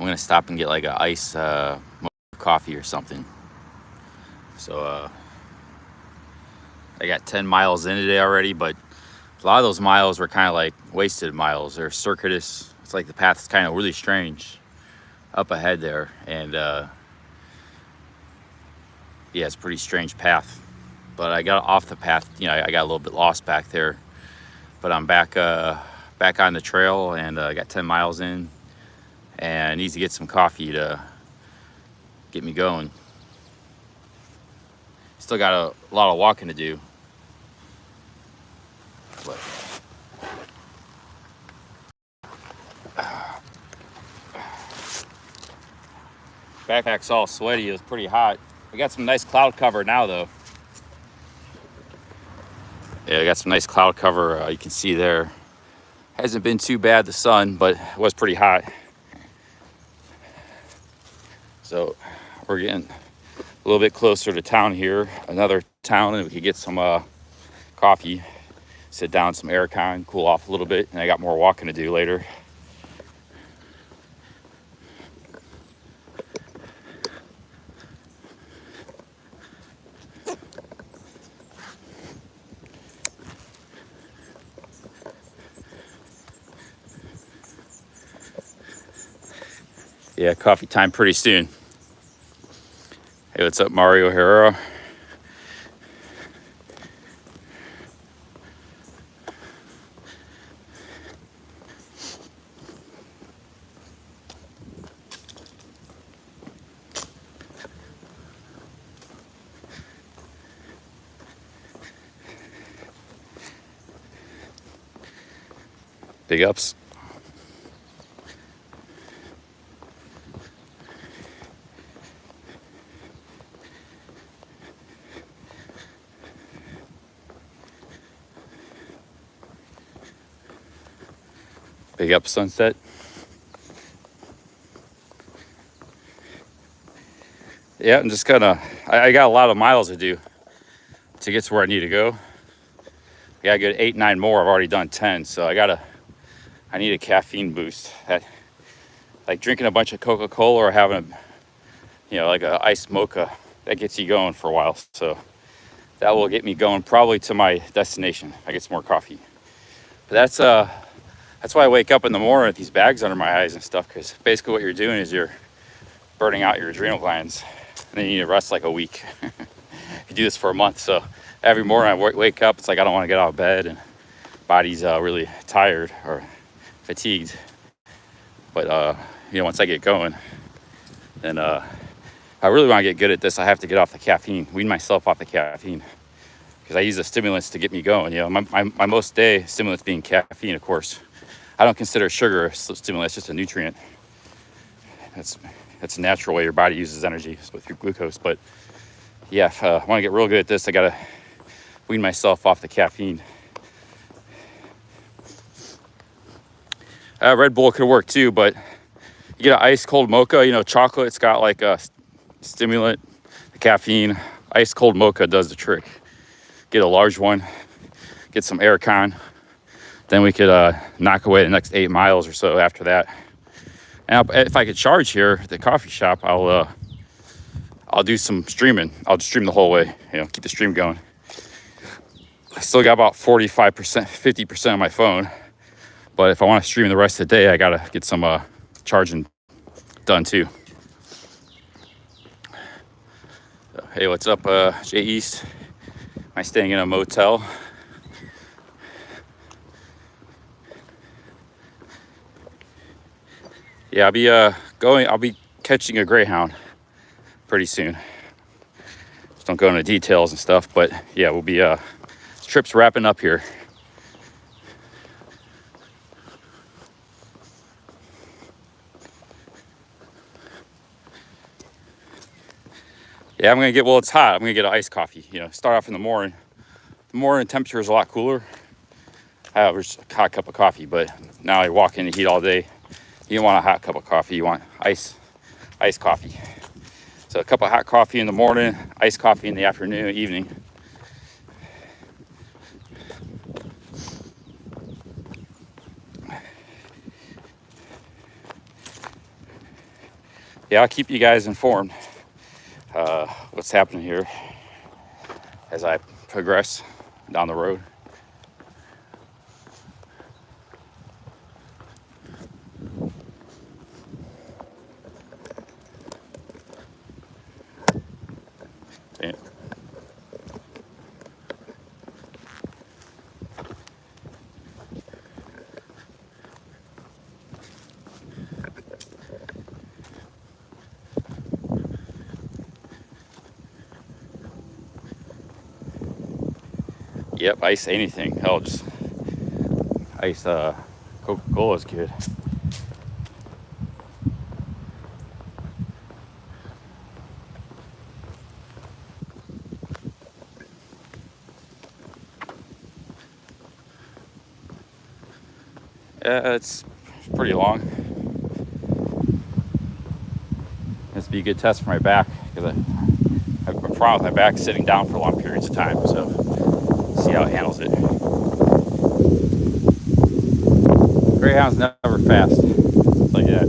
gonna stop and get like a ice coffee or something. So I got 10 miles in today already, but a lot of those miles were kind of like wasted miles. They're circuitous. It's like the path's kind of really strange up ahead there, and yeah, it's a pretty strange path. But I got off the path, you know, I got a little bit lost back there, but I'm back on the trail, and I got 10 miles in, and I need to get some coffee to get me going. Still got a lot of walking to do, but backpack's all sweaty. It was pretty hot. We got some nice cloud cover now, though. Yeah, I got some nice cloud cover. You can see there. Hasn't been too bad, the sun, but it was pretty hot. So we're getting a little bit closer to town here, another town, and we could get some coffee, sit down, some aircon, cool off a little bit, and I got more walking to do later. Yeah, coffee time pretty soon. Hey, what's up, Mario Herrera? Big ups. Big up, Sunset. Yeah, I'm just gonna, I got a lot of miles to do to get to where I need to go. I gotta get 8, 9 more. I've already done 10, so I need a caffeine boost. Like drinking a bunch of Coca-Cola or having like a iced mocha, that gets you going for a while. So that will get me going probably to my destination if I get some more coffee. But that's why I wake up in the morning with these bags under my eyes and stuff, because basically what you're doing is you're burning out your adrenal glands, and then you need to rest like a week. You do this for a month, so every morning I wake up, it's like I don't want to get out of bed, and body's really tired or fatigued. But once I get going, then I really want to get good at this. I have to get off the caffeine, wean myself off the caffeine, because I use the stimulants to get me going. My most day stimulants being caffeine, of course. I don't consider sugar a stimulant, it's just a nutrient. That's a natural way your body uses energy through glucose. But yeah, if I want to get real good at this, I gotta wean myself off the caffeine. Red Bull could work too, but you get an ice cold mocha, chocolate, it's got like a stimulant, the caffeine. Ice cold mocha does the trick. Get a large one, get some aircon, then we could knock away the next 8 miles or so after that. And if I could charge here at the coffee shop, I'll do some streaming. I'll just stream the whole way, keep the stream going. I still got about 45%, 50% on my phone. But if I want to stream the rest of the day, I gotta get some charging done too. So, hey, what's up, Jay East? Am I staying in a motel? Yeah, I'll be catching a Greyhound pretty soon. Just don't go into details and stuff, but yeah, we'll be trip's wrapping up here. Yeah, it's hot. I'm gonna get an iced coffee. Start off in the morning. The morning temperature is a lot cooler. I have just a hot cup of coffee, but now I walk in the heat all day. You don't want a hot cup of coffee. You want iced coffee. So a cup of hot coffee in the morning, iced coffee in the afternoon, evening. yeah, I'll keep you guys informed what's happening here as I progress down the road. Yeah. Yep, ice anything. Hell, just ice Coca-Cola is good. It's pretty long. This would be a good test for my back because I have a problem with my back sitting down for long periods of time. So see how it handles it. Greyhound's never fast. It's like that.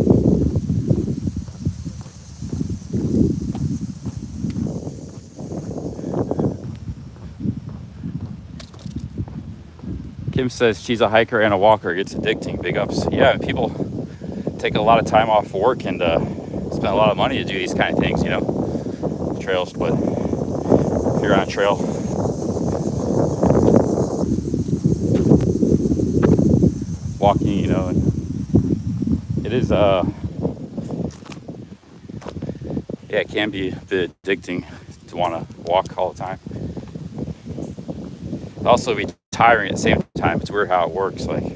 Kim says she's a hiker and a walker. It's addicting. Big ups. Yeah, people take a lot of time off work and spend a lot of money to do these kind of things, you know, trails. But if you're on a trail, walking, you know, it is yeah, it can be a bit addicting to want to walk all the time. It'll also be tiring at the same time. It's weird how it works. Like, am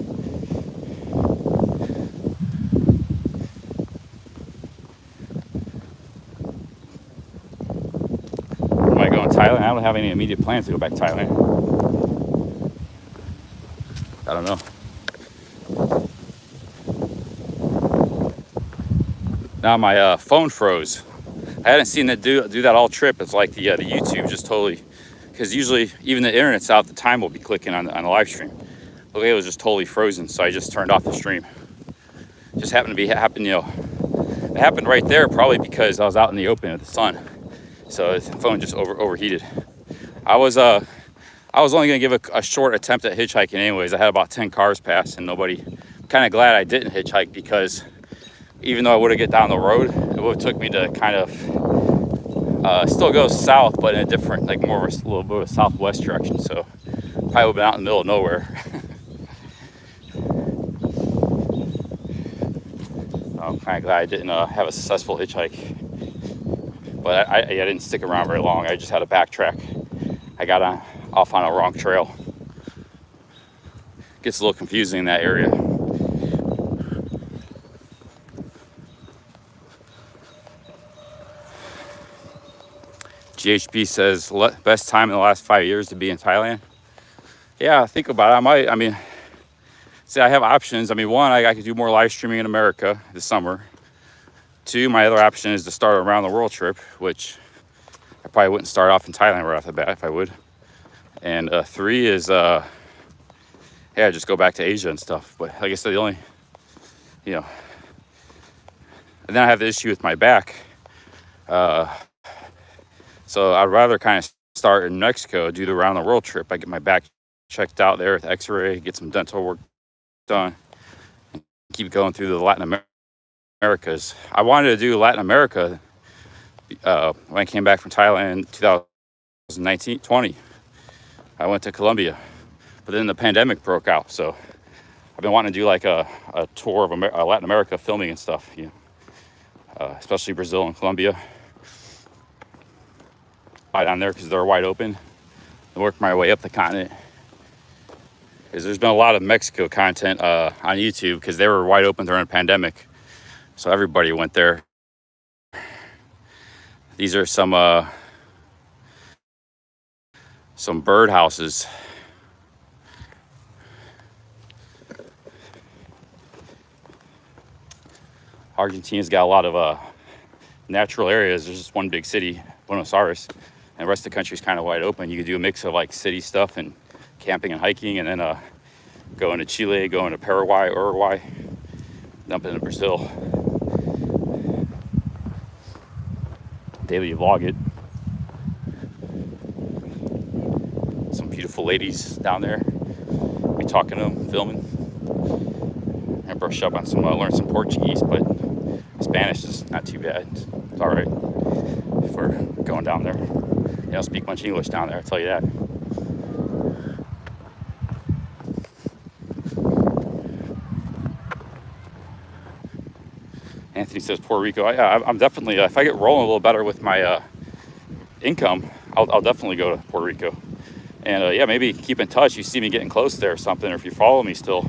I going to Thailand? I don't have any immediate plans to go back to Thailand. I don't know. Now my phone froze. I hadn't seen it do that all trip. It's like the YouTube just totally, because usually even the internet's out, the time will be clicking on the live stream. Look, it was just totally frozen, so I just turned off the stream. Just happened to happen, you know, it happened right there, probably because I was out in the open with the sun, so the phone just overheated. I was only gonna give a short attempt at hitchhiking anyways. I had about 10 cars pass and nobody. I'm kind of glad I didn't hitchhike, because even though I would have get down the road, it would have took me to kind of still go south, but in a different, like more of a little bit of a southwest direction. So probably would have been out in the middle of nowhere. I'm kind of glad I didn't have a successful hitchhike. But I didn't stick around very long. I just had to backtrack. I got off on a wrong trail. Gets a little confusing in that area. GHB says best time in the last 5 years to be in Thailand. Yeah, think about it. I mean, see, I have options. I mean, one, I could do more live streaming in America this summer. Two, my other option is to start a around the world trip, which I probably wouldn't start off in Thailand right off the bat if I would. And three is, yeah, just go back to Asia and stuff. But like I said, the only, you know, and then I have the issue with my back. So I'd rather kind of start in Mexico, do the around the world trip. I get my back checked out there with X-ray, get some dental work done, and keep going through the Latin Americas. I wanted to do Latin America when I came back from Thailand in 2019-20. I went to Colombia, but then the pandemic broke out. So I've been wanting to do like a tour of Latin America, filming and stuff, you know, especially Brazil and Colombia. On there because they're wide open. I work my way up the continent because there's been a lot of Mexico content on YouTube because they were wide open during the pandemic, so everybody went there. These are some bird houses. Argentina's got a lot of natural areas. There's just one big city, Buenos Aires, and the rest of the country is kind of wide open. You could do a mix of like city stuff and camping and hiking, and then go into Chile, go into Paraguay, Uruguay, dump into Brazil. daily vlog it. Some beautiful ladies down there. Be talking to them, filming. And brush up on some, learn some Portuguese, but Spanish is not too bad. It's all right if we're going down there. They don't speak much English down there, I'll tell you that. Anthony says Puerto Rico. I'm definitely, if I get rolling a little better with my income, I'll definitely go to Puerto Rico. And yeah, maybe keep in touch. You see me getting close there or something, or if you follow me still.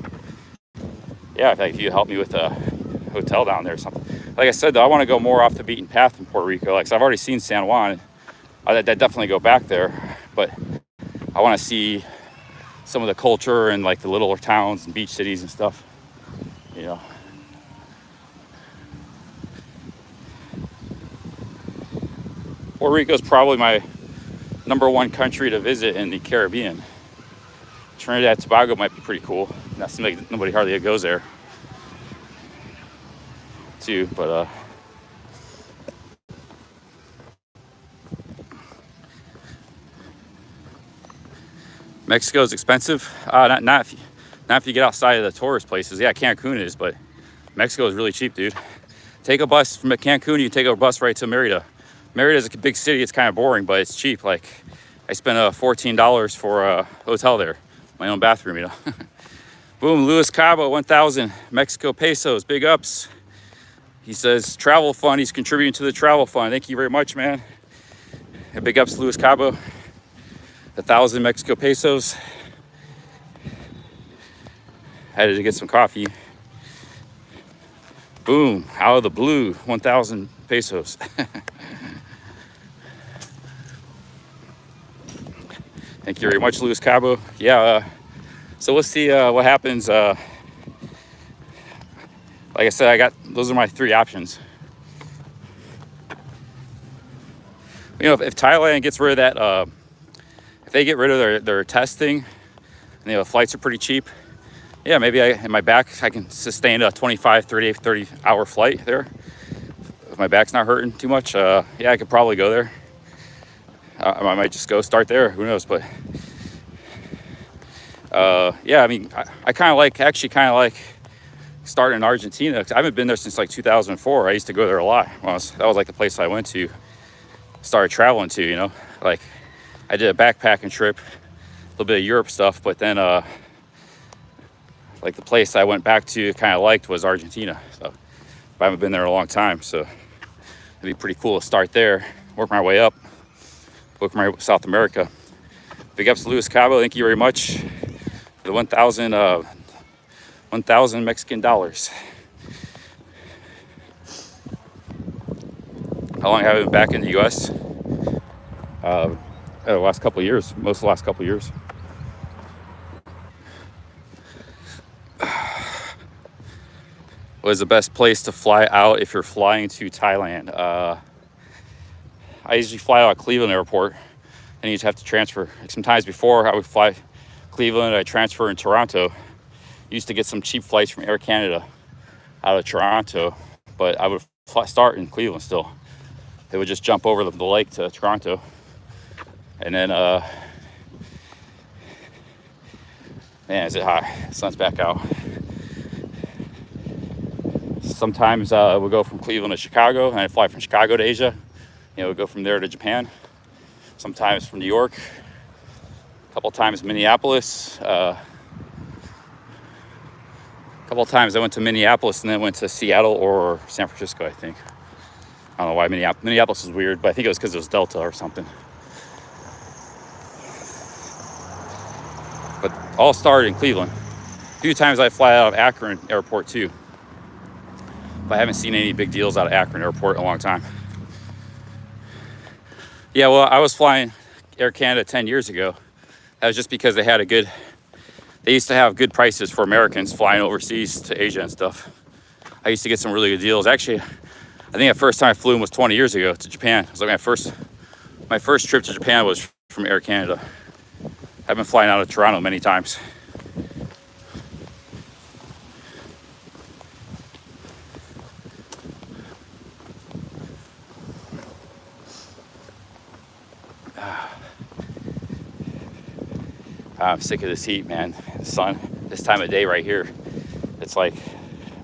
Yeah, if you help me with a hotel down there or something. Like I said, though, I want to go more off the beaten path in Puerto Rico. Like, so I've already seen San Juan. I'd definitely go back there. But I want to see some of the culture and like the littler towns and beach cities and stuff. You know. Puerto Rico is probably my #1 country to visit in the Caribbean. Trinidad and Tobago might be pretty cool. That seems like nobody hardly goes there too, but Mexico is expensive. Not if you get outside of the tourist places. Yeah, Cancun is, but Mexico is really cheap, dude. Take a bus from Cancun. You take a bus right to Merida. Merida is a big city. It's kind of boring, but it's cheap. Like, I spent $14 for a hotel there, my own bathroom, you know. Boom, Luis Cabo, 1,000 Mexico pesos, big ups. He says travel fund. He's contributing to the travel fund. Thank you very much, man. And big ups, Luis Cabo. 1,000 Mexico pesos. Headed to get some coffee. Boom, out of the blue, 1,000 pesos. Thank you very much, Luis Cabo. Yeah, so we'll see what happens. Like I said, those are my 3 options. You know, if Thailand gets rid of that, if they get rid of their testing, and the flights are pretty cheap, yeah, maybe in my back, I can sustain a 25, 30 hour flight there. If my back's not hurting too much, yeah, I could probably go there. I might just go start there. Who knows? But yeah, I mean, I kind of like starting in Argentina. 'Cause I haven't been there since like 2004. I used to go there a lot. That was like the place I went to, started traveling to. You know, like I did a backpacking trip, a little bit of Europe stuff, but then like the place I went back to kind of liked was Argentina. So I haven't been there in a long time. So it'd be pretty cool to start there, work my way up. Look my South America. Big ups to Luis Cabo. Thank you very much for the 1,000 Mexican dollars. How long have I been back in the U.S.? The last couple of years. Most of the last couple of years. What is the best place to fly out if you're flying to Thailand? I usually fly out of Cleveland Airport, and you'd have to transfer. Sometimes before I would fly Cleveland, I transfer in Toronto. Used to get some cheap flights from Air Canada out of Toronto, but I would start in Cleveland still. They would just jump over the lake to Toronto, and then man, is it hot? The sun's back out. Sometimes we'll go from Cleveland to Chicago, and I fly from Chicago to Asia. You know, we'll go from there to Japan. Sometimes from New York. A couple times Minneapolis. A couple times I went to Minneapolis and then went to Seattle or San Francisco, I think. I don't know why Minneapolis is weird, but I think it was because it was Delta or something. But all started in Cleveland. A few times I fly out of Akron Airport too. But I haven't seen any big deals out of Akron Airport in a long time. Yeah, well, I was flying Air Canada 10 years ago. That was just because they used to have good prices for Americans flying overseas to Asia and stuff. I used to get some really good deals. Actually, I think the first time I flew was 20 years ago to Japan. It was like my first trip to Japan was from Air Canada. I've been flying out of Toronto many times. I'm sick of this heat, man. The sun, this time of day right here. It's like,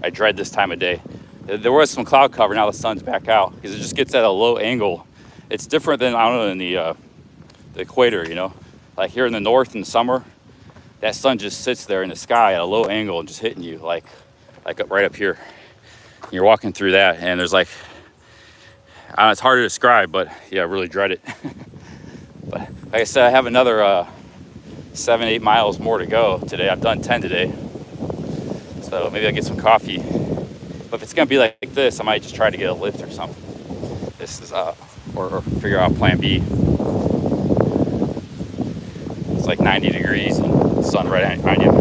I dread this time of day. There was some cloud cover, now the sun's back out because it just gets at a low angle. It's different than, I don't know, in the equator, you know? Like here in the north in the summer, that sun just sits there in the sky at a low angle and just hitting you like up right up here. You're walking through that and there's like, I don't know, it's hard to describe, but yeah, I really dread it. But like I said, I have another 7-8 miles more to go today. I've done 10 today. So maybe I'll get some coffee. But if it's gonna be like this, I might just try to get a lift or something. This is, or figure out plan B. It's like 90 degrees and the sun right behind you.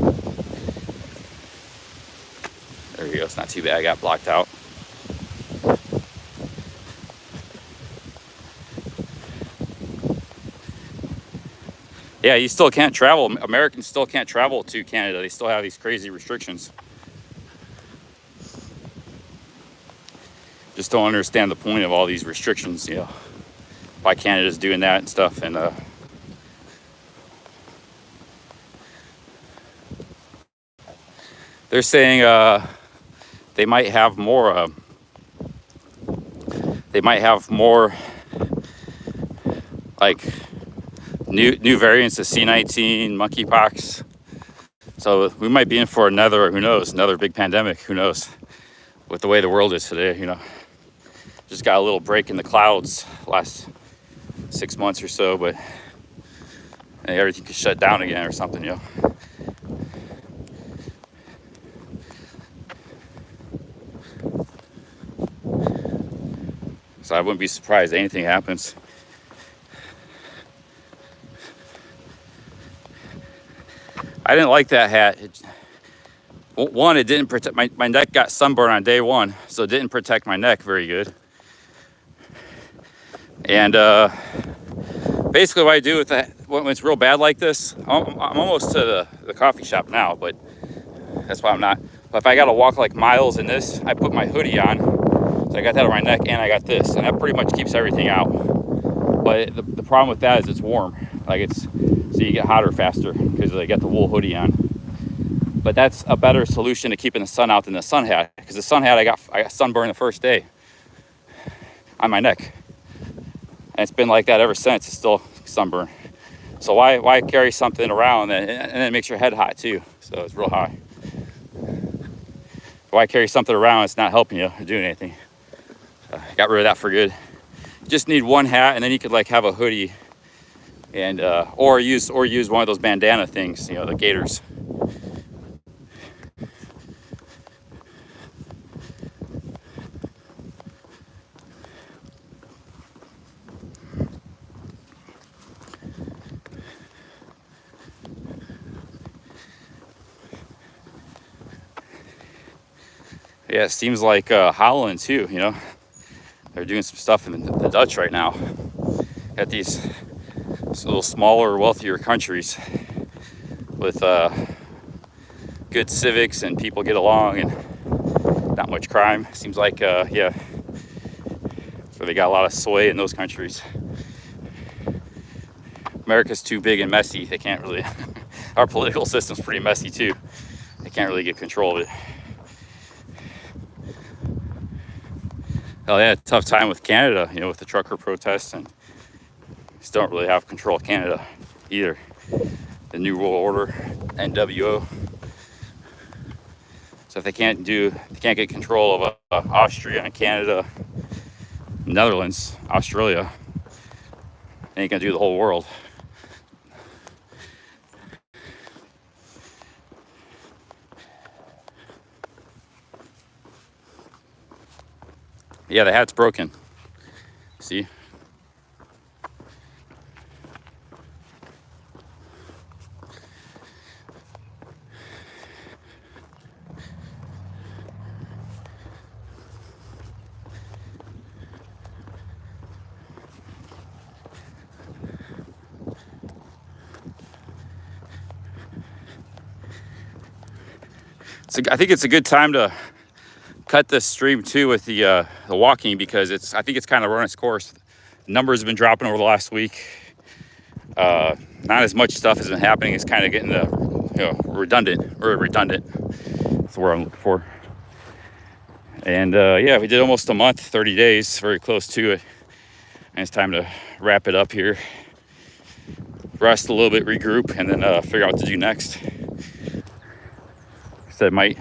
There you go, it's not too bad, I got blocked out. Yeah, you still can't travel. Americans still can't travel to Canada. They still have these crazy restrictions. Just don't understand the point of all these restrictions, you know, why Canada's doing that and stuff. And they're saying they might have more like new variants of C19, monkeypox. So we might be in for another, who knows, another big pandemic, who knows, with the way the world is today, you know. Just got a little break in the clouds last 6 months or so, but everything could shut down again or something, you know. So I wouldn't be surprised if anything happens. I didn't like that hat. One, it didn't protect, my neck got sunburned on day one, so it didn't protect my neck very good. And basically what I do with that, when it's real bad like this, I'm almost to the coffee shop now, but that's why I'm not. But if I gotta walk like miles in this, I put my hoodie on. So I got that on my neck and I got this, and that pretty much keeps everything out. But the problem with that is it's warm. Like so you get hotter faster because I got the wool hoodie on. But that's a better solution to keeping the sun out than the sun hat, because the sun hat, I got sunburned the first day on my neck. And it's been like that ever since. It's still sunburned. So why carry something around and then it makes your head hot too. So it's real hot. Why carry something around? It's not helping you or doing anything. Got rid of that for good. You just need one hat, and then you could like have a hoodie, and or use one of those bandana things, you know, the gaiters. Yeah, it seems like Holland too, you know. They're doing some stuff in the Dutch right now. Got these little smaller, wealthier countries with good civics and people get along and not much crime. Seems like, yeah, so they got a lot of sway in those countries. America's too big and messy. They can't really, our political system's pretty messy too. They can't really get control of it. Oh, they had a tough time with Canada, you know, with the trucker protests, and still don't really have control of Canada either. The New World Order, NWO. So if they can't get control of Austria and Canada, Netherlands, Australia, they ain't gonna do the whole world. Yeah, the hat's broken. See? So I think it's a good time to cut this stream too with the walking, because I think it's kind of run its course. Numbers have been dropping over the last week. not as much stuff has been happening. It's kind of getting redundant. That's the word I'm looking for. And yeah, we did almost a month, 30 days, very close to it. And it's time to wrap it up here. Rest a little bit, regroup, and then figure out what to do next. So I might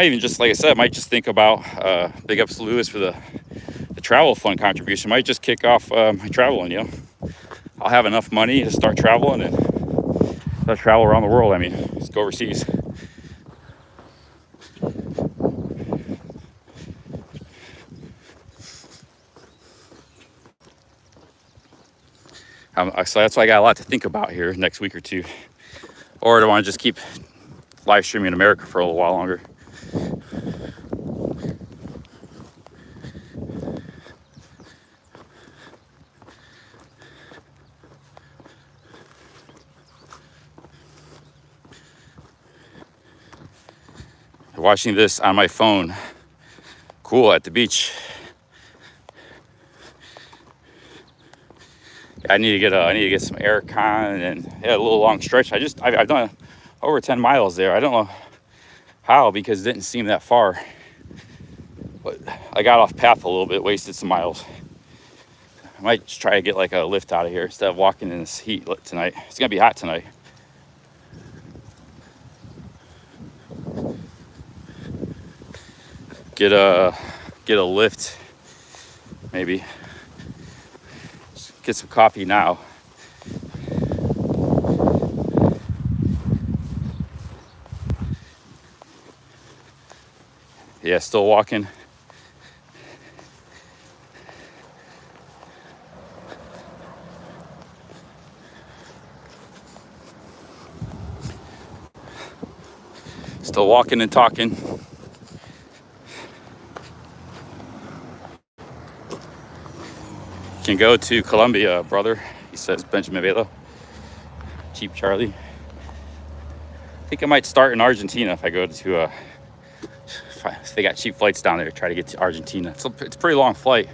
even just, like I said, I might just think about big ups to Lewis for the travel fund contribution. I might just kick off my traveling, you know. I'll have enough money to start traveling and start travel around the world. I mean, just go overseas. So that's why I got a lot to think about here next week or two. Or do I want to just keep live streaming in America for a little while longer? Watching this on my phone. Cool at the beach. I need to get some air con and yeah, a little long stretch. I've done over 10 miles there. I don't know how because it didn't seem that far. But I got off path a little bit, wasted some miles. I might just try to get like a lift out of here instead of walking in this heat tonight. It's gonna be hot tonight. Get a lift, maybe. Just get some coffee now. Yeah, still walking. Still walking and talking. Can go to Colombia, brother, he says, Benjamin Velo. Cheap Charlie. I think I might start in Argentina if I go to, if they got cheap flights down there, try to get to Argentina. It's a pretty long flight.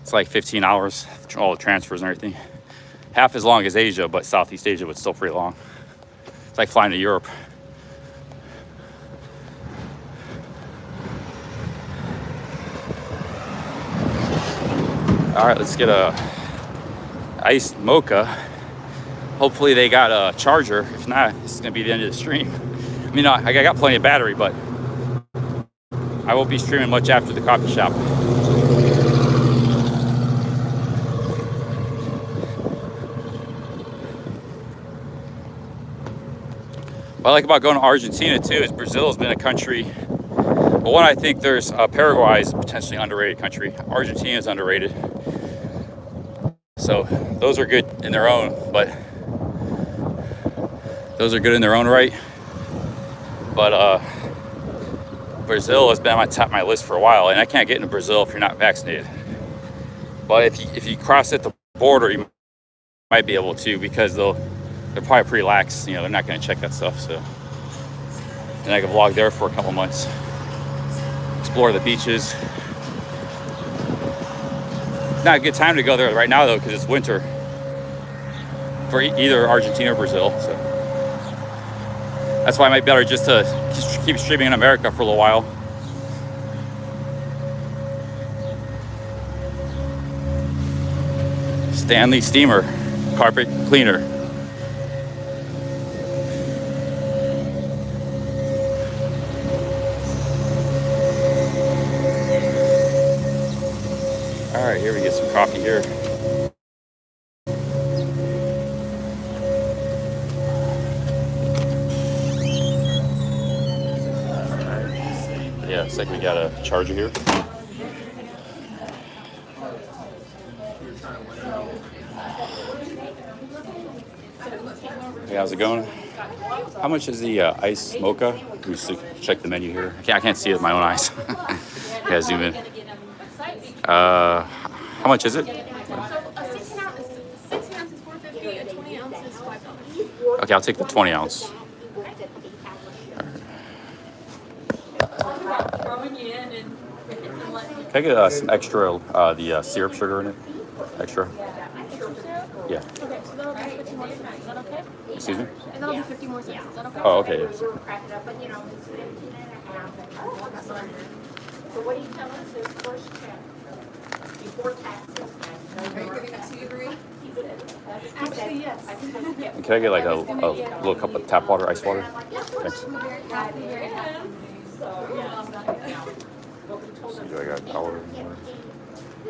It's like 15 hours, all the transfers and everything. Half as long as Asia, but Southeast Asia was still pretty long. It's like flying to Europe. All right, let's get a iced mocha. Hopefully they got a charger. If not, this is gonna be the end of the stream. I mean, I got plenty of battery, but I won't be streaming much after the coffee shop. What I like about going to Argentina too is Brazil has been a country. Well, one, I think there's Paraguay is a potentially underrated country. Argentina is underrated. So those are good in their own, but those are good in their own right. But Brazil has been on my list for a while, and I can't get into Brazil if you're not vaccinated. But if you cross at the border, you might be able to because they're probably pretty lax. You know, they're not going to check that stuff. So, and I can vlog there for a couple months, explore the beaches. Not a good time to go there right now though because it's winter for either Argentina or Brazil. So that's why it might be better just to keep streaming in America for a little while. Stanley Steamer carpet cleaner. All right, here we get some coffee here. Yeah, it's like we got a charger here. Hey, how's it going? How much is the ice mocha? Let me check the menu here. I can't see it with my own eyes. Yeah, zoom in. How much is it? So a 16 ounce is $4.50, a 20 ounce is $5. Okay, I'll take the 20 ounce. Can I get some extra, the syrup sugar in it? Extra? Extra syrup? Yeah. Okay, so that'll be 50 more cents. Is that okay? Excuse me? And that'll be 50 more cents. Is that okay? Oh, okay. We were cracking up, but you know, it's 15 and a half. That's fine. So what do you tell us is first check before taxes? Are you giving us to agree? He said, Actually, yes. I think that's, yeah. Can I get like a little cup of tap water, ice water? Thanks. So, Do I got a power?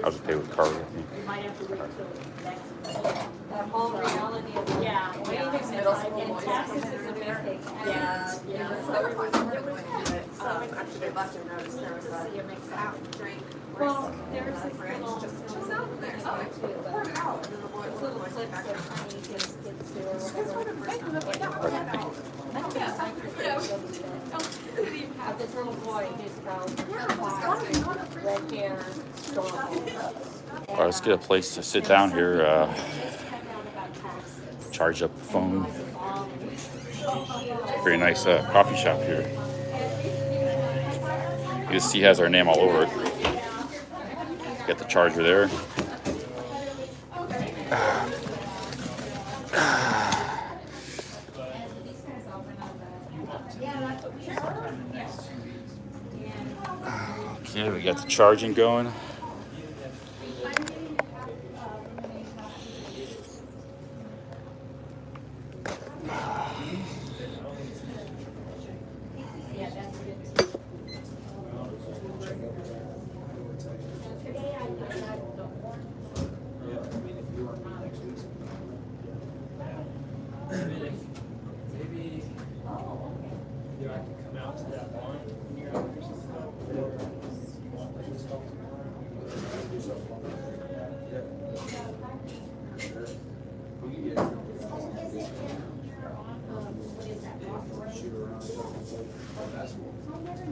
I'll just pay with card. we might have to wait till next. That whole reality of Yeah, middle school and boys. taxes is a big thing. Yeah, Yeah. so everyone's going to do it. So actually, they left a notice there was a half drink. Well, there's a French little, just chills out in there. So I actually poured it out. And then the boy was little like clips back that there. tiny kids do or whatever. This little boy just goes, red hair, All right, let's get a place to sit down here. Charge up the phone. Very nice coffee shop here. You can see it has our name all over it. Got the charger there. Okay, we got the charging going. Maybe I can come out to that one.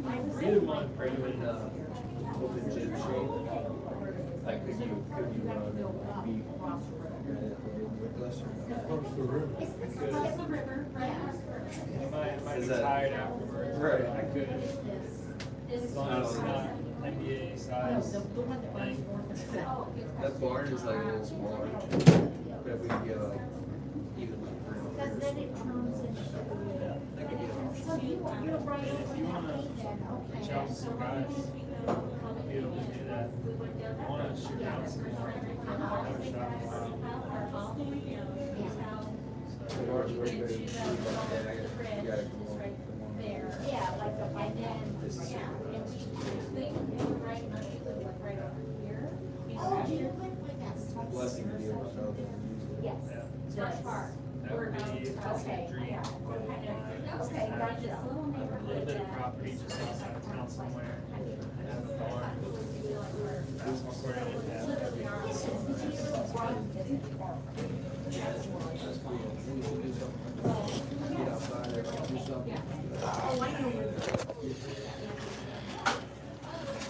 I really want to bring in open gym shape. Like, could you be might be tired afterwards. Right. I could. As long as it's not NBA size thing. That barn is like a little smaller. But if we can get like even like Because then it turns into. that could be an So you're right. If you want to reach out to some guys, I'll be able to do that. I want to shoot down some more. Never shot in a while. The barn's way bigger than the barn. You gotta come on. Yeah, like the, and then, This is- yeah, and we right now, she lives like right over here. Oh, do you live like that? It's a blessing to be able to know that we use it. Yes. Yeah. Very far. That would be that's Okay, a dream. yeah. goal of mine, is to Okay, have got this little a neighborhood. little bit of that- property just outside of town somewhere and have a barn, basketball court, and have everything. That's cool. We should do something. Get outside or do something.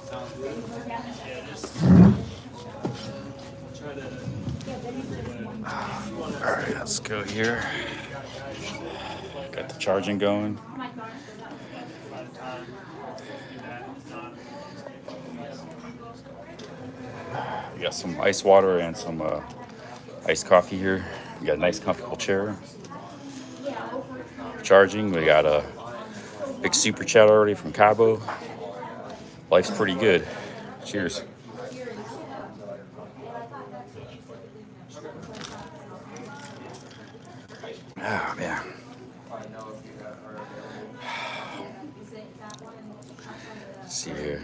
Sounds good. Yeah, just try to. All right, let's go here. Got the charging going. By the time do that, not We got some ice water and some iced coffee here. We got a nice comfortable chair. Charging. We got a big super chat already from Cabo. Life's pretty good. Cheers. Oh man. Let's see here.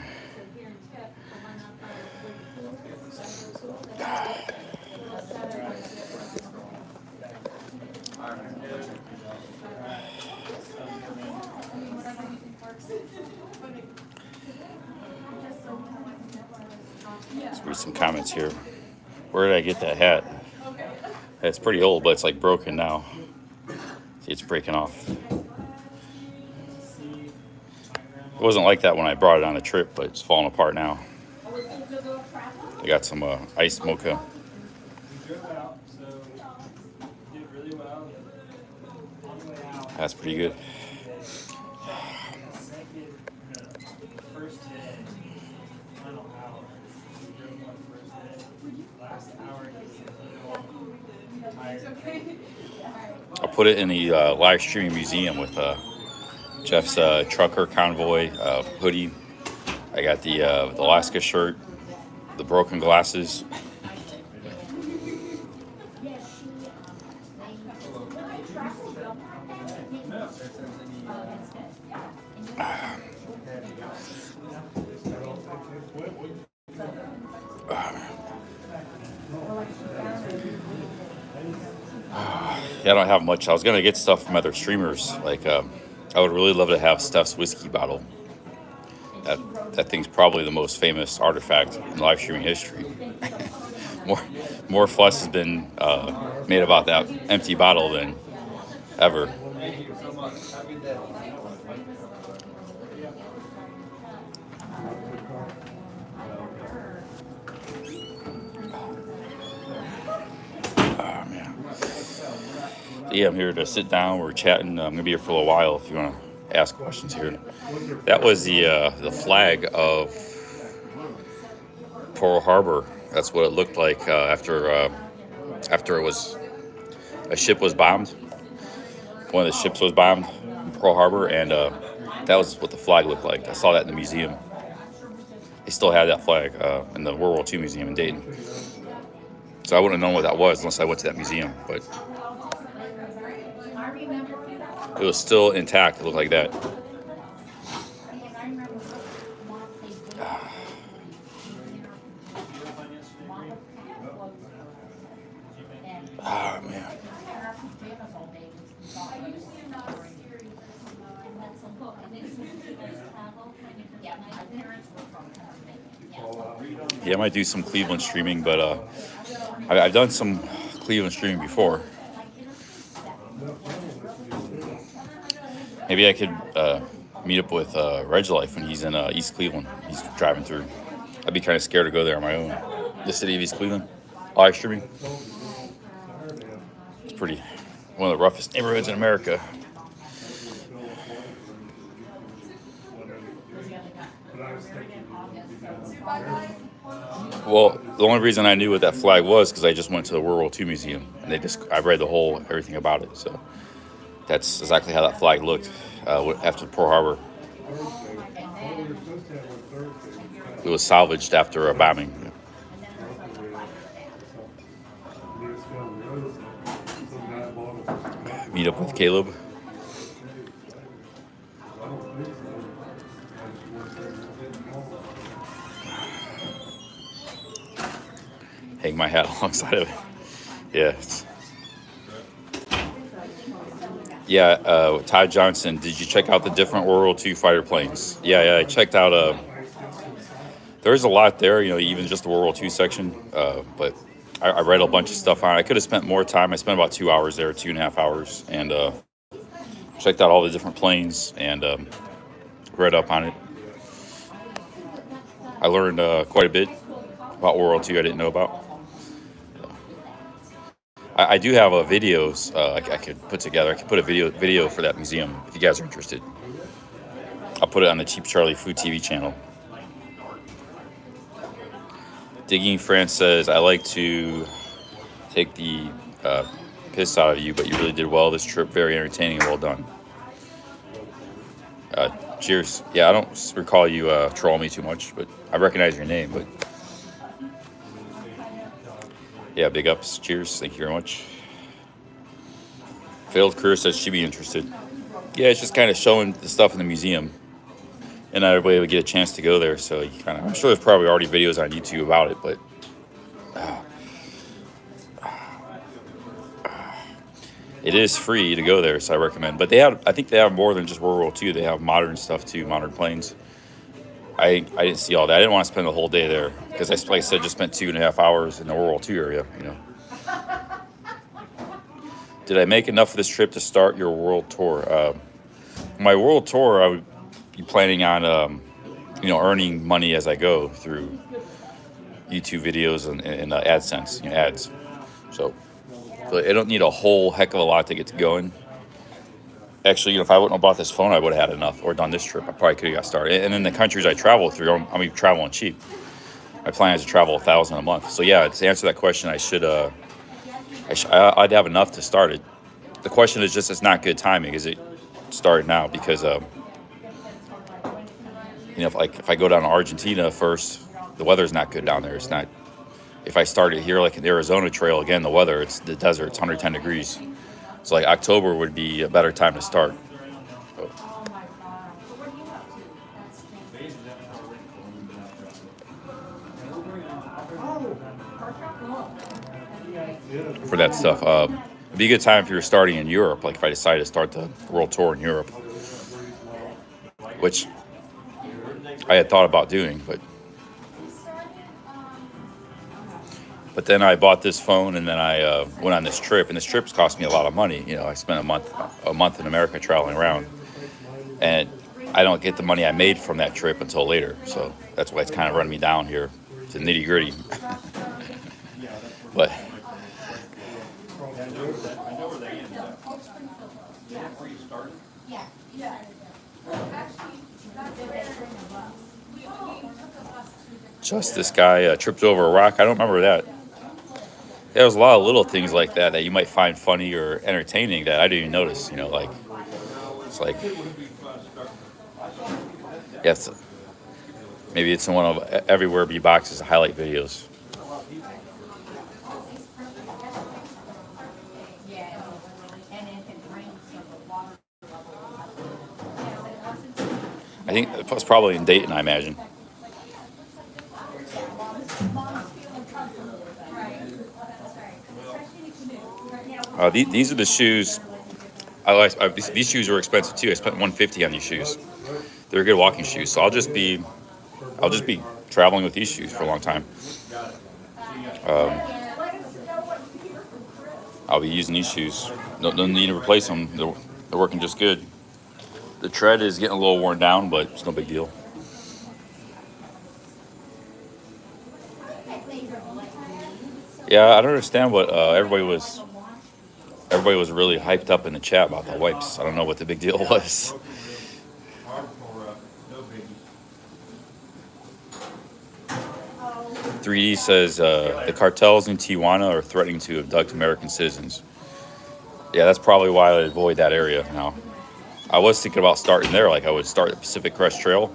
Let's read some comments here. Where did I get that hat? It's pretty old, but it's like broken now. See, it's breaking off. It wasn't like that when I brought it on the trip, but it's falling apart now. I got some iced mocha. we drove out, so we did really well. On the way out, That's pretty good. first day, final hour, we drove on the first day. Last hour, he was a little tired I'll put it in the live streaming museum with Jeff's trucker convoy hoodie. I got the Alaska shirt, the broken glasses. Yeah, I don't have much. I was gonna get stuff from other streamers. Like, I would really love to have Steph's whiskey bottle. That thing's probably the most famous artifact in live streaming history. more fuss has been made about that empty bottle than ever. Thank you so much. Have a good day. Oh man. Yeah, I'm here to sit down. We're chatting. I'm gonna be here for a little while if you want to ask questions here. That was the flag of Pearl Harbor. That's what it looked like after it was a ship was bombed. One of the ships was bombed in Pearl Harbor, and that was what the flag looked like. I saw that in the museum. They still had that flag in the World War II museum in Dayton. So I wouldn't have known what that was unless I went to that museum. But it was still intact. It looked like that. Oh, man. Yeah, I might do some Cleveland streaming, but I've done some Cleveland streaming before. Maybe I could meet up with Reg Life when he's in East Cleveland. He's driving through. I'd be kind of scared to go there on my own. The city of East Cleveland, live streaming. It's pretty one of the roughest neighborhoods in America. Well, the only reason I knew what that flag was because I just went to the World War II museum and I read everything about it. So that's exactly how that flag looked after Pearl Harbor. It was salvaged after a bombing. Meet up with Caleb. Hang my hat alongside of it. Yeah. Todd Johnson, did you check out the different World War II fighter planes? Yeah, I checked out. There's a lot there, even just the World War II section. But I read a bunch of stuff on it. I could have spent more time. I spent about 2 hours there, 2.5 hours, and checked out all the different planes and read up on it. I learned quite a bit about World War II I didn't know about. I do have videos I could put together. I could put a video for that museum if you guys are interested. I'll put it on the Cheap Charlie Food TV channel. Digging France says, I like to take the piss out of you, but you really did well this trip. Very entertaining and well done. Cheers. Yeah, I don't recall you troll me too much, but I recognize your name. But yeah, big ups. Cheers. Thank you very much. Failed career says she'd be interested. Yeah, it's just kind of showing the stuff in the museum. And not everybody would get a chance to go there. So I'm sure there's probably already videos on YouTube about it, but it is free to go there, so I recommend. But I think they have more than just World War II. They have modern stuff too, modern planes. I didn't see all that. I didn't want to spend the whole day there because like I said, just spent 2.5 hours in the World War II area. Did I make enough of this trip to start your world tour? My world tour, I would be planning on, earning money as I go through YouTube videos and AdSense, ads. So, but I don't need a whole heck of a lot to get to going. Actually, if I wouldn't have bought this phone, I would have had enough or done this trip. I probably could have got started. And in the countries I travel through, I'm traveling cheap. My plan is to travel $1,000 a month. So yeah, to answer that question, I I'd have enough to start it. The question is just, it's not good timing. Is it start now? Because if I go down to Argentina first, the weather's not good down there. It's not. If I started here, like in the Arizona Trail, again, the weather, it's the desert. It's 110 degrees. So like October would be a better time to start. For that stuff, it'd be a good time if you were starting in Europe. Like if I decided to start the world tour in Europe, which I had thought about doing, but then I bought this phone, and then I went on this trip, and this trip's cost me a lot of money. I spent a month in America traveling around, and I don't get the money I made from that trip until later. So that's why it's kind of running me down here to nitty gritty. But just this guy tripped over a rock. I don't remember that. There was a lot of little things like that you might find funny or entertaining that I didn't even notice. It's like, yes, maybe it's in one of Everywhere Be Box's highlight videos. I think it was probably in Dayton, I imagine. These are the shoes. These shoes were expensive too. I spent $150 on these shoes. They're good walking shoes. So I'll just be traveling with these shoes for a long time. I'll be using these shoes. Don't need to replace them. They're working just good. The tread is getting a little worn down, but it's no big deal. Yeah, I don't understand what everybody was really hyped up in the chat about the wipes. I don't know what the big deal was. 3D says the cartels in Tijuana are threatening to abduct American citizens. Yeah, that's probably why I avoid that area now. I was thinking about starting there. Like I would start the Pacific Crest Trail,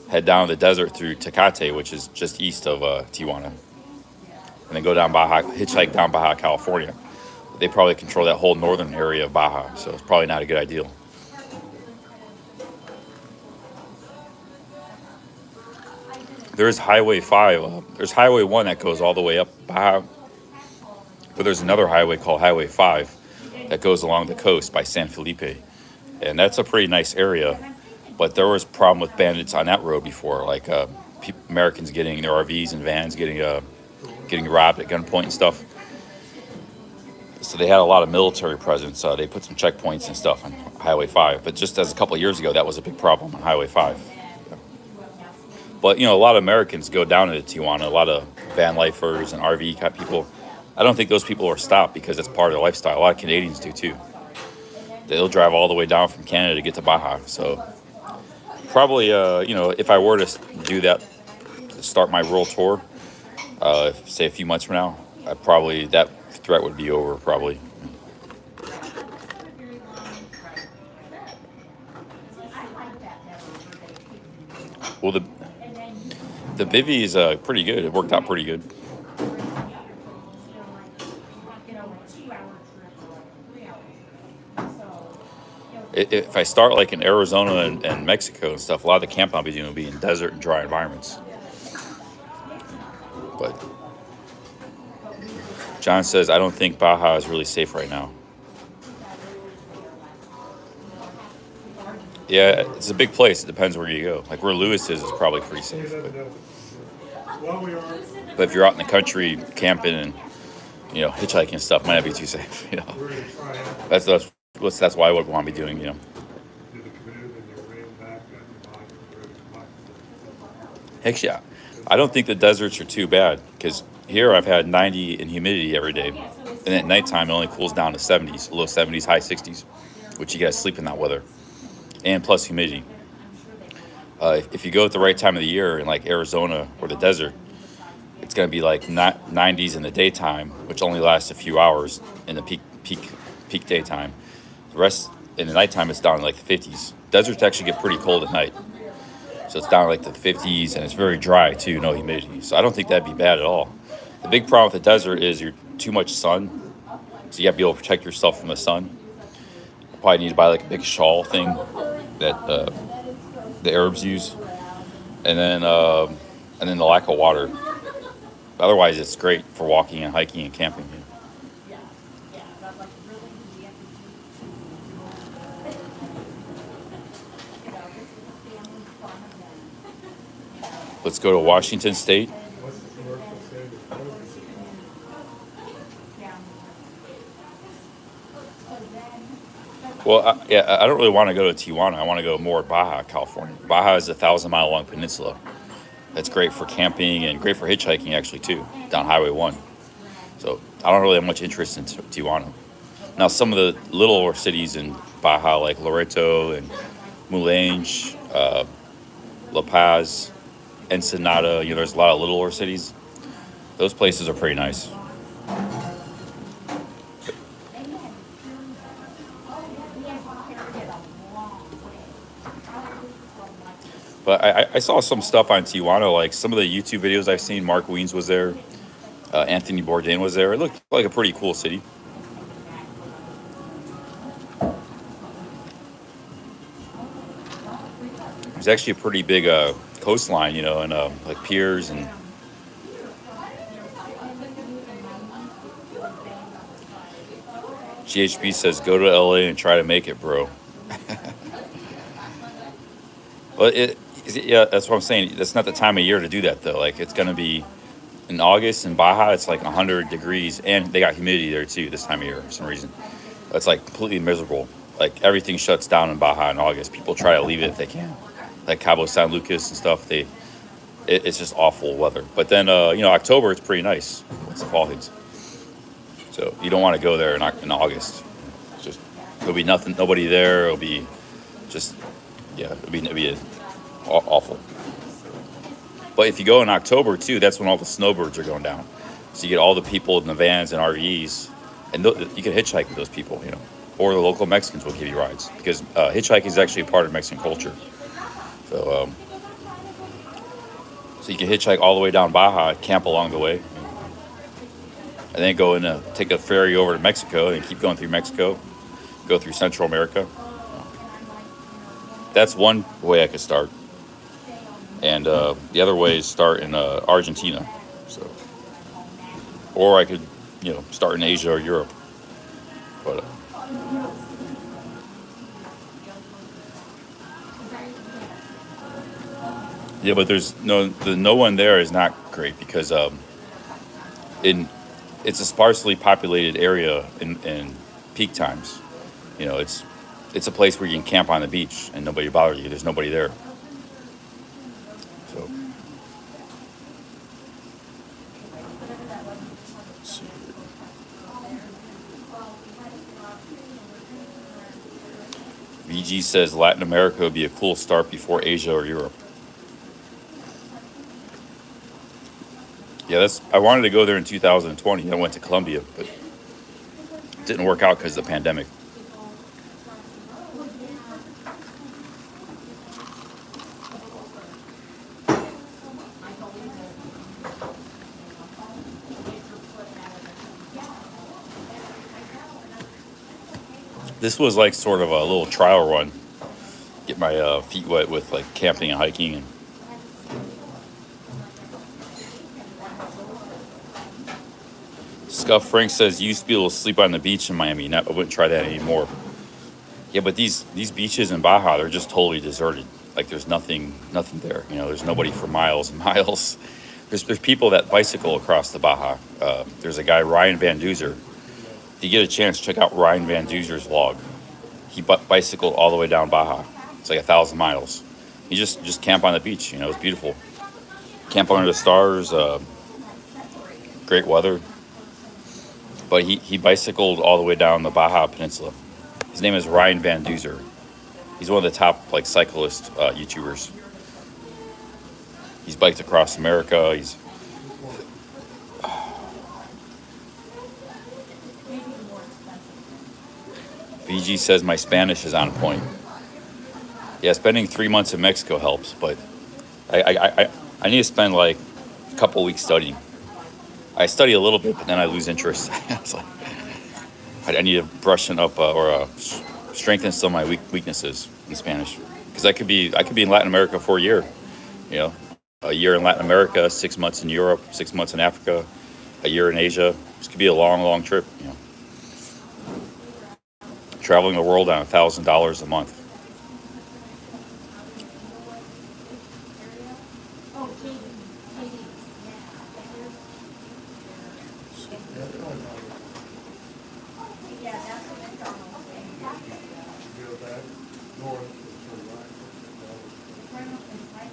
head down the desert through Tecate, which is just east of Tijuana, and then go down hitchhike down Baja California. They probably control that whole northern area of Baja, so it's probably not a good idea. There's Highway 5. There's Highway 1 that goes all the way up Baja, but there's another highway called Highway 5 that goes along the coast by San Felipe, and that's a pretty nice area. But there was a problem with bandits on that road before, like Americans getting their RVs and vans getting robbed at gunpoint and stuff. So they had a lot of military presence. They put some checkpoints and stuff on Highway 5. But just as a couple of years ago, that was a big problem on Highway 5. Yeah. But, a lot of Americans go down to Tijuana, a lot of van lifers and RV type people. I don't think those people are stopped because that's part of their lifestyle. A lot of Canadians do too. They'll drive all the way down from Canada to get to Baja. So probably, if I were to do that, start my world tour, say a few months from now, that threat would be over probably. Well, the bivvy is pretty good. It worked out pretty good. If I start like in Arizona and Mexico and stuff, a lot of the camp I'll be doing will be in desert and dry environments. But John says, I don't think Baja is really safe right now. Yeah, it's a big place. It depends where you go. Like where Lewis is probably pretty safe. But if you're out in the country camping and, hitchhiking and stuff, might not be too safe. That's why I would want to be doing, Heck yeah. I don't think the deserts are too bad because here I've had 90 in humidity every day. And at nighttime, it only cools down to 70s, low 70s, high 60s, which you got to sleep in that weather. And plus humidity. If you go at the right time of the year in like Arizona or the desert, it's going to be like 90s in the daytime, which only lasts a few hours in the peak daytime. The rest in the nighttime, it's down in like the 50s. Deserts actually get pretty cold at night, so it's down like the 50s, and it's very dry too, no humidity. So I don't think that'd be bad at all. The big problem with the desert is you're too much sun, so you have to be able to protect yourself from the sun. You probably need to buy like a big shawl thing that the Arabs use, and then the lack of water. Otherwise, it's great for walking and hiking and camping. Let's go to Washington State. What's the commercial say before? Well, I don't really want to go to Tijuana. I want to go more Baja, California. Baja is a 1,000-mile long peninsula. That's great for camping and great for hitchhiking, actually, too, down Highway 1. So I don't really have much interest in Tijuana. Now, some of the littler cities in Baja, like Loreto and Mulange, La Paz, Ensenada, there's a lot of littler cities. Those places are pretty nice. But I saw some stuff on Tijuana, like some of the YouTube videos I've seen. Mark Wiens was there. Anthony Bourdain was there. It looked like a pretty cool city. There's actually a pretty big coastline, and like piers and. GHB says, go to LA and try to make it, bro. Well, yeah, that's what I'm saying. That's not the time of year to do that, though. Like, it's going to be in August in Baja, it's like 100 degrees, and they got humidity there, too, this time of year for some reason. It's like completely miserable. Like, everything shuts down in Baja in August. People try to leave it if they can. Like Cabo San Lucas and stuff, it's just awful weather. But then, October, it's pretty nice. It's the fall things. So you don't want to go there in August. It's just, there'll be nobody there. It'll be just, it'll be awful. But if you go in October too, that's when all the snowbirds are going down. So you get all the people in the vans and RVs, and you can hitchhike with those people, or the local Mexicans will give you rides, because hitchhiking is actually a part of Mexican culture. So, so you can hitchhike all the way down Baja, camp along the way, and then go and take a ferry over to Mexico and keep going through Mexico, go through Central America. That's one way I could start. And the other way is start in Argentina. So, or I could, start in Asia or Europe. But but there's no one there is not great, because it's a sparsely populated area in peak times. It's a place where you can camp on the beach and nobody bothers you. There's nobody there. So, let's see. VG says Latin America would be a cool start before Asia or Europe. Yeah, I wanted to go there in 2020. I went to Colombia, but it didn't work out because of the pandemic. This was like sort of a little trial run. Get my feet wet with like camping and hiking. And Scuff Frank says, you used to be able to sleep on the beach in Miami. I wouldn't try that anymore. Yeah, but these beaches in Baja, they're just totally deserted. Like there's nothing there. There's nobody for miles and miles. There's people that bicycle across the Baja. There's a guy, Ryan Van Duzer. If you get a chance, check out Ryan Van Duzer's vlog. He bicycled all the way down Baja. It's like 1,000 miles. He just camp on the beach. It's beautiful. Camp under the stars. Great weather. But he bicycled all the way down the Baja Peninsula. His name is Ryan Van Duzer. He's one of the top cyclist YouTubers. He's biked across America. VG says my Spanish is on point. Yeah, spending 3 months in Mexico helps, but I need to spend like a couple weeks studying. I study a little bit, but then I lose interest. It's like, I need to brushing up strengthen some of my weaknesses in Spanish, because I could be in Latin America for a year, you know, a year in Latin America, 6 months in Europe, 6 months in Africa, a year in Asia. This could be a long trip, you know. Traveling the world on $1,000 a month. Go back north, turn right.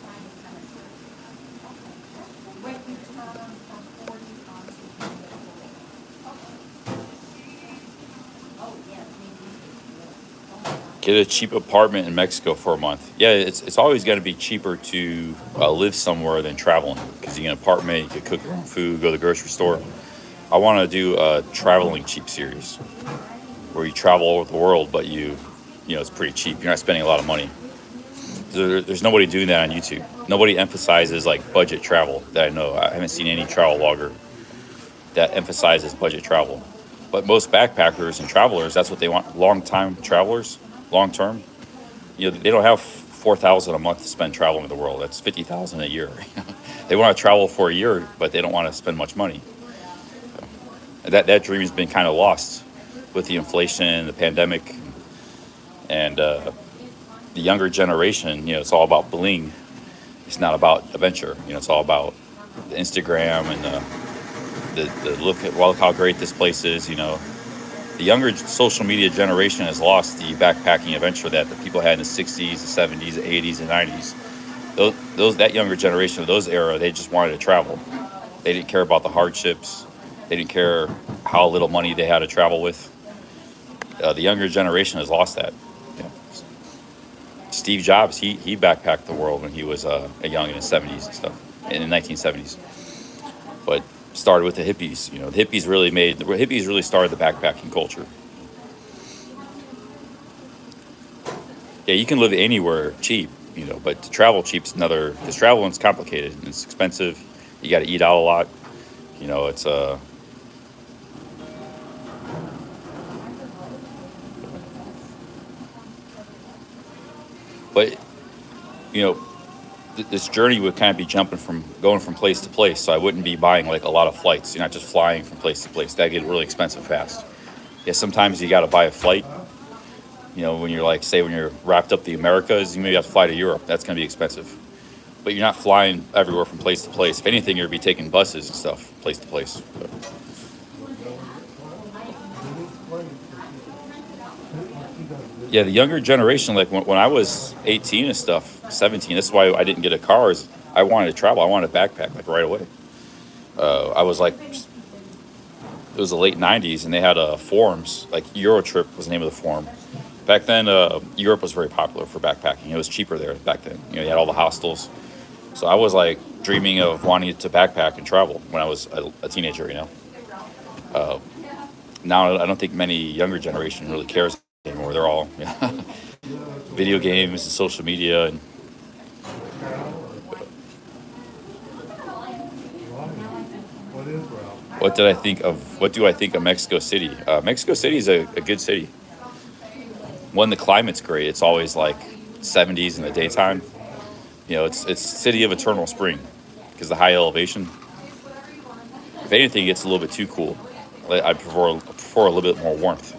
Get a cheap apartment in Mexico for a month. Yeah, it's always going to be cheaper to live somewhere than traveling, because you get an apartment, you can cook your own food, go to the grocery store. I want to do a traveling cheap series where you travel all over the world, but you know, it's pretty cheap. You're not spending a lot of money. There's nobody doing that on YouTube. Nobody emphasizes like budget travel that I know. I haven't seen any travel vlogger that emphasizes budget travel. But most backpackers and travelers, that's what they want. Long-time travelers, long-term, you know, they don't have $4,000 a month to spend traveling the world. That's $50,000 a year. They want to travel for a year, but they don't want to spend much money. That dream has been kind of lost with the inflation, the pandemic, and the younger generation. You know, it's all about bling. It's not about adventure. You know, it's all about the Instagram and the look how great this place is. You know, the younger social media generation has lost the backpacking adventure that the people had in the 60s, the 70s, the 80s, and 90s. That younger generation of those era, they just wanted to travel. They didn't care about the hardships. They didn't care how little money they had to travel with. The younger generation has lost that. You know, Steve Jobs, he backpacked the world when he was young in the 70s and stuff, in the 1970s. But started with the hippies. You know, the hippies really started the backpacking culture. Yeah, you can live anywhere cheap, you know, but to travel cheap's another. Because traveling's complicated and it's expensive. You got to eat out a lot. You know, it's But you know, this journey would kind of be going from place to place. So I wouldn't be buying like a lot of flights. You're not just flying from place to place. That get really expensive fast. Yeah, sometimes you got to buy a flight. You know, when you're like, say, when you're wrapped up the Americas, you maybe have to fly to Europe. That's going to be expensive. But you're not flying everywhere from place to place. If anything, you'll be taking buses and stuff, place to place. Yeah, the younger generation, like when I was 18 and stuff, 17, that's why I didn't get a car, is I wanted to travel. I wanted to backpack like right away. I was like, it was the late 90s, and they had forums, like Eurotrip was the name of the forum. Back then, Europe was very popular for backpacking. It was cheaper there back then. You know, you had all the hostels. So I was like dreaming of wanting to backpack and travel when I was a teenager, you know. Now I don't think many younger generation really cares anymore. They're all video games and social media. And what do I think of Mexico City? Mexico City is a good city. One, the climate's great. It's always like 70s in the daytime. You know, it's city of eternal spring because the high elevation. If anything, it gets a little bit too cool. I prefer a little bit more warmth.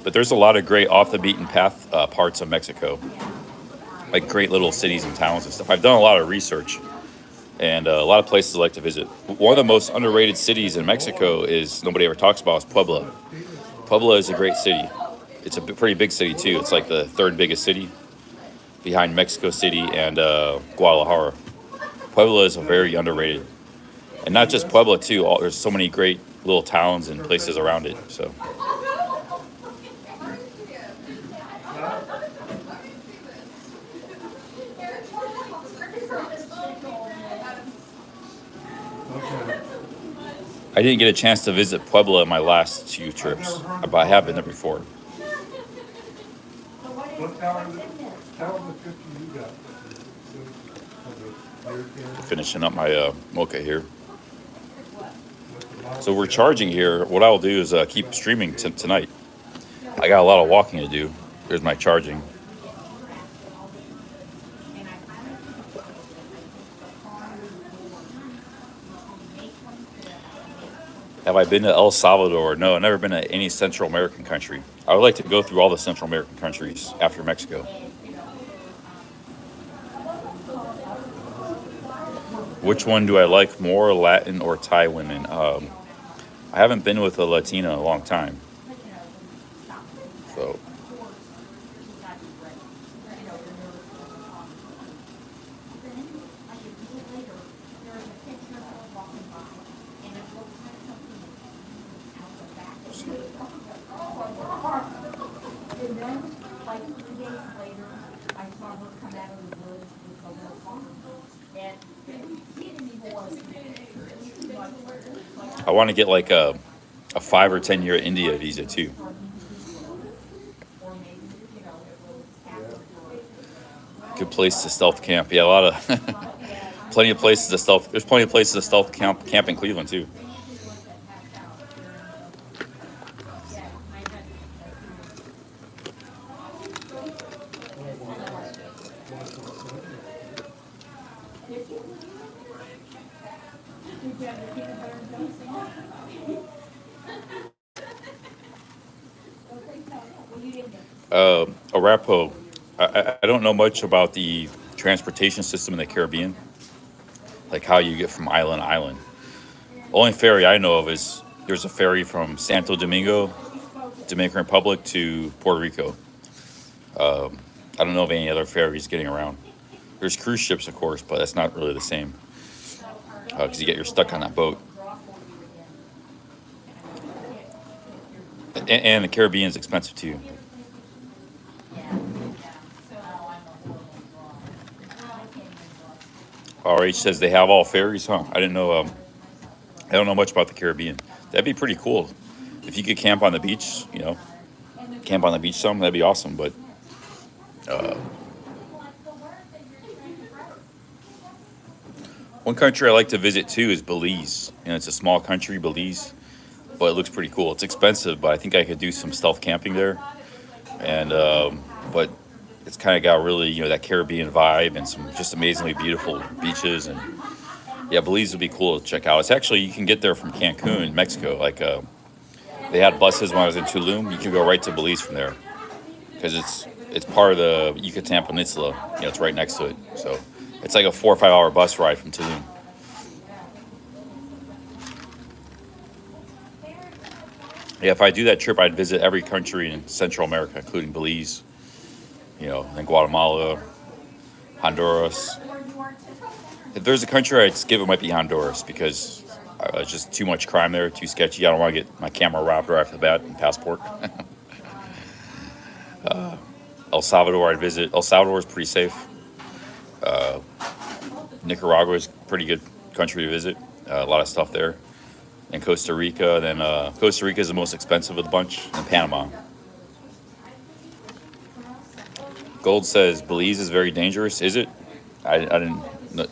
But there's a lot of great off the beaten path parts of Mexico, like great little cities and towns and stuff. I've done a lot of research, and a lot of places I like to visit. One of the most underrated cities in Mexico is, nobody ever talks about, is Puebla. Puebla is a great city. It's a pretty big city too. It's like the third biggest city behind Mexico City and Guadalajara. Puebla is a very underrated, and not just Puebla too. There's so many great little towns and places around it. So. I didn't get a chance to visit Puebla in my last 2 trips, but I have been there before. What tower is it? Tower of the 50 you got? Of the beer can? Finishing up my mocha here. With the bottle? So we're charging here. What I'll do is keep streaming tonight. I got a lot of walking to do. There's my charging. Have I been to El Salvador? No, I've never been to any Central American country. I would like to go through all the Central American countries after Mexico. Which one do I like more, Latin or Thai women? I haven't been with a Latina in a long time. So, And then, like 2 days later, I saw her come out of the woods with a little farm. And she didn't even want to. I want to get like a 5 or 10 year India visa too. Good place to stealth camp. Yeah, a lot of plenty of places to stealth. There's plenty of places to stealth camp in Cleveland too. Arapaho. I don't know much about the transportation system in the Caribbean, like how you get from island to island. Only ferry I know of is there's a ferry from Santo Domingo, Dominican Republic to Puerto Rico. I don't know of any other ferries getting around. There's cruise ships, of course, but that's not really the same because you're stuck on that boat. And the Caribbean's expensive too. RH says they have all ferries, huh? I didn't know. I don't know much about the Caribbean. That'd be pretty cool if you could camp on the beach. Camp on the beach some. That'd be awesome. But one country I like to visit too is Belize, and it's a small country, Belize, but it looks pretty cool. It's expensive, but I think I could do some stealth camping there. And but it's kind of got really, that Caribbean vibe and some just amazingly beautiful beaches. And yeah, Belize would be cool to check out. It's actually, you can get there from Cancun, Mexico. Like they had buses when I was in Tulum. You can go right to Belize from there because it's part of the Yucatan Peninsula. It's right next to it. So it's like a 4 or 5 hour bus ride from Tulum. Yeah, if I do that trip, I'd visit every country in Central America, including Belize, and Guatemala, Honduras. If there's a country I'd skip, it might be Honduras because it's just too much crime there, too sketchy. I don't want to get my camera robbed right off the bat and passport. El Salvador, I'd visit. El Salvador is pretty safe. Nicaragua is a pretty good country to visit. A lot of stuff there. And Costa Rica. Then Costa Rica is the most expensive of the bunch. And Panama. Gold says Belize is very dangerous. Is it? I didn't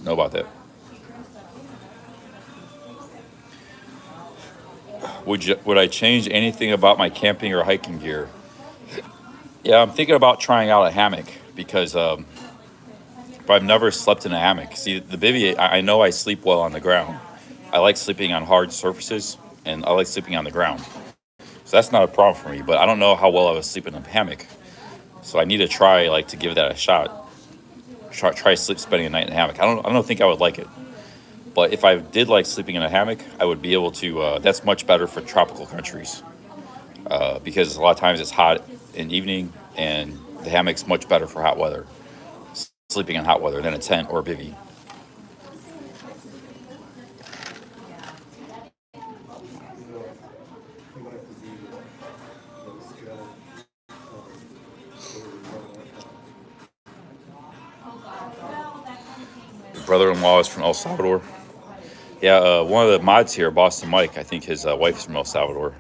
know about that. Would I change anything about my camping or hiking gear? Yeah, I'm thinking about trying out a hammock because but I've never slept in a hammock. See, the bivy, I know I sleep well on the ground. I like sleeping on hard surfaces, and I like sleeping on the ground. So that's not a problem for me, but I don't know how well I would sleep in a hammock. So I need to try, to give that a shot. Try spending a night in a hammock. I don't think I would like it. But if I did like sleeping in a hammock, I would be able to, that's much better for tropical countries. Because a lot of times it's hot in the evening, and the hammock's much better for hot weather. Sleeping in hot weather than a tent or a bivy. Brother-in-law is from El Salvador. Yeah, one of the mods here, Boston Mike, I think his wife's from El Salvador.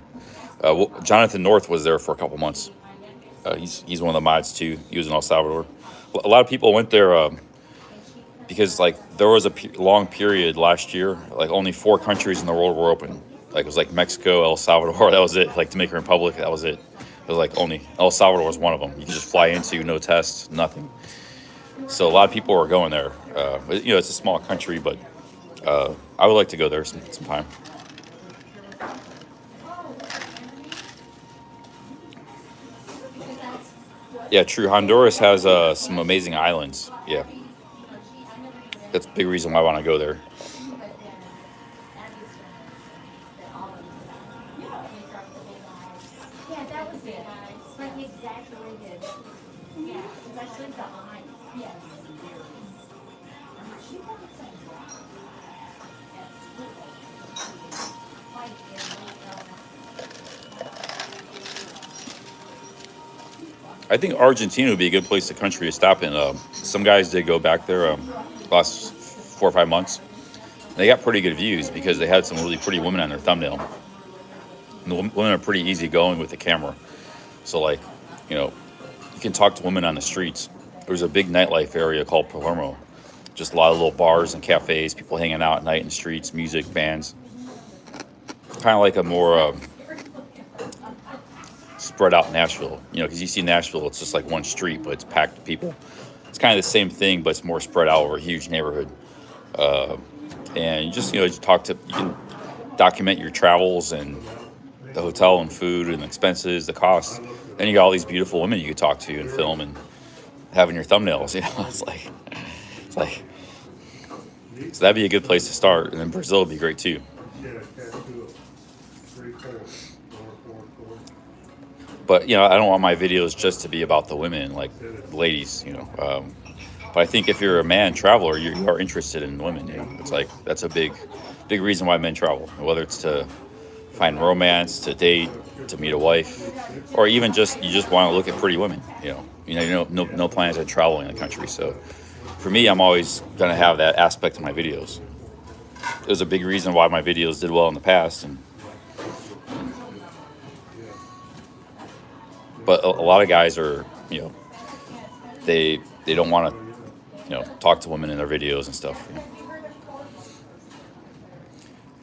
Jonathan North was there for a couple months. He's one of the mods too. He was in El Salvador. A lot of people went there because like there was a long period last year, like only 4 countries in the world were open. Like it was like Mexico, El Salvador, that was it. Like Dominican Republic, that was it. It was like only El Salvador was one of them. You could just fly into, no tests, nothing. So a lot of people were going there. It's a small country, but I would like to go there sometime. Yeah, true. Honduras has some amazing islands. Yeah, that's a big reason why I want to go there. Yeah, that was it. Like exaggerated. Yeah, especially the eyes. Yes. She wanted some rock. Like I think Argentina would be a good place, the country to stop in. Some guys did go back there last 4 or 5 months. They got pretty good views because they had some really pretty women on their thumbnail. And the women are pretty easygoing with the camera. So, like, you can talk to women on the streets. There's a big nightlife area called Palermo. Just a lot of little bars and cafes, people hanging out at night in the streets, music, bands. Kind of like a more spread out Nashville, because you see Nashville, it's just like one street, but it's packed with people. It's kind of the same thing, but it's more spread out over a huge neighborhood. And you just, you can document your travels and the hotel and food and expenses, the costs. Then you got all these beautiful women you could talk to and film and having your thumbnails. It's like, so that'd be a good place to start. And then Brazil would be great too. But I don't want my videos just to be about the women, like ladies. But I think if you're a man traveler, you are interested in women. It's like that's a big reason why men travel. Whether it's to find romance, to date, to meet a wife, or even you just want to look at pretty women. No plans on traveling the country. So for me, I'm always gonna have that aspect of my videos. It was a big reason why my videos did well in the past, but a lot of guys are, they don't want to, talk to women in their videos and stuff.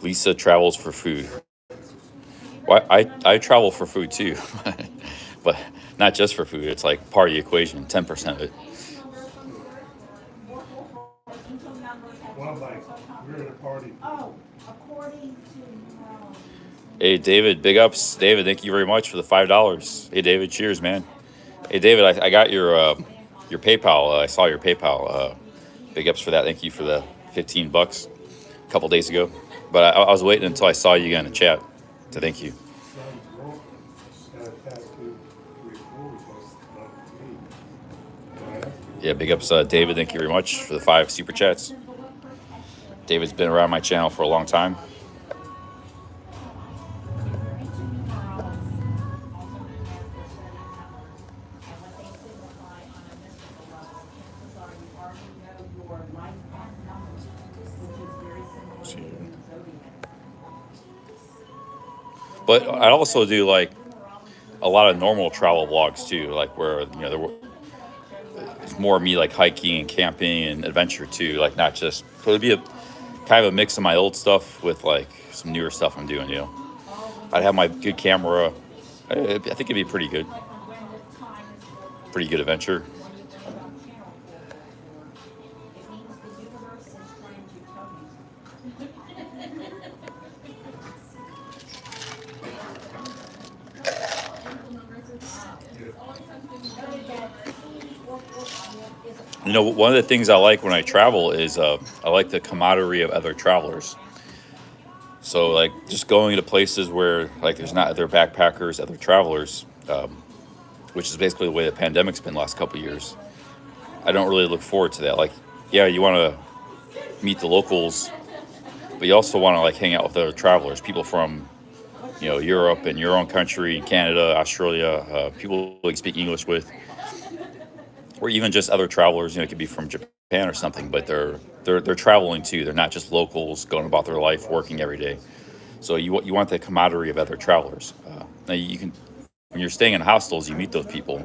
Lisa travels for food. Well, I travel for food too, but not just for food. It's like part of the equation, 10% of it. We're at a party. Oh, according to Hey, David, big ups. David, thank you very much for the $5. Hey, David, cheers, man. Hey, David, I got your PayPal. I saw your PayPal. Big ups for that. Thank you for the $15 a couple days ago. But I was waiting until I saw you again in the chat to thank you. Yeah, big ups, David. Thank you very much for the 5 super chats. David's been around my channel for a long time. But I also do like a lot of normal travel vlogs too, like where it's more me like hiking and camping and adventure too, like not just. So it'd be a kind of a mix of my old stuff with like some newer stuff I'm doing. I'd have my good camera. I think it'd be pretty good adventure. One of the things I like when I travel is I like the camaraderie of other travelers. So like just going to places where like there's not other backpackers, other travelers, which is basically the way the pandemic's been the last couple of years. I don't really look forward to that. Like, yeah, you want to meet the locals, but you also want to like hang out with other travelers, people from Europe and your own country, Canada, Australia, people you speak English with. Or even just other travelers, it could be from Japan or something, but they're they're traveling too. They're not just locals going about their life working every day. So you want the camaraderie of other travelers. Now you can, when you're staying in hostels, you meet those people,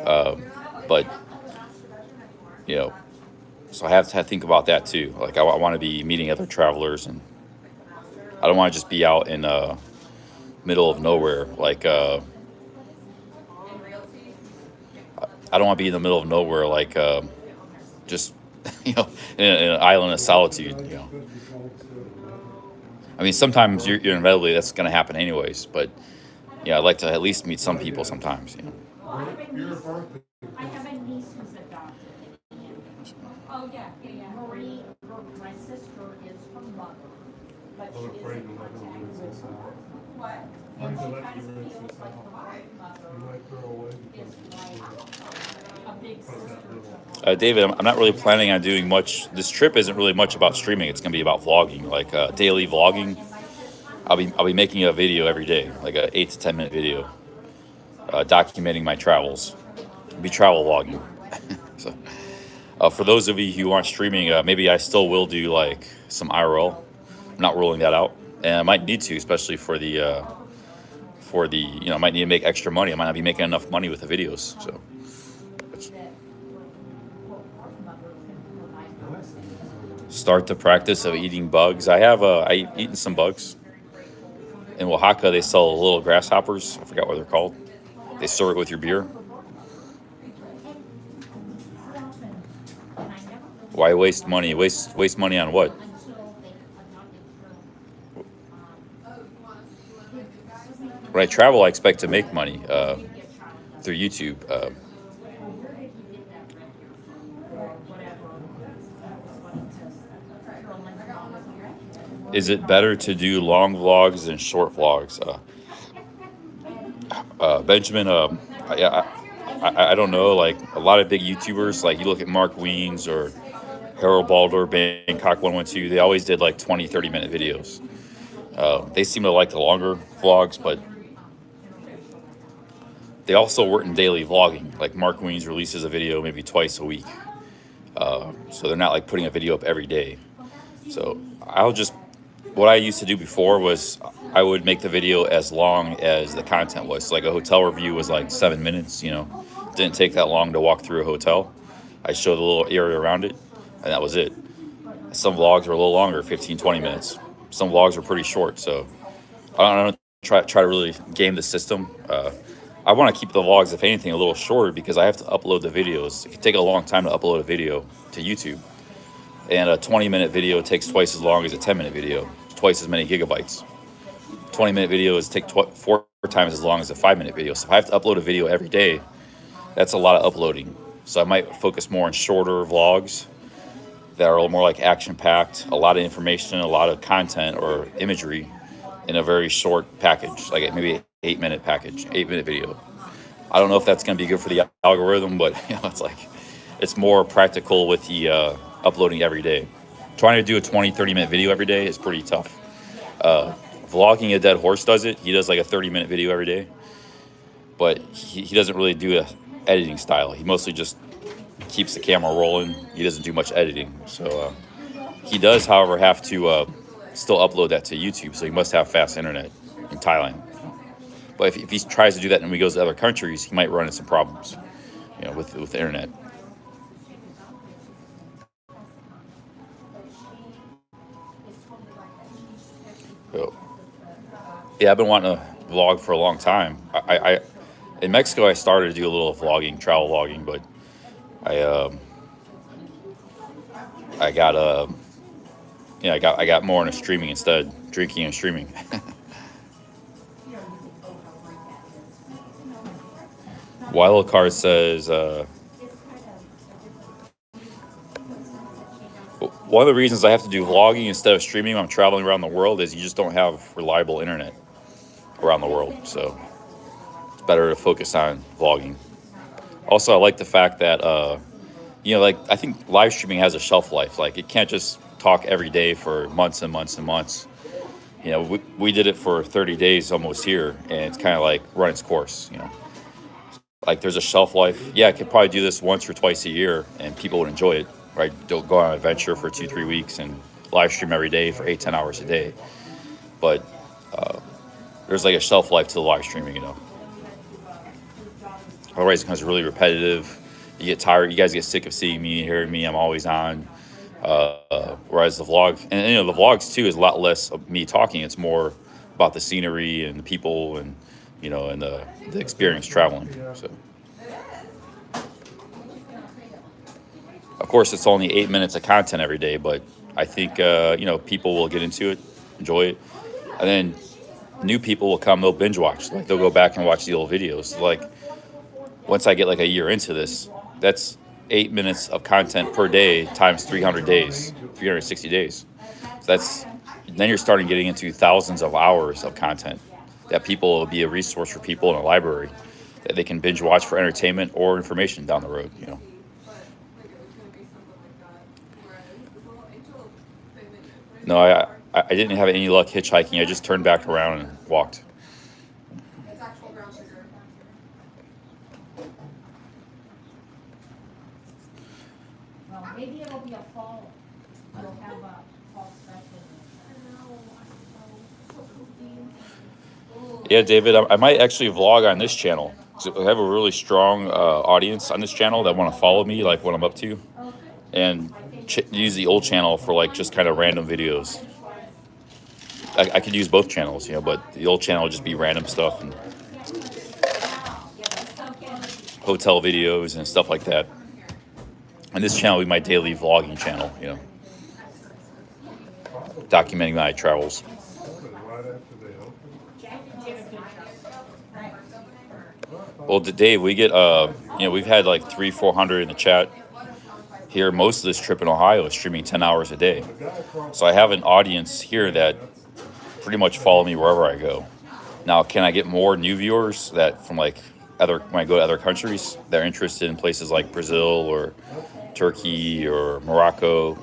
but you know. So I have to think about that too. Like I want to be meeting other travelers, and I don't want to just be out in middle of nowhere. Like I don't want to be in the middle of nowhere, like just in an island of solitude. I mean, sometimes you're inevitably that's going to happen anyways. But yeah, I'd like to at least meet some people sometimes. Well, I have a niece who's adopted. Oh, yeah, Marie, my sister is her mother, but she is in contact with her. What? And she kind of feels like her mother is like a big sister. David, I'm not really planning on doing much. This trip isn't really much about streaming. It's going to be about vlogging, like daily vlogging. I'll be making a video every day, like a 8 to 10 minute video, documenting my travels. I'll be travel vlogging. So, for those of you who aren't streaming, maybe I still will do like some IRL. I'm not ruling that out, and I might need to, especially for the I might need to make extra money. I might not be making enough money with the videos. So. Start the practice of eating bugs. I eaten some bugs. In Oaxaca, they sell little grasshoppers. I forgot what they're called. They serve it with your beer. Why waste money? Waste money on what? When I travel, I expect to make money through YouTube. Is it better to do long vlogs than short vlogs? Benjamin, I don't know. Like a lot of big YouTubers, like you look at Mark Wiens or Harold Balder, Bangkok 112, they always did like 20, 30-minute videos. They seem to like the longer vlogs, but they also weren't in daily vlogging. Like Mark Wiens releases a video maybe twice a week. So they're not like putting a video up every day. So what I used to do before was I would make the video as long as the content was. So like a hotel review was like 7 minutes, Didn't take that long to walk through a hotel. I showed the little area around it, and that was it. Some vlogs were a little longer, 15, 20 minutes. Some vlogs were pretty short, so I don't try to really game the system. I want to keep the vlogs, if anything, a little shorter because I have to upload the videos. It can take a long time to upload a video to YouTube. And a 20-minute video takes twice as long as a 10-minute video, twice as many gigabytes. 20-minute videos take 4 times as long as a 5-minute video. So if I have to upload a video every day, that's a lot of uploading. So I might focus more on shorter vlogs that are a little more like action-packed, a lot of information, a lot of content or imagery in a very short package, like maybe 8-minute package, 8-minute video. I don't know if that's going to be good for the algorithm, but it's more practical with the uploading every day. Trying to do a 20, 30-minute video every day is pretty tough. Vlogging a dead horse does it. He does like a 30-minute video every day, but he doesn't really do a editing style. He mostly just keeps the camera rolling. He doesn't do much editing. So he does, however, have to still upload that to YouTube. So he must have fast internet in Thailand. But if he tries to do that and he goes to other countries, he might run into some problems, with the internet. So, yeah, I've been wanting to vlog for a long time. I in Mexico, I started to do a little vlogging, travel vlogging, but I got more into streaming instead, drinking and streaming. Wild Card says, one of the reasons I have to do vlogging instead of streaming when I'm traveling around the world is you just don't have reliable internet around the world. So it's better to focus on vlogging. Also, I like the fact that, I think live streaming has a shelf life. Like, it can't just talk every day for months and months and months. We did it for 30 days almost here, and it's kind of like run its course, Like, there's a shelf life. Yeah, I could probably do this once or twice a year, and people would enjoy it. right? Don't go on an adventure for 2-3 weeks and live stream every day for 8-10 hours a day. But there's like a shelf life to the live streaming, you know. Otherwise, it becomes really repetitive. You get tired. You guys get sick of seeing me, hearing me. I'm always on. Whereas the vlog, and you know, the vlogs too is a lot less of me talking. It's more about the scenery and the people, and you know, and the experience traveling. So, of course, it's only 8 minutes of content every day, but I think you know, people will get into it, enjoy it, and then new people will come. They'll binge watch. Like they'll go back and watch the old videos. Like once I get like a year into this, that's 8 minutes of content per day times 300 days, 360 days. So then you're starting getting into thousands of hours of content that people will be a resource for people in a library that they can binge watch for entertainment or information down the road, you know. No, I didn't have any luck hitchhiking. I just turned back around and walked. It's actual brown sugar. Well, maybe it'll be a fall, you'll have a fall special. Yeah, David, I might actually vlog on this channel. So I have a really strong audience on this channel that want to follow me, like what I'm up to, and use the old channel for like just kind of random videos. I could use both channels, you know, but the old channel would just be random stuff and hotel videos and stuff like that. And this channel will be my daily vlogging channel, you know, documenting my travels. Well, Dave, we get, you know, we've had like 300-400 in the chat here. Most of this trip in Ohio is streaming 10 hours a day. So I have an audience here that pretty much follow me wherever I go. Now, can I get more new viewers that from like when I go to other countries that are interested in places like Brazil or Turkey or Morocco,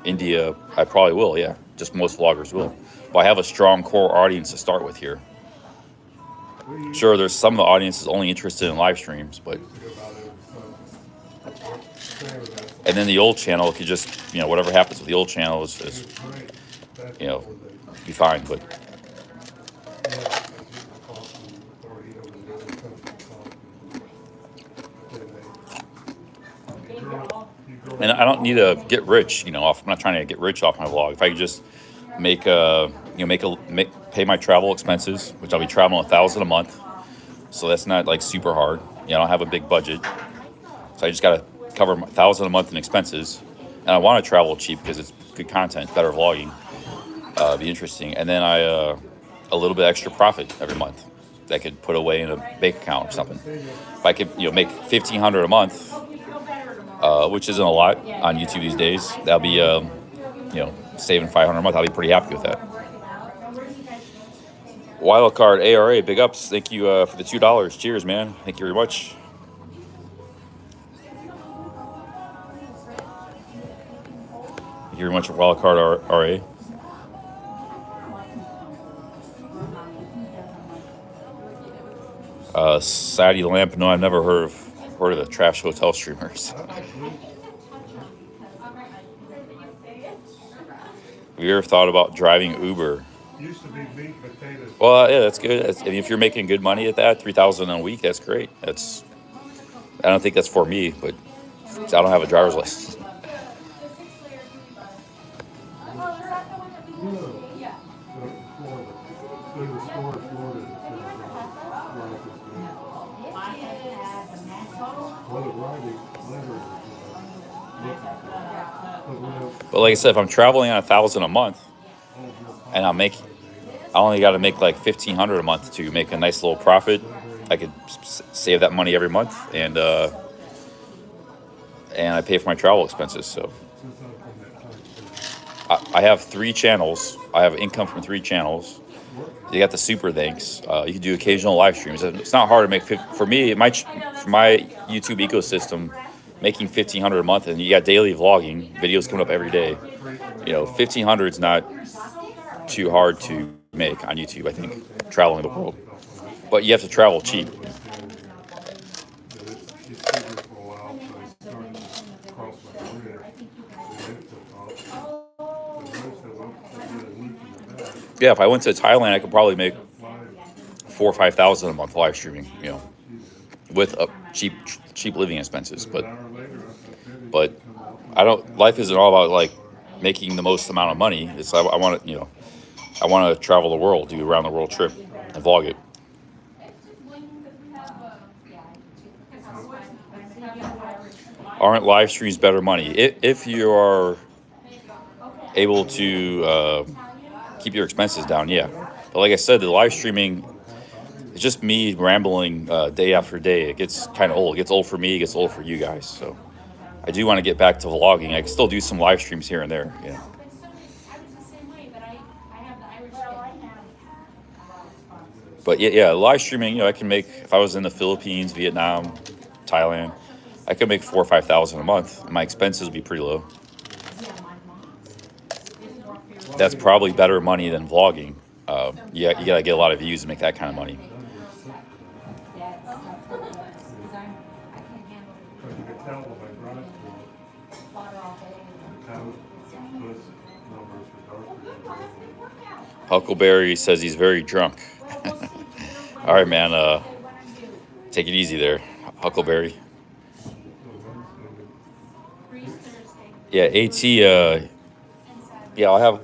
India? I probably will, yeah. Just most vloggers will. But I have a strong core audience to start with here. Sure, there's some of the audience is only interested in live streams, but and then the old channel could just, you know, whatever happens with the old channel is you know, be fine. But and I don't need to get rich, you know, I'm not trying to get rich off my vlog. If I could just make pay my travel expenses, which I'll be traveling $1,000 a month, so that's not like super hard. You know, I don't have a big budget, so I just gotta cover $1,000 a month in expenses, and I want to travel cheap because it's good content, better vlogging, be interesting, and then a little bit extra profit every month that I could put away in a bank account or something. If I could, you know, make $1,500 a month, which isn't a lot on YouTube these days, that'll be you know, saving $500 a month. I'll be pretty happy with that. Wildcard ARA, big ups. Thank you for the $2. Cheers, man. Thank you very much. Thank you very much, Wildcard RA. Sadie Lamp. No, I've never heard of the trash hotel streamers. Have you ever thought about driving Uber? Used to be meat, potatoes. Well, yeah, that's good. I mean, if you're making good money at that, $3,000 a week, that's great. I don't think that's for me, but I don't have a driver's license. But like I said, if I'm traveling on $1,000 a month, and I only got to make like $1,500 a month to make a nice little profit. I could save that money every month, and I pay for my travel expenses. So I have 3 channels. I have income from 3 channels. You got the super thanks. You can do occasional live streams. It's not hard to make. For me, for my YouTube ecosystem, making $1,500 a month, and you got daily vlogging videos coming up every day. You know, $1,500 is not too hard to make on YouTube, I think, traveling the world. But you have to travel cheap. Yeah, if I went to Thailand, I could probably make 4 or 5,000 a month live streaming. You know, with cheap living expenses. But I don't. Life isn't all about like making the most amount of money. It's I want to, you know, I want to travel the world, do a around the world trip, and vlog it. Aren't live streams better money? If you are able to keep your expenses down, yeah. But like I said, the live streaming, it's just me rambling day after day. It gets kind of old. It gets old for me. It gets old for you guys. So I do want to get back to vlogging. I can still do some live streams here and there. You know. But yeah, live streaming. You know, I can make, if I was in the Philippines, Vietnam, Thailand, I could make 4 or 5,000 a month. My expenses would be pretty low. That's probably better money than vlogging. Yeah, you gotta get a lot of views to make that kind of money. Huckleberry says he's very drunk. All right, man. Take it easy there, Huckleberry. Yeah, AT. Yeah, I'll have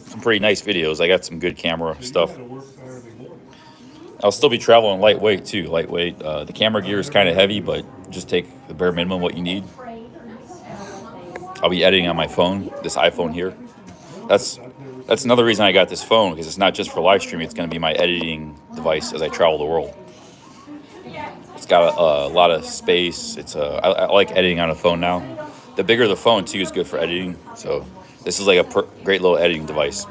some pretty nice videos. I got some good camera stuff. I'll still be traveling lightweight too. Lightweight. The camera gear is kind of heavy, but just take the bare minimum what you need. I'll be editing on my phone, this iPhone here. That's another reason I got this phone, because it's not just for live streaming. It's going to be my editing device as I travel the world. It's got a lot of space. I like editing on a phone now. The bigger the phone too is good for editing. So this is like a great little editing device,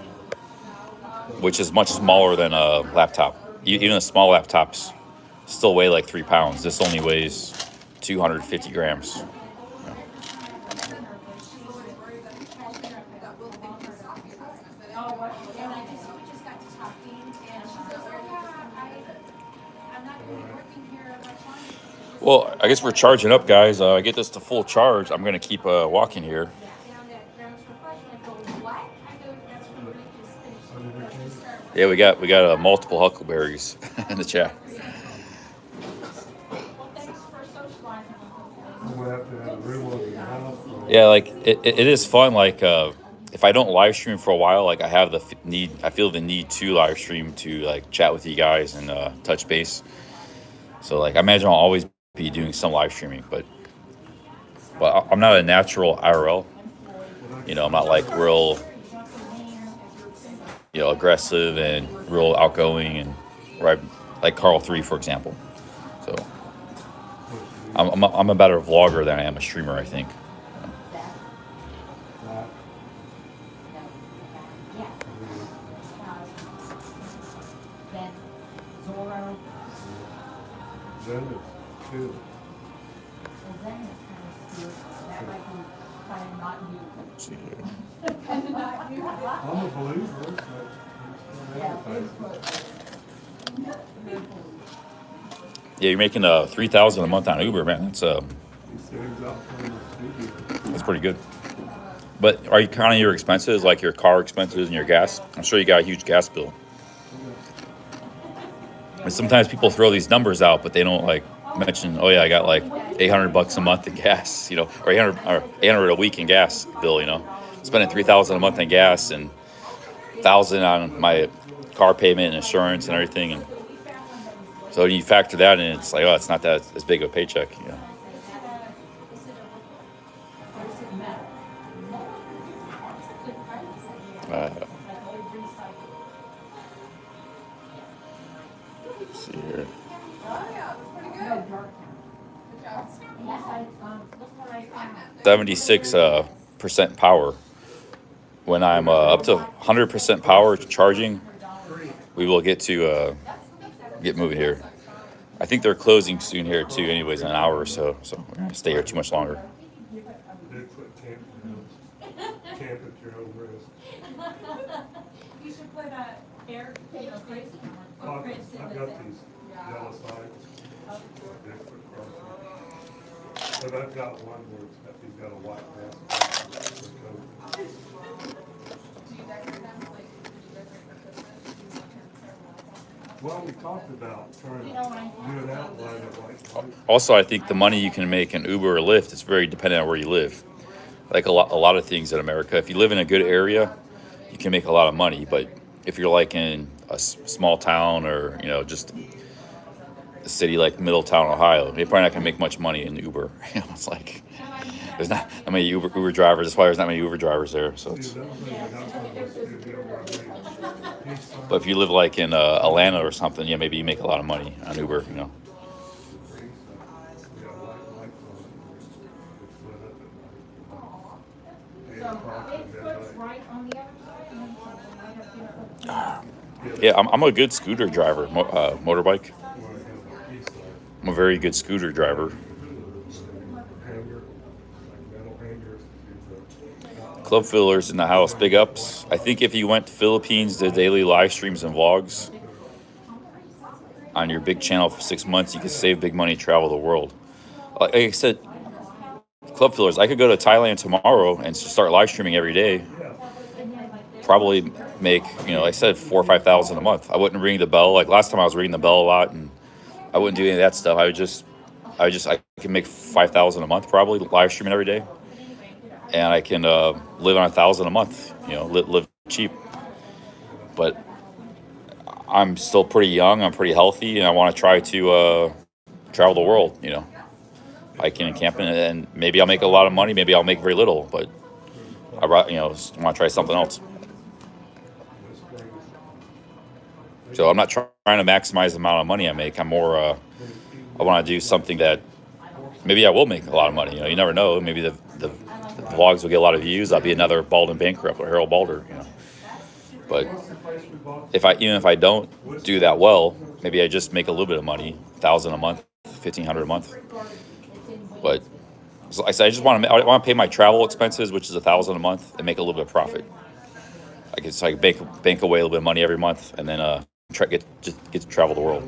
which is much smaller than a laptop. Even the small laptops still weigh like 3 pounds. This only weighs 250 grams. Well, I guess we're charging up, guys. I get this to full charge. I'm gonna keep walking here. Yeah, we got multiple huckleberries in the chat. Yeah, like it is fun. Like if I don't live stream for a while, like I have the need. I feel the need to live stream to like chat with you guys and touch base. So like I imagine I'll always be doing some live streaming, but I'm not a natural IRL. You know, I'm not like real, you know, aggressive and real outgoing and right, like Carl 3, for example. So I'm a better vlogger than I am a streamer, I think. Let's see here. I'm a believer. Yeah, you're making $3,000 a month on Uber, man. That's pretty good. But are you counting your expenses, like your car expenses and your gas? I'm sure you got a huge gas bill. And sometimes people throw these numbers out, but they don't like mention, oh yeah, I got like $800 a month in gas, you know, or 800 a week in gas bill, you know. Spending $3,000 a month in gas and $1,000 on my car payment and insurance and everything, and so when you factor that in, it's like, oh, it's not that as big of a paycheck, you know. Let's see here. 76% power. When I'm up to 100% power charging, we will get to get moving here. I think they're closing soon here too, anyways, in an hour or so. So we're gonna stay here too much longer. Camp at your own risk. You should put a air, I've got these yellow sites. But I've got one where he's got a white mask. Well, we talked about trying to do an outline of like. Also, I think the money you can make in Uber or Lyft is very dependent on where you live. Like a lot of things in America, if you live in a good area, you can make a lot of money. But if you're like in a small town or just a city like Middletown, Ohio, you're probably not gonna make much money in Uber. It's like there's not that many Uber drivers. That's why there's not many Uber drivers there. So it's. But if you live like in Atlanta or something, yeah, maybe you make a lot of money on Uber. Bigfoot's right on the other side, and then something right up here. Yeah, I'm a good scooter driver, motorbike. I'm a very good scooter driver. Club fillers in the house, big ups. I think if you went to Philippines, did daily live streams and vlogs on your big channel for 6 months, you could save big money, travel the world. Like I said, club fillers, I could go to Thailand tomorrow and start live streaming every day. Probably make, like I said, 4,000 or 5,000 a month. I wouldn't ring the bell. Like last time I was ringing the bell a lot and I wouldn't do any of that stuff. I can make 5,000 a month probably live streaming every day. And I can live on 1,000 a month, live cheap. But I'm still pretty young. I'm pretty healthy, and I want to try to travel the world. Hiking and camping, and maybe I'll make a lot of money. Maybe I'll make very little, but I just want to try something else. So I'm not trying to maximize the amount of money I make. I'm more I want to do something that maybe I will make a lot of money. You never know. Maybe the vlogs will get a lot of views. I'll be another Bald and Bankrupt or Harold Balder. But even if I don't do that well, maybe I just make a little bit of money, 1,000 a month, 1,500 a month. But like I said, I want to pay my travel expenses, which is 1,000 a month, and make a little bit of profit. I can bank away a little bit of money every month, and then get to travel the world.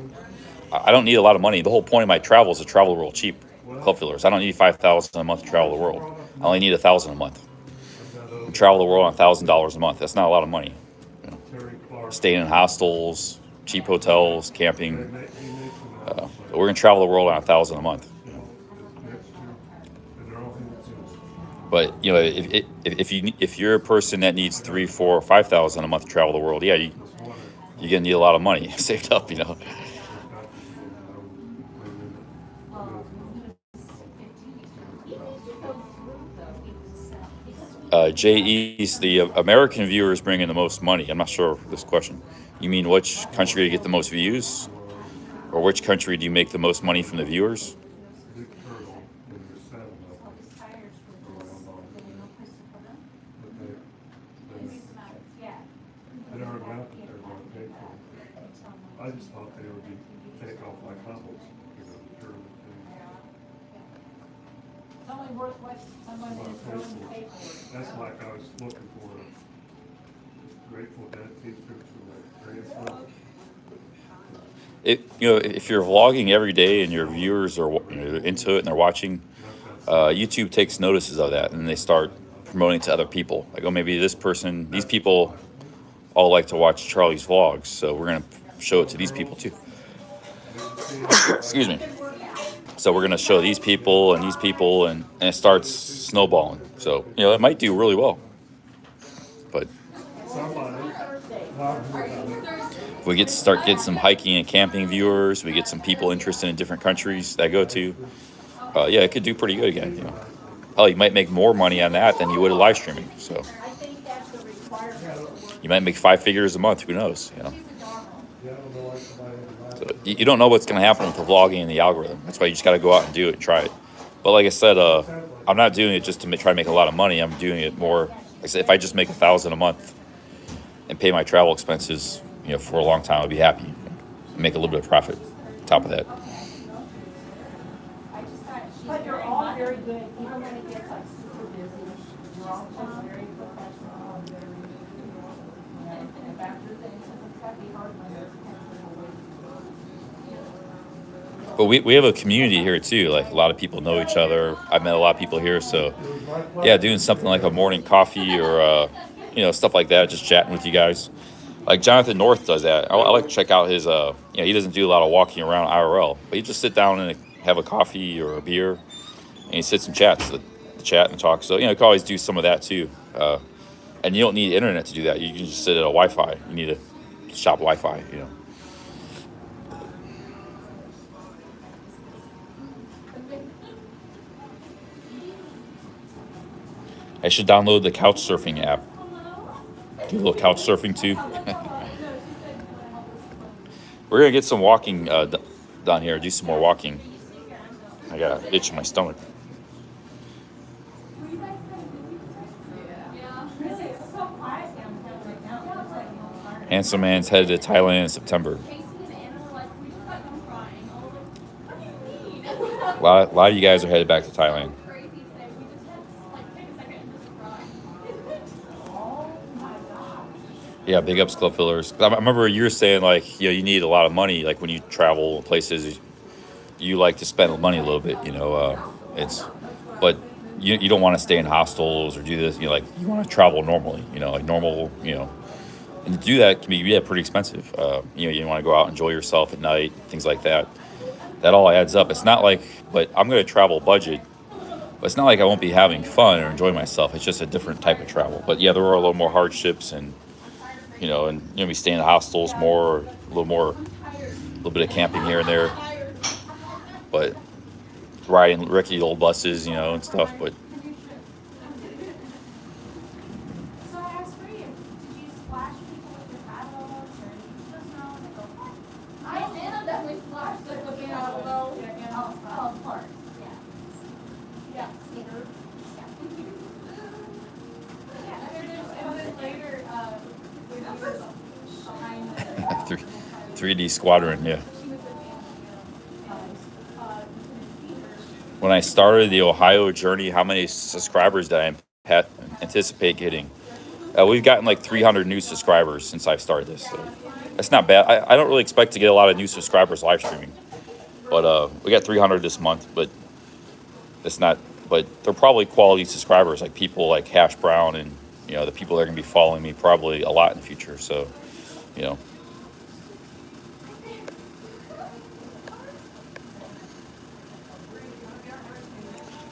I don't need a lot of money. The whole point of my travel is to travel the world cheap. Club fillers. I don't need 5,000 a month to travel the world. I only need 1,000 a month. Travel the world on $1,000 a month. That's not a lot of money. Staying in hostels, cheap hotels, camping. We're gonna travel the world on 1,000 a month. But if you're a person that needs 3,000, 4,000, or 5,000 a month to travel the world, yeah, you're gonna need a lot of money saved up. Jay East, the American viewers bring in the most money. I'm not sure of this question. You mean which country do you get the most views? Or which country do you make the most money from the viewers? I just thought they would take off like hobbles. It's only worth what someone is willing to pay for it. That's like I was looking for a Grateful Dead t-shirts for my grandson. If you're vlogging every day and your viewers are into it and they're watching, YouTube takes notices of that and they start promoting to other people. Like, oh, maybe these people all like to watch Charlie's vlogs, so we're gonna show it to these people too. Excuse me. So we're gonna show these people, and it starts snowballing. So it might do really well, but if we start getting some hiking and camping viewers, we get some people interested in different countries that I go to. It could do pretty good again. Hell, you might make more money on that than you would live streaming. So you might make 5 figures a month. Who knows? So you don't know what's going to happen with the vlogging and the algorithm. That's why you just got to go out and do it and try it. But like I said, I'm not doing it just to try to make a lot of money. I'm doing it more. Like I said, if I just make 1,000 a month and pay my travel expenses, for a long time, I'd be happy. Make a little bit of profit on top of that. But you're all very good, even when it gets like super busy. You're all just very professional and very, and after things, it's gotta be hard when there's But we have a community here too. Like a lot of people know each other. I've met a lot of people here. So yeah, doing something like a morning coffee or stuff like that, just chatting with you guys. Like Jonathan North does that. I like to check out his. He doesn't do a lot of walking around IRL, but he just sit down and have a coffee or a beer, and he sits and chats, chat and talk. So you can always do some of that too. And you don't need internet to do that. You can just sit at a Wi-Fi. You need to shop Wi-Fi. I should download the couch surfing app. Do a little couch surfing too. We're gonna get some walking done here. Do some more walking. I got an itch in my stomach. Handsome man's headed to Thailand in September. A lot of you guys are headed back to Thailand. Yeah, big ups, club fillers. I remember you were saying like, you need a lot of money. Like when you travel places, you like to spend money a little bit. But you don't want to stay in hostels or do this. You want to travel normally. Like normal. And to do that can be pretty expensive. You want to go out and enjoy yourself at night, things like that. That all adds up. It's not like, but I'm going to travel budget. But it's not like I won't be having fun or enjoying myself. It's just a different type of travel. But yeah, there are a little more hardships and we stay in the hostels more, a little bit of camping here and there. But riding rickety old buses, and stuff. But So I asked for you, did you splash people with your paddles or just know and they go, oh. I did definitely splash them with the elbow. Oh, of course, yeah. Cedar. And then later, behind 3D Squadron, yeah. When I started the Ohio journey, how many subscribers did I anticipate getting? We've gotten like 300 new subscribers since I've started this. So that's not bad. I don't really expect to get a lot of new subscribers live streaming. But we got 300 this month, but it's not. But they're probably quality subscribers, like people like Hash Brown and the people that are going to be following me probably a lot in the future. So,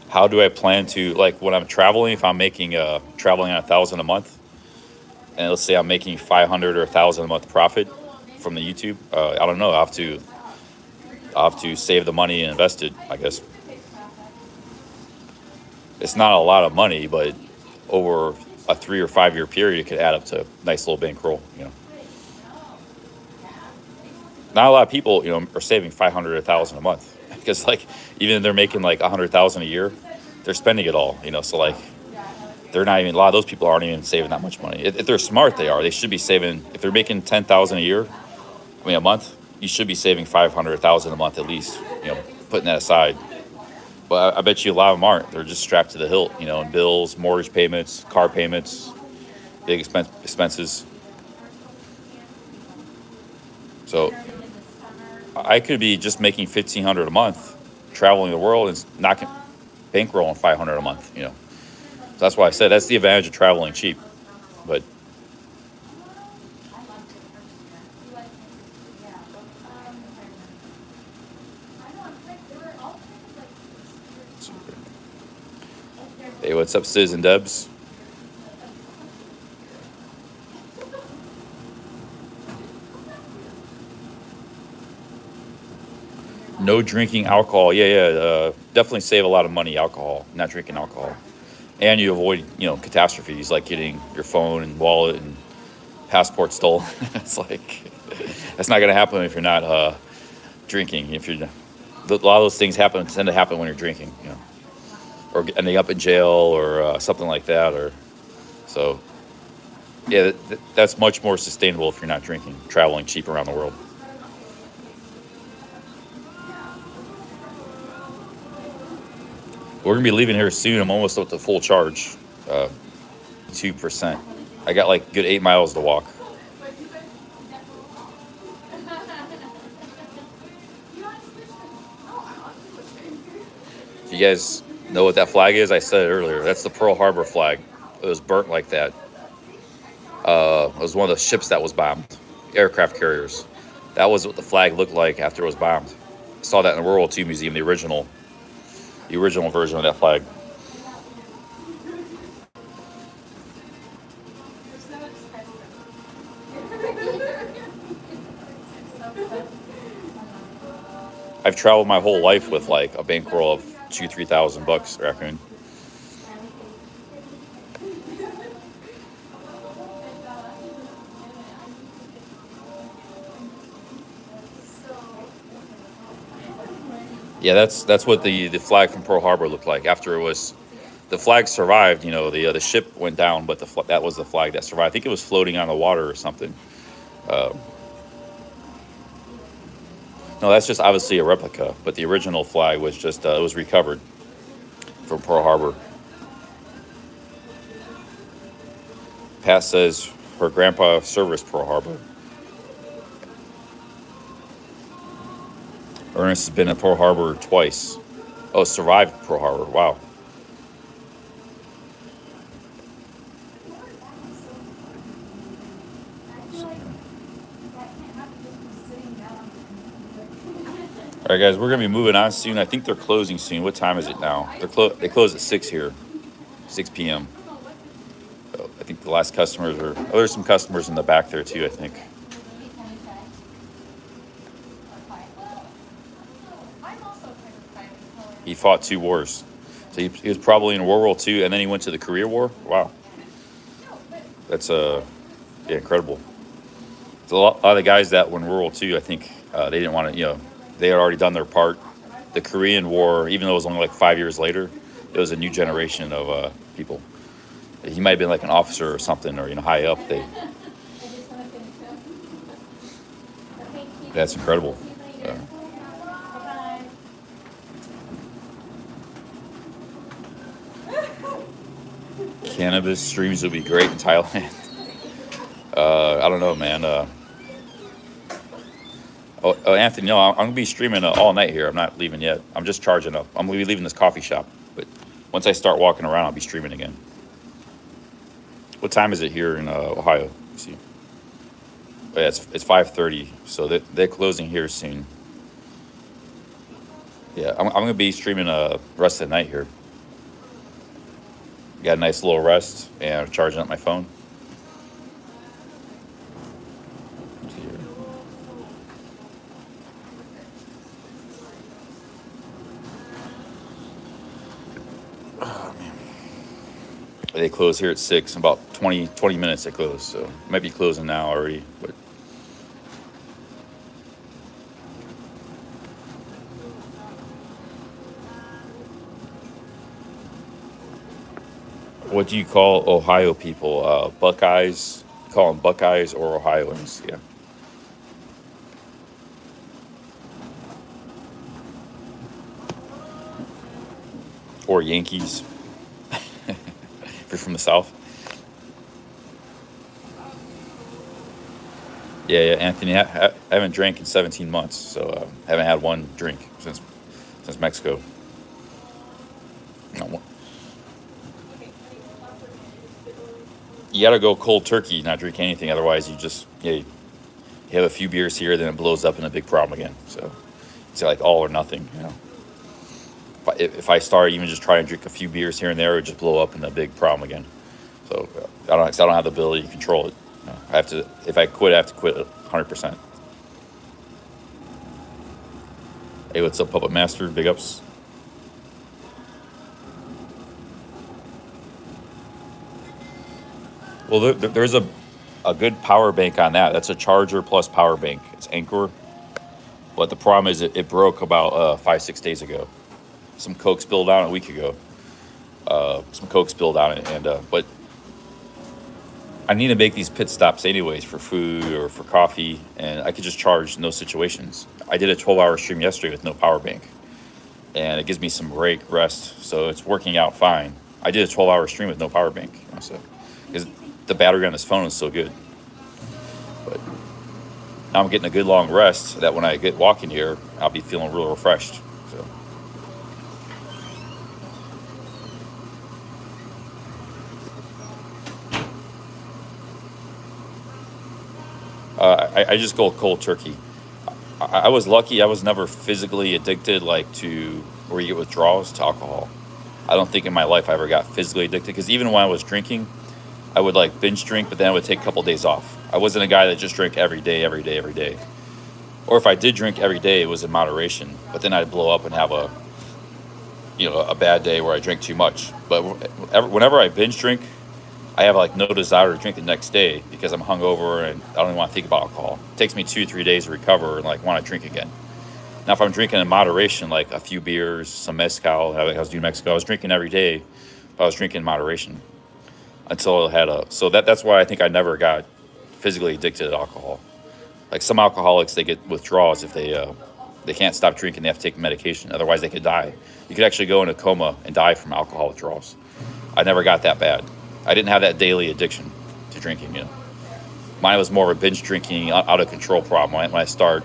How do I plan to, like when I'm traveling, if I'm making traveling on $1,000 a month, and let's say I'm making 500 or 1,000 a month profit from the YouTube, I don't know. I'll have to save the money and invest it, I guess. It's not a lot of money, but over a 3 or 5 year period, it could add up to a nice little bankroll. Not a lot of people, are saving 500 or 1,000 a month because, like, even if they're making like 100,000 a year, they're spending it all. So like, they're not even. A lot of those people aren't even saving that much money. If they're smart, they are. They should be saving. If they're making 10,000 a year, a month, you should be saving 500,000 a month at least. Putting that aside. But I bet you a lot of them aren't. They're just strapped to the hilt. In bills, mortgage payments, car payments, big expenses. So I could be just making $1,500 a month, traveling the world and knocking bankrolling 500 a month. So that's why I said that's the advantage of traveling cheap. But hey, what's up, Sis and Debs? No drinking alcohol. Yeah. Definitely save a lot of money. Alcohol, not drinking alcohol, and you avoid catastrophes like getting your phone and wallet and passport stolen. It's like that's not gonna happen if you're not drinking. If you're, a lot of those things tend to happen when you're drinking. Or ending up in jail or something like that. Or so. Yeah, that's much more sustainable if you're not drinking. Traveling cheap around the world. We're gonna be leaving here soon. I'm almost up to full charge, 2%. I got like good 8 miles to walk. If you guys know what that flag is, I said it earlier. That's the Pearl Harbor flag. It was burnt like that. It was one of the ships that was bombed, aircraft carriers. That was what the flag looked like after it was bombed. I saw that in the World War II Museum, the original version of that flag. I've traveled my whole life with like a bankroll of $2,000-3,000 raccoon. Yeah, that's what the flag from Pearl Harbor looked like after it was. The flag survived. You know, the ship went down, but that was the flag that survived. I think it was floating on the water or something. No, that's just obviously a replica, but the original flag was just it was recovered from Pearl Harbor. Pat says her grandpa serviced Pearl Harbor. Ernest has been at Pearl Harbor twice. Oh, survived Pearl Harbor. Wow. All right, guys, we're gonna be moving on soon. I think they're closing soon. What time is it now? They close at 6 here, 6 p.m. So I think the last customers are. Oh, there's some customers in the back there too, I think. He fought 2 wars, so he was probably in World War II, and then he went to the Korea War. Wow, that's yeah, incredible. So a lot of the guys that were in World War II, I think they didn't want to, they had already done their part. The Korean War, even though it was only like 5 years later, it was a new generation of people. He might have been like an officer or something, or high up. That's incredible. Cannabis streams would be great in Thailand. I don't know, man. Anthony, no, I'm gonna be streaming all night here. I'm not leaving yet. I'm just charging up. I'm gonna be leaving this coffee shop, but once I start walking around, I'll be streaming again. What time is it here in Ohio? Let's see. Oh, yeah, it's 5:30, so they're closing here soon. Yeah, I'm gonna be streaming the rest of the night here. Got a nice little rest and I'm charging up my phone. Oh, man. They close here at 6. About 20 minutes they close, so might be closing now already. But what do you call Ohio people? Buckeyes? You call them Buckeyes or Ohioans? Yeah. Or Yankees, if you're from the South. Yeah, Anthony, I haven't drank in 17 months, so haven't had one drink since Mexico. You gotta go cold turkey, not drink anything. Otherwise, you have a few beers here, then it blows up in a big problem again. So it's like all or nothing, If I start even just trying to drink a few beers here and there, it would just blow up in a big problem again. So I don't have the ability to control it. I have to. If I quit, I have to quit 100%. Hey, what's up, Puppet Master? Big ups. Well, there's a good power bank on that. That's a charger plus power bank. It's Anchor. But the problem is it broke about 5-6 days ago. Some Coke spilled out a week ago. But I need to make these pit stops anyways for food or for coffee, and I could just charge in those situations. I did a 12-hour stream yesterday with no power bank, and it gives me some break, rest, so it's working out fine. I did a 12-hour stream with no power bank, because the battery on this phone is so good. But now I'm getting a good long rest that when I get walking here, I'll be feeling real refreshed. So. I just go cold turkey. I was lucky. I was never physically addicted, like to where you get withdrawals to alcohol. I don't think in my life I ever got physically addicted because even when I was drinking, I would like binge drink, but then I would take a couple days off. I wasn't a guy that just drank every day, every day, every day. Or if I did drink every day, it was in moderation. But then I'd blow up and have a bad day where I drink too much. But whenever I binge drink, I have like no desire to drink the next day because I'm hungover and I don't even want to think about alcohol. It takes me 2-3 days to recover and like want to drink again. Now, if I'm drinking in moderation, like a few beers, some mezcal, I was doing Mexico, I was drinking every day, but I was drinking in moderation until I had so that's why I think I never got physically addicted to alcohol. Like some alcoholics, they get withdrawals if they can't stop drinking, they have to take medication. Otherwise, they could die. You could actually go in a coma and die from alcohol withdrawals. I never got that bad. I didn't have that daily addiction to drinking. Mine was more of a binge drinking, out of control problem. When I start,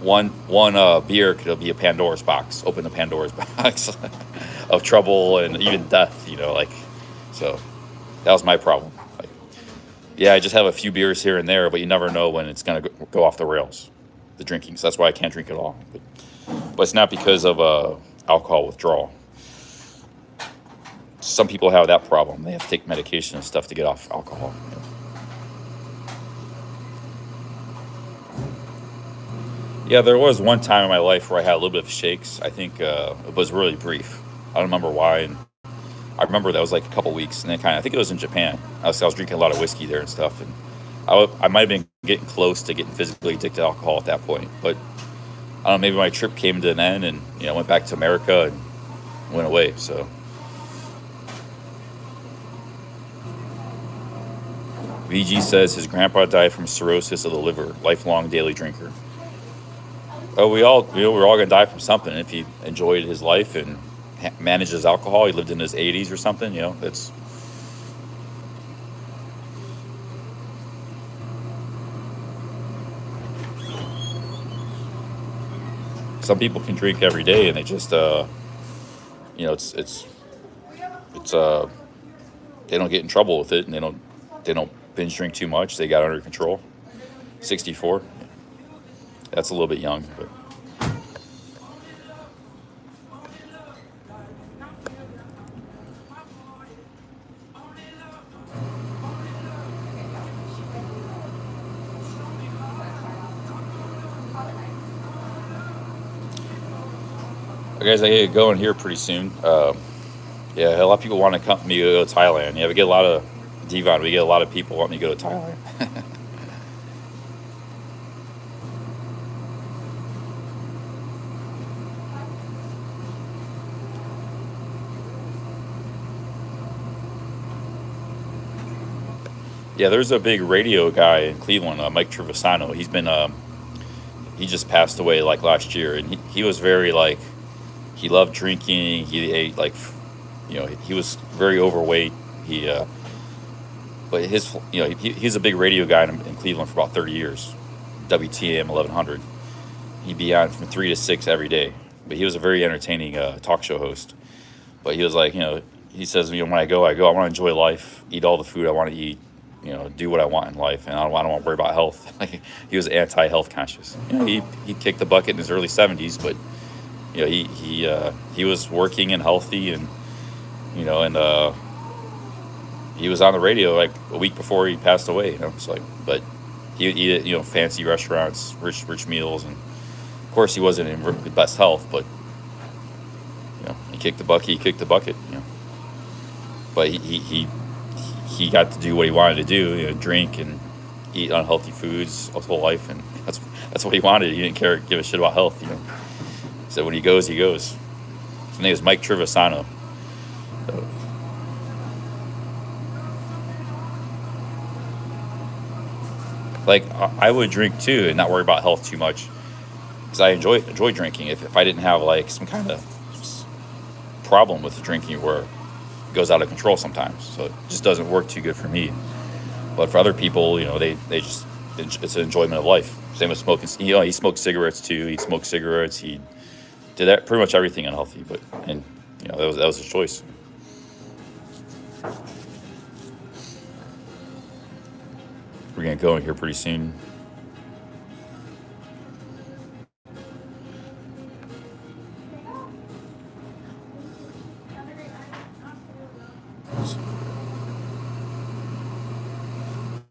one beer could be a Pandora's box. Open the Pandora's box of trouble and even death. So that was my problem. I just have a few beers here and there, but you never know when it's gonna go off the rails, the drinking. So that's why I can't drink at all. But it's not because of alcohol withdrawal. Some people have that problem. They have to take medication and stuff to get off alcohol. Yeah, there was one time in my life where I had a little bit of shakes. I think it was really brief. I don't remember why. And I remember that was like a couple weeks. And then I think it was in Japan. I was drinking a lot of whiskey there and stuff. And I might have been getting close to getting physically addicted to alcohol at that point. But I don't know, maybe my trip came to an end and, went back to America and went away. So. VG says his grandpa died from cirrhosis of the liver, lifelong daily drinker. Oh, we're all gonna die from something. If he enjoyed his life and managed his alcohol, he lived in his 80s or something. That's. Some people can drink every day and they just, it's they don't get in trouble with it and they don't binge drink too much. They got it under control. 64. That's a little bit young, but. Guys, I get going here pretty soon. A lot of people want to come me to go to Thailand. We get a lot of Devon. We get a lot of people wanting to go to Thailand. Yeah, there's a big radio guy in Cleveland, Mike Trevisano. He just passed away like last year, and he was very like. He loved drinking. He ate he was very overweight. But he's a big radio guy in Cleveland for about 30 years. WTAM 1100. He'd be on from 3 to 6 every day. But he was a very entertaining talk show host. But he was like, he says, when I go. I want to enjoy life, eat all the food I want to eat, do what I want in life, and I don't want to worry about health. He was anti-health conscious. He kicked the bucket in his early 70s, but. He was working and healthy, and he was on the radio like a week before he passed away. But he would eat at fancy restaurants, rich meals, and of course he wasn't in the best health. But he kicked the bucket. But he got to do what he wanted to do. Drink and eat unhealthy foods his whole life, and that's what he wanted. He didn't give a shit about health. So when he goes, he goes. His name is Mike Trevisano. So. I would drink too and not worry about health too much because I enjoy drinking. If I didn't have like some kind of problem with the drinking where it goes out of control sometimes, so it just doesn't work too good for me. But for other people, they just it's an enjoyment of life. Same with smoking. He smoked cigarettes too. He smoked cigarettes. He did that pretty much everything unhealthy, but that was his choice. We're gonna go in here pretty soon.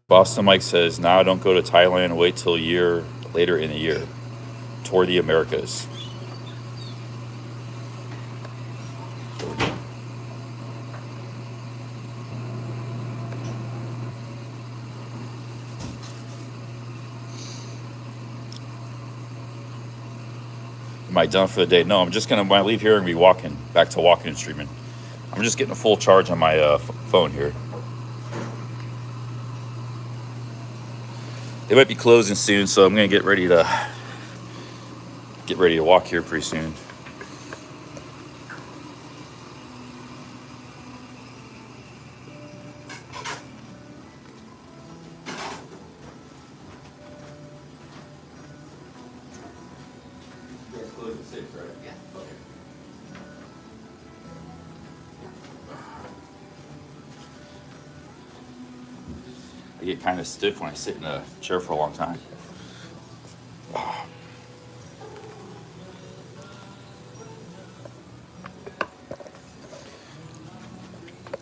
Boston Mike says, now don't go to Thailand, wait till a year later in the year. Tour the Americas. Am I done for the day? No, I'm just gonna, when I leave here, I'm gonna be walking back to walking and streaming. I'm just getting a full charge on my phone here. They might be closing soon, so I'm gonna get ready to walk here pretty soon. You guys close at 6, right? Yeah. Okay. I get kind of stiff when I sit in a chair for a long time.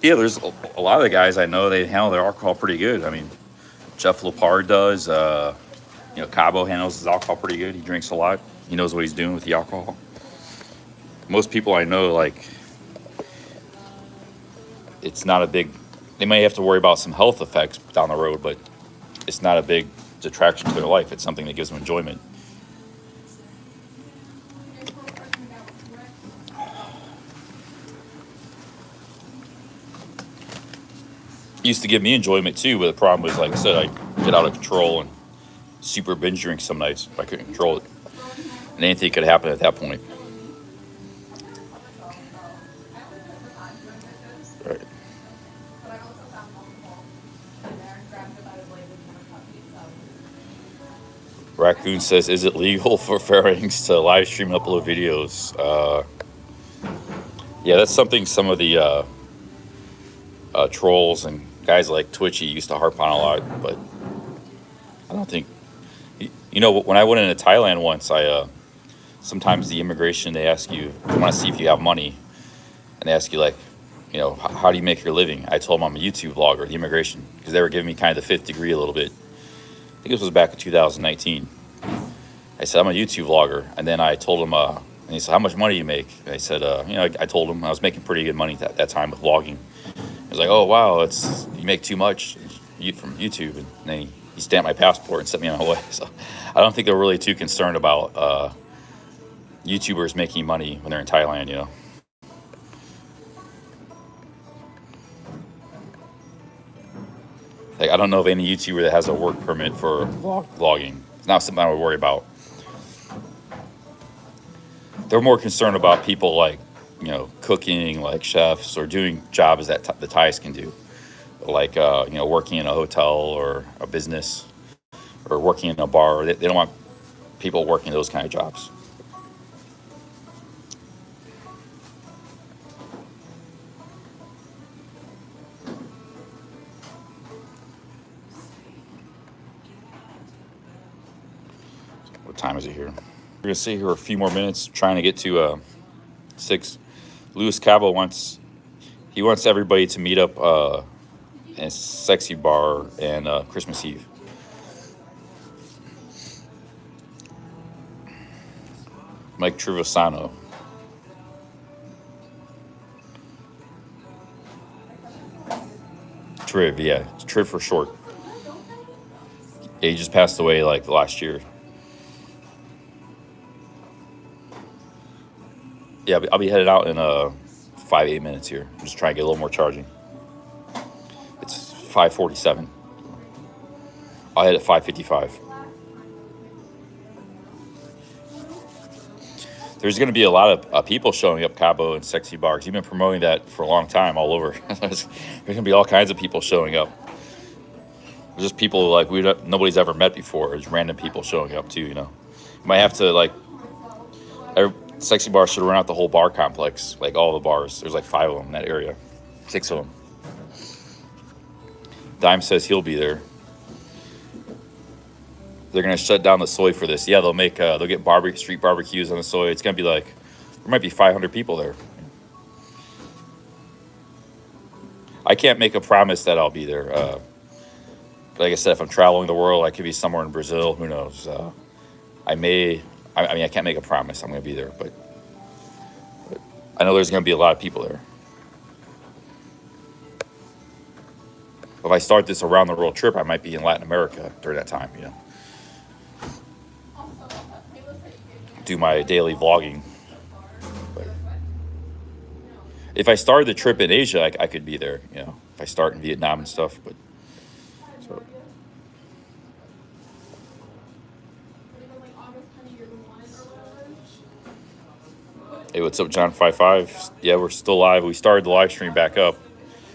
Yeah, there's a lot of the guys I know, they handle their alcohol pretty good. I mean, Jeff Lepard does. Cabo handles his alcohol pretty good. He drinks a lot. He knows what he's doing with the alcohol. Most people I know, like, it's not a big, they may have to worry about some health effects down the road, but it's not a big detraction to their life. It's something that gives them enjoyment. Used to give me enjoyment too, but the problem was, like I said, I get out of control and super binge drink some nights if I couldn't control it. And anything could happen at that point. Right. Raccoon says, is it legal for Fairings to live stream and upload videos? Yeah, that's something some of the trolls and guys like Twitchy used to harp on a lot, but I don't think, when I went into Thailand once, sometimes the immigration, they ask you, they want to see if you have money, and they ask you, like, how do you make your living? I told them I'm a YouTube vlogger, the immigration, because they were giving me kind of the fifth degree a little bit. I think this was back in 2019. I said, I'm a YouTube vlogger, and then I told them, and he said, how much money do you make? And I said, I told him I was making pretty good money at that time with vlogging. He was like, oh, wow, you make too much from YouTube. And then he stamped my passport and sent me on my way. So I don't think they're really too concerned about YouTubers making money when they're in Thailand, Like, I don't know of any YouTuber that has a work permit for vlogging. It's not something I would worry about. They're more concerned about people like, cooking, like chefs, or doing jobs that the Thais can do. Like, working in a hotel or a business, or working in a bar. They don't want people working those kind of jobs. What time is it here? We're gonna sit here a few more minutes, trying to get to 6. Luis Cabo wants everybody to meet up in a sexy bar and Christmas Eve. Mike Trivosano. Triv, yeah, it's Triv for short. Yeah, he just passed away like last year. Yeah, I'll be headed out in 5-8 minutes here. I'm just trying to get a little more charging. It's 5:47. I'll head at 5:55. There's going to be a lot of people showing up Cabo and sexy bars. You've been promoting that for a long time all over. There's going to be all kinds of people showing up. Just people like nobody's ever met before. There's random people showing up too. You might have to sexy bar should run out the whole bar complex, like all the bars. There's like 5 of them in that area, 6 of them. Dime says he'll be there. they're gonna shut down the soy for this. Yeah, they'll get street barbecues on the soy. It's gonna be like there might be 500 people there. I can't make a promise that I'll be there. Like I said, if I'm traveling the world, I could be somewhere in Brazil. Who knows? I mean, I can't make a promise I'm gonna be there, but I know there's gonna be a lot of people there. If I start this around the world trip, I might be in Latin America during that time. Do my daily vlogging. But if I started the trip in Asia, I could be there. If I start in Vietnam and stuff. But so. Hey, what's up, John 55? Yeah, we're still live. We started the live stream back up.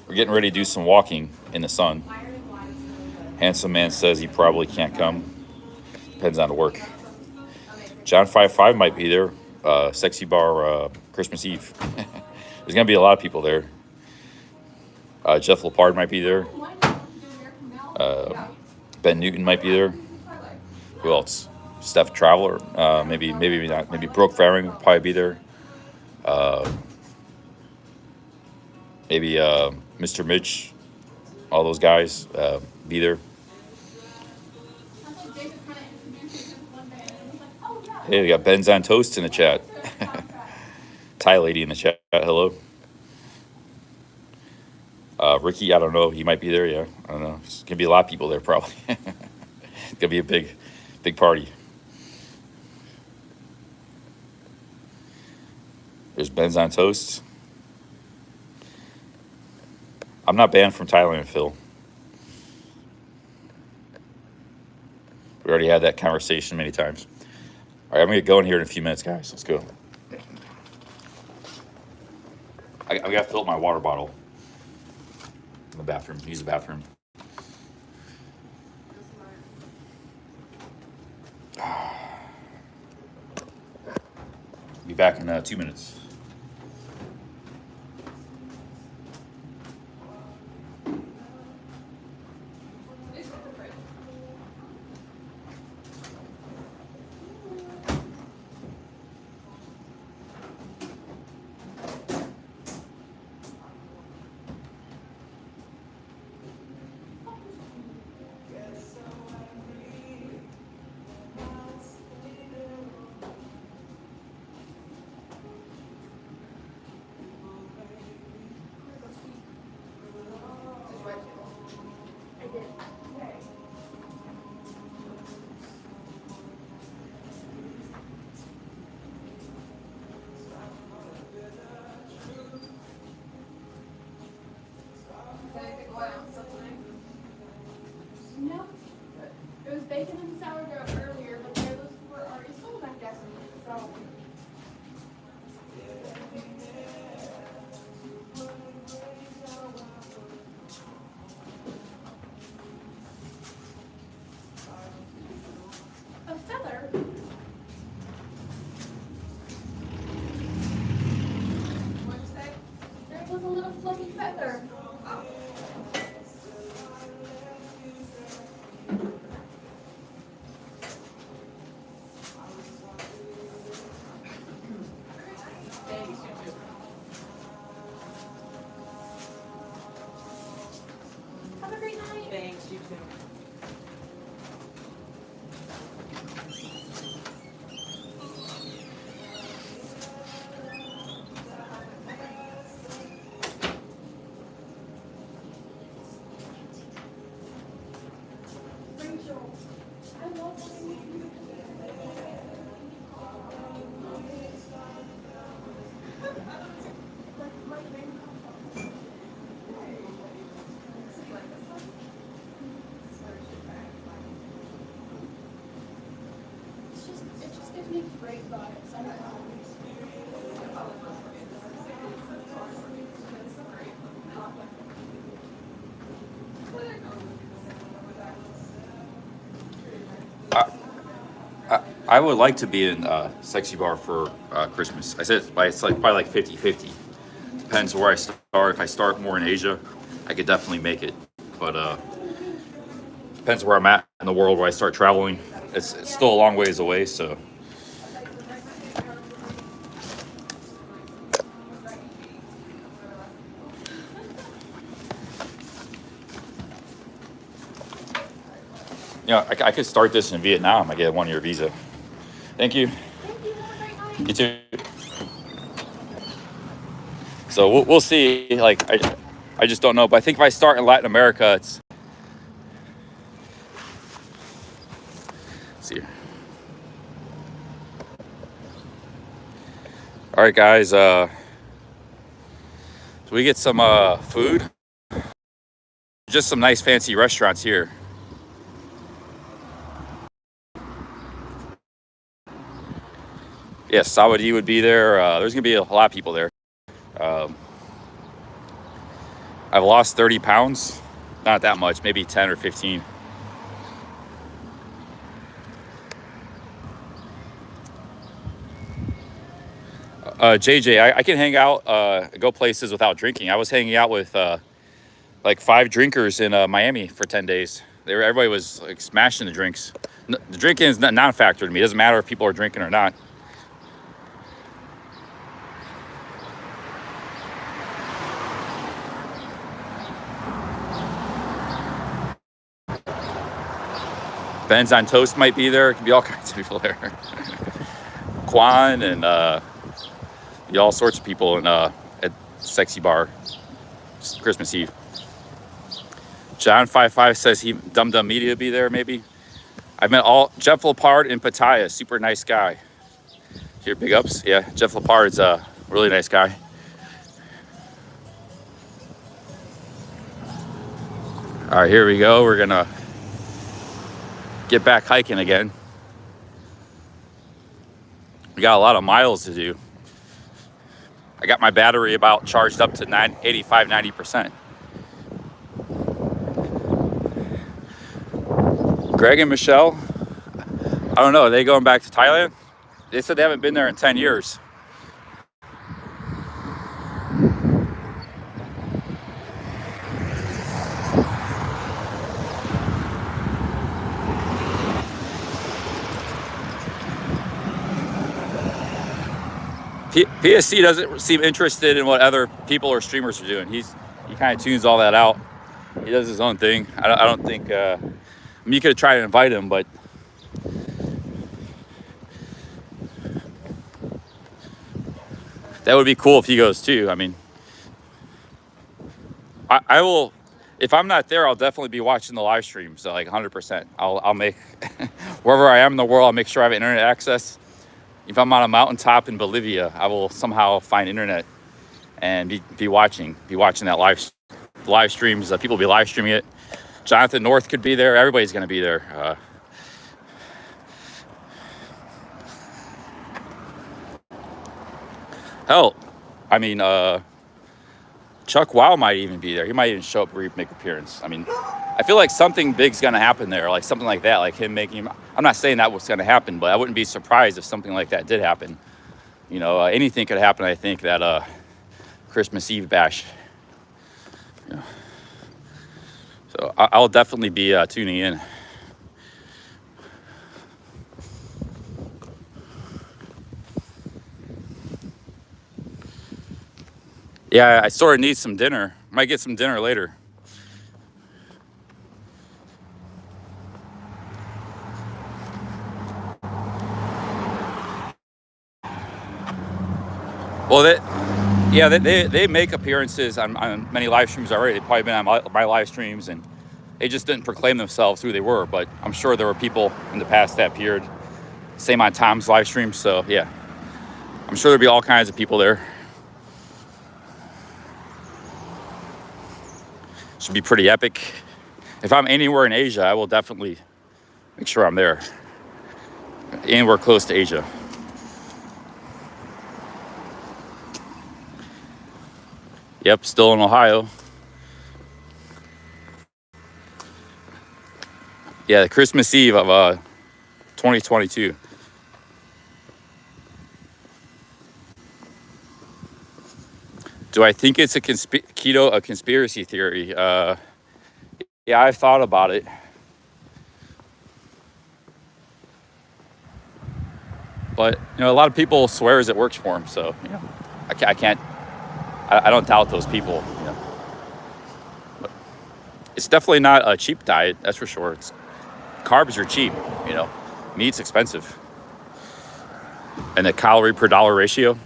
We're getting ready to do some walking in the sun. Handsome man says he probably can't come. Depends on the work. John 55 might be there. Sexy Bar Christmas Eve. There's going to be a lot of people there. Jeff Lepard might be there. Ben Newton might be there. Who else? Steph Traveler. Maybe not. Maybe Brooke Fairings will probably be there. Maybe Mr. Mitch. All those guys be there. Hey, we got Ben's on Toast in the chat. Thai lady in the chat. Hello. Ricky, I don't know. He might be there. Yeah, I don't know. There's gonna be a lot of people there probably. It's gonna be a big party. There's Ben's on Toast. I'm not banned from Thailand, Phil. We already had that conversation many times. All right, I'm going to get going here in a few minutes, guys. Let's go. I got to fill up my water bottle in the bathroom. Use the bathroom. Be back in 2 minutes. No, it was bacon and sourdough earlier, but those were already sold, I guess, so. A feather? What'd you say? There was a little fluffy feather. Oh. Have a great night. Thanks, you too. Rachel, I love when you it just gives me great vibes. I don't know. I would like to be in Sexy Bar for Christmas. I said it's like probably like 50-50. Depends where I start. If I start more in Asia, I could definitely make it. But Depends where I'm at in the world where I start traveling. It's still a long ways away, so. You know, I could start this in Vietnam. I get a 1-year visa. Thank you. You too. So we'll see. Like, I just don't know. But I think if I start in Latin America, it's. Let's see. All right, guys. So we get some food. Just some nice fancy restaurants here. Yes, Sawadee would be there. There's gonna be a lot of people there. I've lost 30 pounds. Not that much, maybe 10 or 15. JJ, I can hang out, go places without drinking. I was hanging out with like 5 drinkers in Miami for 10 days. Everybody was like smashing the drinks. The drinking is not a factor to me. It doesn't matter if people are drinking or not. Ben's on Toast might be there. It could be all kinds of people there. Quan and be all sorts of people in at Sexy Bar. Just Christmas Eve. John 55 says Dum Dum Media will be there maybe. I've met Jeff Lepard in Pattaya, super nice guy. Here, big ups. Yeah, Jeff Lepard's a really nice guy. All right, here we go. We're gonna get back hiking again. We got a lot of miles to do. I got my battery about charged up to 85-90%. Greg and Michelle, I don't know, are they going back to Thailand? They said they haven't been there in 10 years. PSC doesn't seem interested in what other people or streamers are doing. He kind of tunes all that out. He does his own thing. I don't think. I mean, you could have tried to invite him, but that would be cool if he goes too. I mean, I will. If I'm not there, I'll definitely be watching the live stream. So like 100%. I'll make wherever I am in the world, I'll make sure I have internet access. If I'm on a mountaintop in Bolivia, I will somehow find internet and be watching that live streams. People will be live streaming it. Jonathan North could be there. Everybody's going to be there. Hell, I mean, Chuck Wow might even be there. He might even show up, make an appearance. I mean, I feel like something big's going to happen there, like something like that, like him making. I'm not saying that was going to happen, but I wouldn't be surprised if something like that did happen. You know, anything could happen. I think that Christmas Eve bash. Yeah. So I'll definitely be tuning in. Yeah, I sort of need some dinner. Might get some dinner later. Well, they make appearances on many live streams already. They've probably been on my live streams, and they just didn't proclaim themselves who they were. But I'm sure there were people in the past that appeared. Same on Tom's live stream. So yeah, I'm sure there'll be all kinds of people there. Should be pretty epic. If I'm anywhere in Asia, I will definitely make sure I'm there. Anywhere close to Asia. Yep, still in Ohio. Yeah, the Christmas Eve of 2022. Do I think it's a conspiracy theory? Yeah, I've thought about it. But, you know, a lot of people swears it works for them. So, you know, I don't doubt those people, you know. But it's definitely not a cheap diet, that's for sure. Carbs are cheap, you know. Meat's expensive. And the calorie per dollar ratio.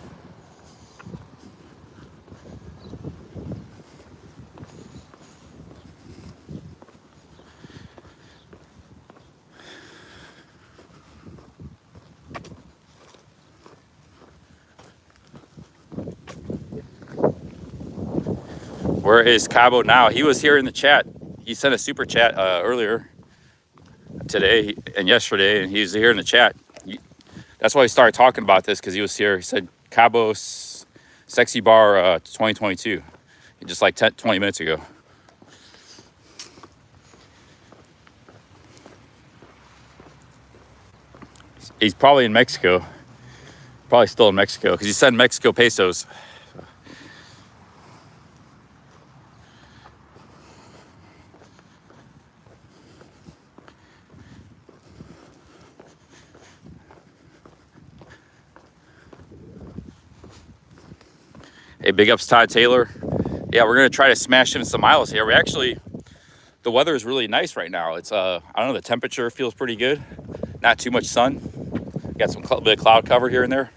Where is Cabo now? He was here in the chat. He sent a super chat earlier today and yesterday, and he's here in the chat. That's why he started talking about this, because he was here. He said Cabo Sexy Bar 2022, just like 20 minutes ago. He's probably in Mexico. Probably still in Mexico, because he sent Mexico pesos. Hey, big ups Todd Taylor. Yeah, we're gonna try to smash in some miles here. The weather is really nice right now. It's I don't know, the temperature feels pretty good. Not too much sun. Got some bit of cloud cover here and there.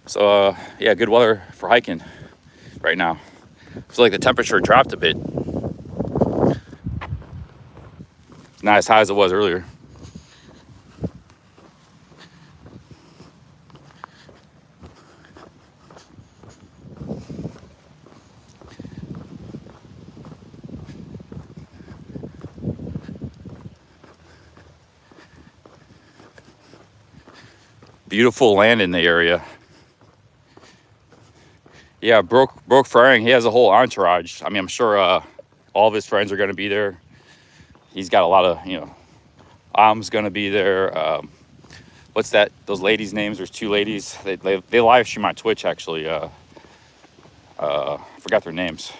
So yeah, good weather for hiking right now. I feel like the temperature dropped a bit. It's not as high as it was earlier. Beautiful land in the area. Yeah, broke Faring. He has a whole entourage. I mean, I'm sure all of his friends are going to be there. He's got a lot of, you know, Am's going to be there. What's that? Those ladies' names? There's two ladies. They live stream on Twitch actually. I forgot their names.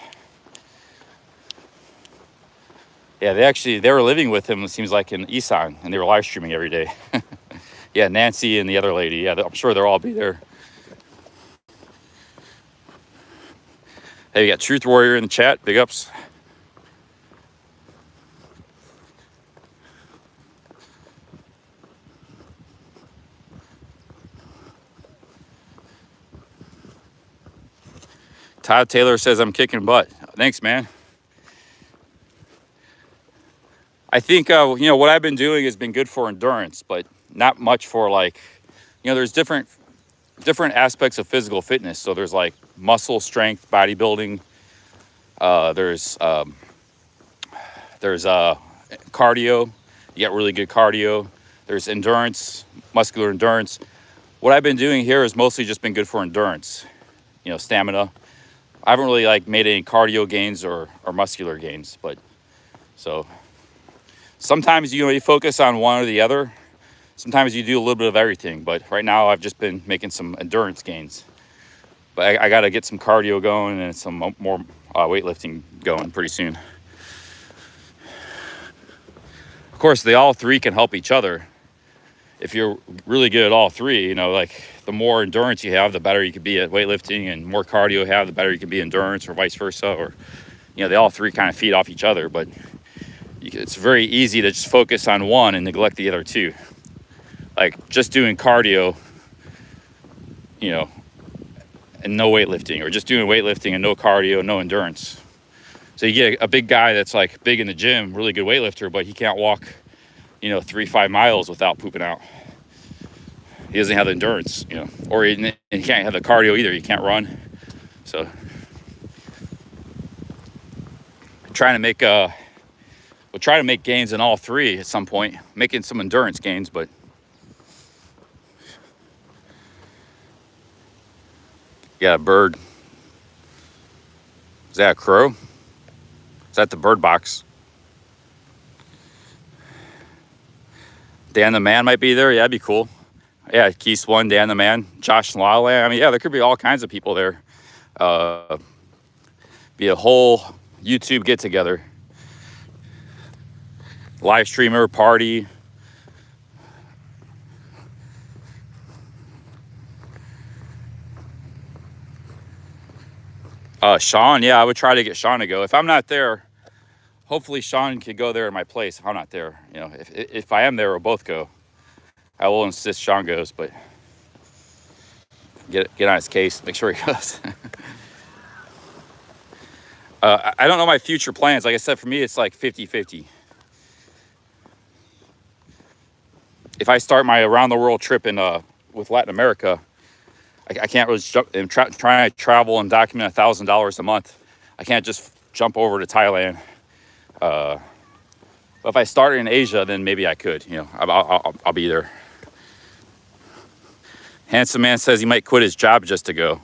Yeah, they were living with him. It seems like in Isan, and they were live streaming every day. Yeah, Nancy and the other lady. Yeah, I'm sure they'll all be there. Hey, we got Truth Warrior in the chat. Big ups. Todd Taylor says I'm kicking butt. Thanks, man. I think, you know, what I've been doing has been good for endurance, but not much for, like, you know, there's different aspects of physical fitness. So there's like muscle strength, bodybuilding. There's cardio. You get really good cardio. There's endurance, muscular endurance. What I've been doing here has mostly just been good for endurance, you know, stamina. I haven't really like made any cardio gains or muscular gains, but so sometimes, you know, you focus on one or the other. Sometimes you do a little bit of everything, but right now I've just been making some endurance gains. But I got to get some cardio going and some more weightlifting going pretty soon. Of course, they all three can help each other. If you're really good at all three, you know, like the more endurance you have, the better you could be at weightlifting, and more cardio you have, the better you can be endurance, or vice versa. Or, you know, they all three kind of feed off each other, but it's very easy to just focus on one and neglect the other two. Like just doing cardio, you know, and no weightlifting, or just doing weightlifting and no cardio, no endurance. So you get a big guy that's like big in the gym, really good weightlifter, but he can't walk, you know, 3-5 miles without pooping out. He doesn't have the endurance, you know, or he can't have the cardio either. He can't run. So trying to make we'll try to make gains in all three at some point, making some endurance gains, but got a bird. Is that a crow? Is that the bird box? Dan the Man might be there. Yeah, that'd be cool. Yeah, Keith One, Dan the Man, Josh Lawley. I mean, yeah, there could be all kinds of people there. Be a whole YouTube get together. Live streamer party. Sean, yeah, I would try to get Sean to go. If I'm not there, hopefully Sean could go there in my place. If I'm not there, you know, if I am there, we'll both go. I will insist Sean goes, but get on his case, make sure he goes. I don't know my future plans. Like I said, for me, it's like 50-50. If I start my around the world trip in with Latin America, I can't really jump and try to travel and document $1,000 a month. I can't just jump over to Thailand. But if I started in Asia, then maybe I could. You know, I'll be there. Handsome man says he might quit his job just to go.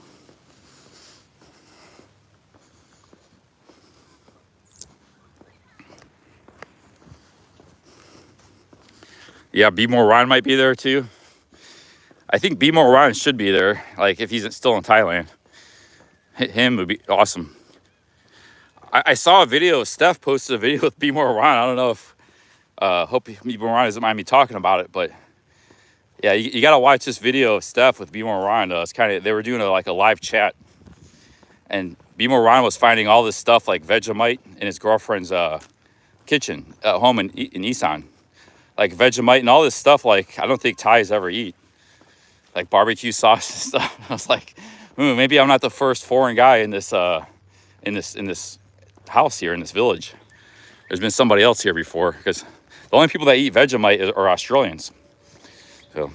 Yeah, Be More Ron might be there too. I think Be More Ron should be there. Like if he's still in Thailand, him would be awesome. I saw a video. Steph posted a video with Be More Ron. I don't know if hope Be More Ron doesn't mind me talking about it, but yeah, you got to watch this video of Steph with Be More Ron. It's kind of, they were doing like a live chat, and Be More Ron was finding all this stuff like Vegemite in his girlfriend's kitchen at home in Isan. Like Vegemite and all this stuff, like I don't think Thais ever eat, like barbecue sauce and stuff. I was like, maybe I'm not the first foreign guy in this house here in this village. There's been somebody else here before, because the only people that eat Vegemite are Australians. So,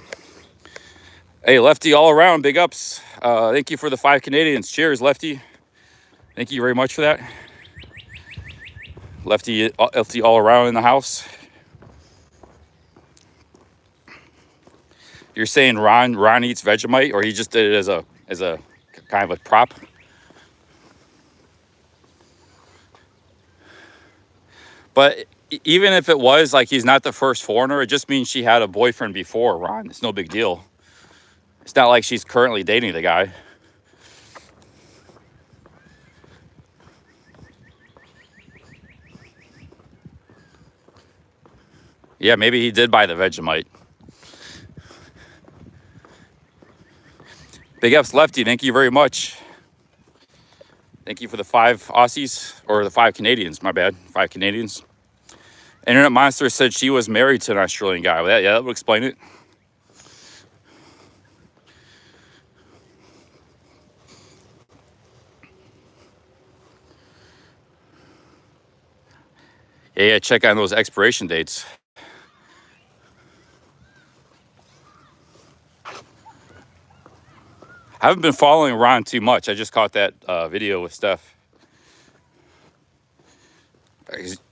hey, Lefty, all around, big ups. Thank you for the 5 Canadians. Cheers, Lefty. Thank you very much for that. Lefty all around in the house. You're saying Ron eats Vegemite, or he just did it as a kind of a prop? But even if it was like he's not the first foreigner, it just means she had a boyfriend before Ron. It's no big deal. It's not like she's currently dating the guy. Yeah, maybe he did buy the Vegemite. Big ups, Lefty. Thank you very much. Thank you for the 5 Aussies, or the 5 Canadians. My bad, 5 Canadians. Internet Monster said she was married to an Australian guy. Well, yeah, that would explain it. Yeah, check on those expiration dates. I haven't been following Ron too much. I just caught that video with Steph.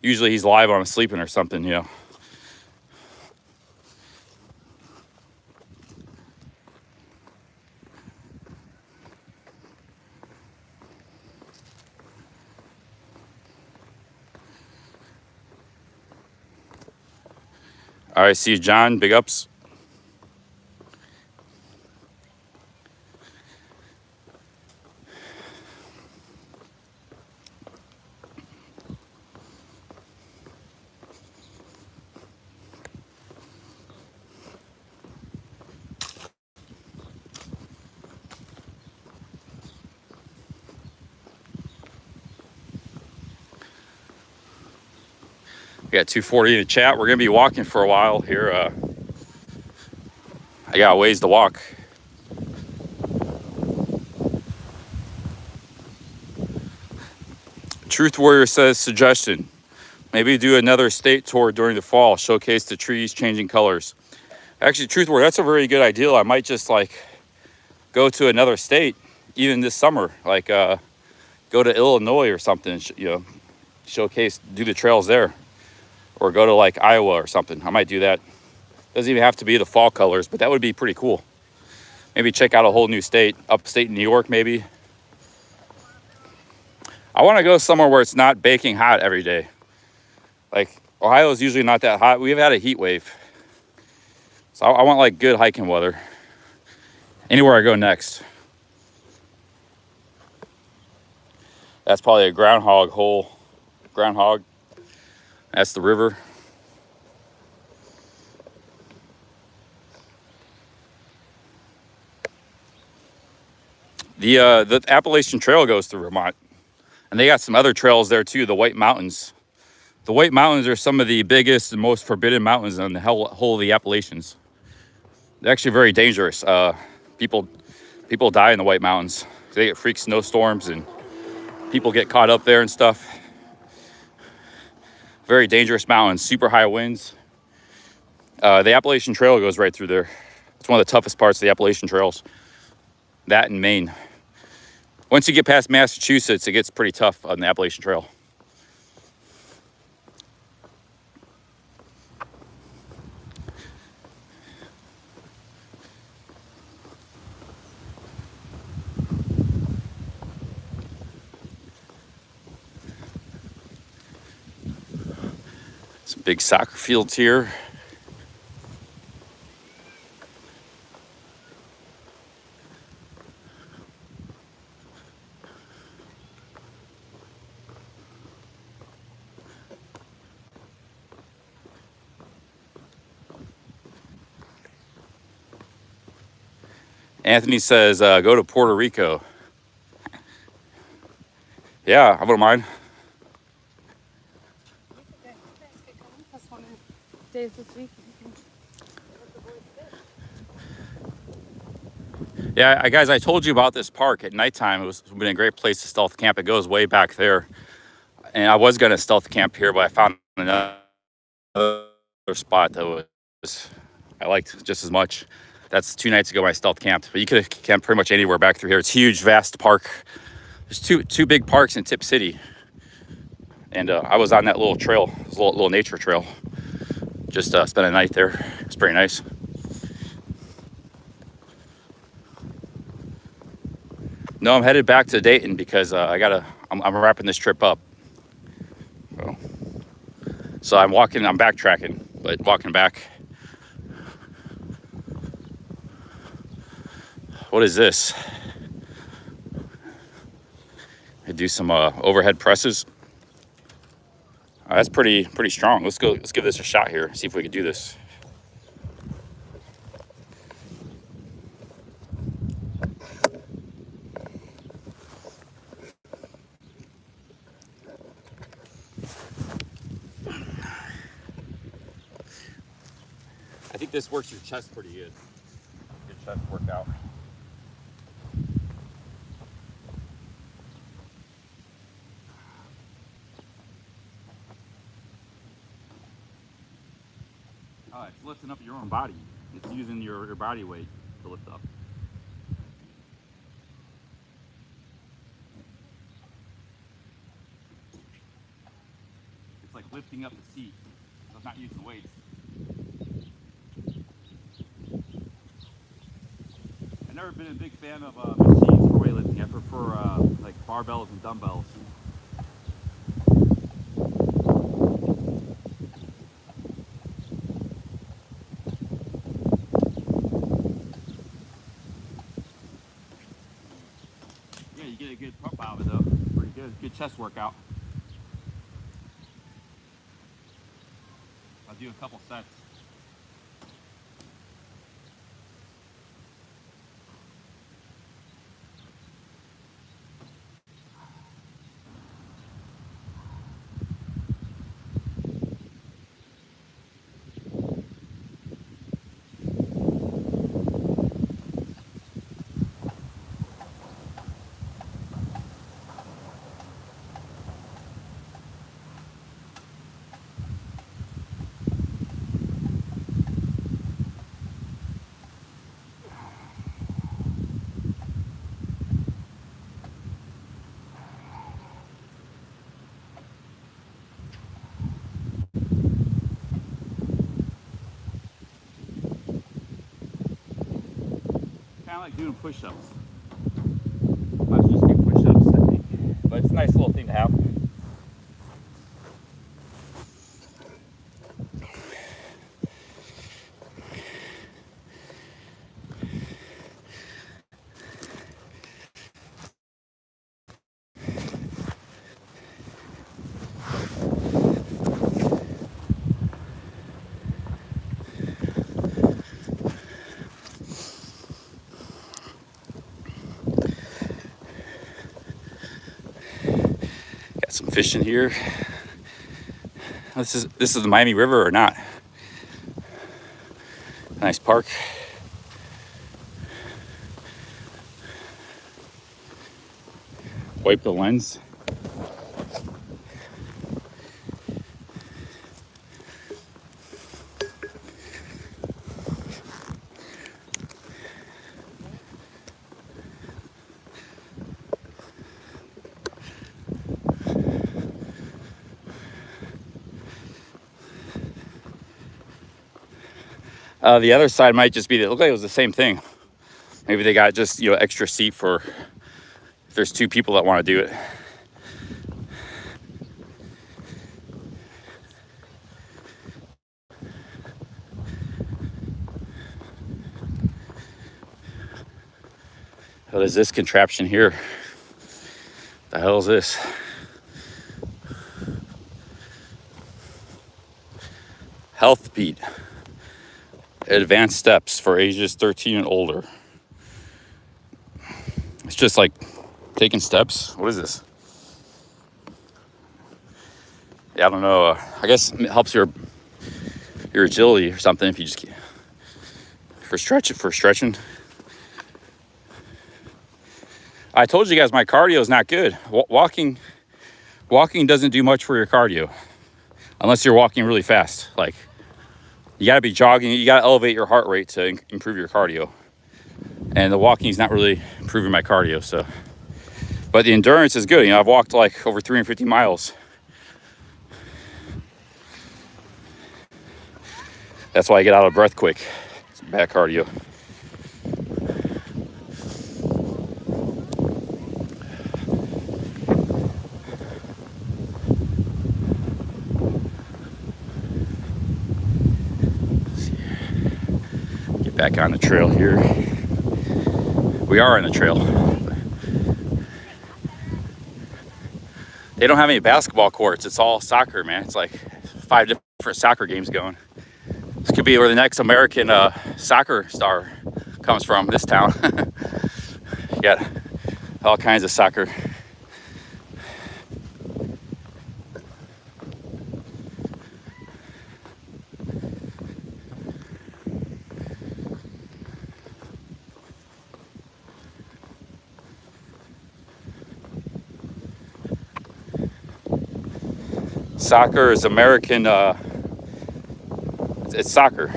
Usually he's live when I'm sleeping or something, you know. All right, see you, John. Big ups. We got 240 in the chat. We're gonna be walking for a while here. I got a ways to walk. Truth Warrior says, suggestion. Maybe do another state tour during the fall. Showcase the trees changing colors. Actually, Truth Warrior, that's a very good idea. I might just like go to another state, even this summer. Like go to Illinois or something, you know, showcase, do the trails there. Or go to like Iowa or something. I might do that. Doesn't even have to be the fall colors, but that would be pretty cool. Maybe check out a whole new state, upstate New York maybe. I want to go somewhere where it's not baking hot every day. Like Ohio is usually not that hot. We've had a heat wave. So I want like good hiking weather. Anywhere I go next. That's probably a groundhog hole. Groundhog. That's the river. The Appalachian Trail goes through Vermont. And they got some other trails there too, the White Mountains. The White Mountains are some of the biggest and most forbidden mountains in the whole of the Appalachians. They're actually very dangerous. People die in the White Mountains. They get freak snowstorms and people get caught up there and stuff. Very dangerous mountains, super high winds. The Appalachian Trail goes right through there. It's one of the toughest parts of the Appalachian Trails. That in Maine. Once you get past Massachusetts, it gets pretty tough on the Appalachian Trail. Some big soccer fields here. Anthony says, go to Puerto Rico. Yeah, I wouldn't mind. That's one of the days this week. Yeah, guys, I told you about this park at nighttime. It was been a great place to stealth camp. It goes way back there. And I was going to stealth camp here, but I found another spot that was I liked just as much. That's 2 nights ago when I stealth camped. But you could have camped pretty much anywhere back through here. It's a huge, vast park. There's two big parks in Tip City. And I was on that little trail, this little nature trail. Just spent a night there. It's pretty nice. No, I'm headed back to Dayton because I'm wrapping this trip up. So I'm backtracking, but walking back. What is this? I do some overhead presses. That's pretty strong. Let's give this a shot here. See if we can do this. I think this works your chest pretty good. Good chest workout. It's lifting up your own body. It's using your body weight to lift up. It's like lifting up the seat. So it's not using weights. I've never been a big fan of machines for weightlifting. I prefer like barbells and dumbbells. Yeah, you get a good pump out of it though. Pretty good. Good chest workout. I'll do a couple sets. Kind of like doing push-ups. Might as well just do push-ups, I think. But it's a nice little thing to have. some fishing here. This is the Miami River or not? Nice park. Wipe the lens. The other side might just be that it looked like it was the same thing. Maybe they got just, you know, extra seat for if there's two people that want to do it. What is this contraption here? The hell is this? Health beat. Advanced steps for ages 13 and older. It's just like taking steps. What is this? Yeah, I don't know. I guess it helps your agility or something if you just for stretching. I told you guys my cardio is not good. Walking doesn't do much for your cardio unless you're walking really fast. Like, you got to be jogging. You got to elevate your heart rate to improve your cardio. And the walking is not really improving my cardio. So, but the endurance is good. You know, I've walked like over 350 miles. That's why I get out of breath quick. It's bad cardio. Back on the trail here. We are on the trail. They don't have any basketball courts. It's all soccer, man. It's like 5 different soccer games going. This could be where the next American soccer star comes from, this town. You got all kinds of soccer. Soccer is American, it's soccer.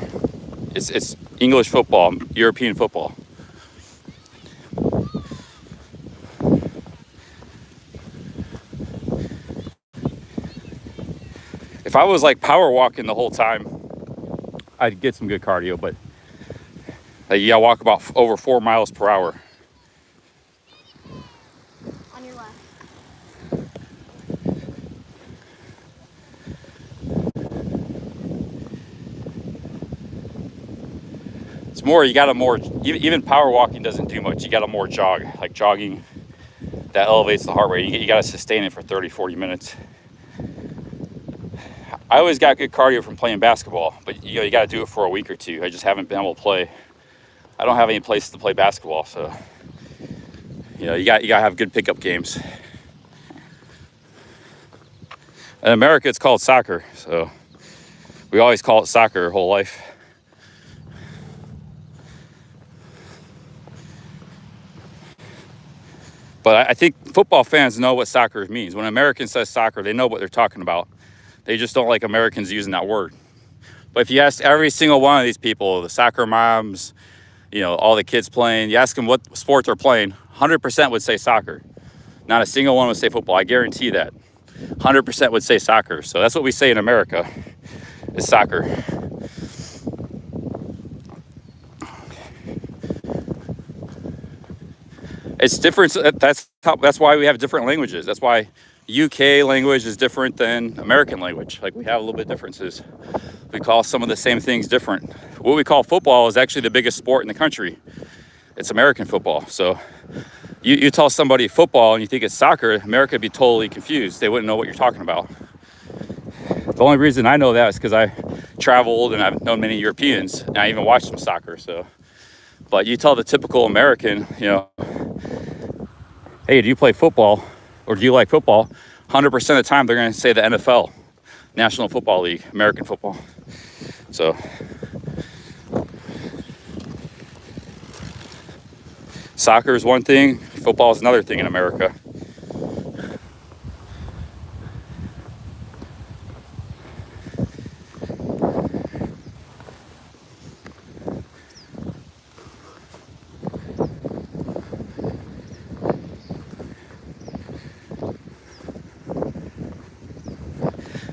It's English football, European football. If I was like power walking the whole time, I'd get some good cardio, but you gotta walk about over 4 miles per hour. On your left. It's more, you got a more, even power walking doesn't do much. You got a more jog, like jogging, that elevates the heart rate. You got to sustain it for 30, 40 minutes. I always got good cardio from playing basketball, but you got to do it for a week or two. I just haven't been able to play. I don't have any place to play basketball, so you got to have good pickup games. In America, it's called soccer, so we always call it soccer our whole life. But I think football fans know what soccer means. When an American says soccer, they know what they're talking about. They just don't like Americans using that word. But if you ask every single one of these people, the soccer moms, all the kids playing, you ask them what sport they're playing, 100% would say soccer. Not a single one would say football. I guarantee that. 100% would say soccer. So that's what we say in America, is soccer. It's different. That's why we have different languages. That's why UK language is different than American language. Like, we have a little bit differences. We call some of the same things different. What we call football is actually the biggest sport in the country. It's American football. So you tell somebody football and you think it's soccer, America would be totally confused. They wouldn't know what you're talking about. The only reason I know that is because I traveled and I've known many Europeans, and I even watched some soccer. So, but you tell the typical American, hey, do you play football, or do you like football? 100% of the time they're going to say the NFL, National Football League, American football. So soccer is one thing, football is another thing in America.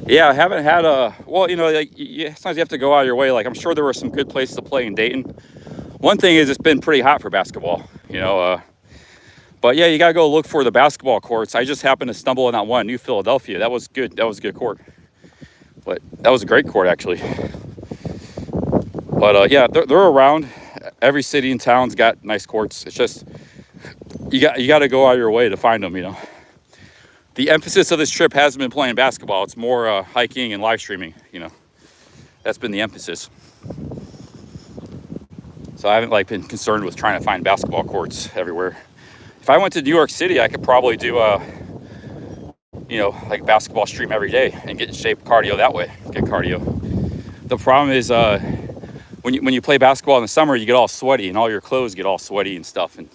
Yeah, I haven't had well, you know, like, sometimes you have to go out of your way. Like, I'm sure there were some good places to play in Dayton. One thing is it's been pretty hot for basketball, you know. But yeah, you got to go look for the basketball courts. I just happened to stumble on that one, New Philadelphia. That was good. That was a good court. But that was a great court, actually. But yeah, they're around. Every city and town's got nice courts. It's just, you got to go out of your way to find them, you know. The emphasis of this trip hasn't been playing basketball. It's more hiking and live streaming, you know. That's been the emphasis. So I haven't like been concerned with trying to find basketball courts everywhere. If I went to New York City, I could probably do you know, like basketball stream every day and get in shape, cardio that way. Get cardio. The problem is when you play basketball in the summer, you get all sweaty and all your clothes get all sweaty and stuff, and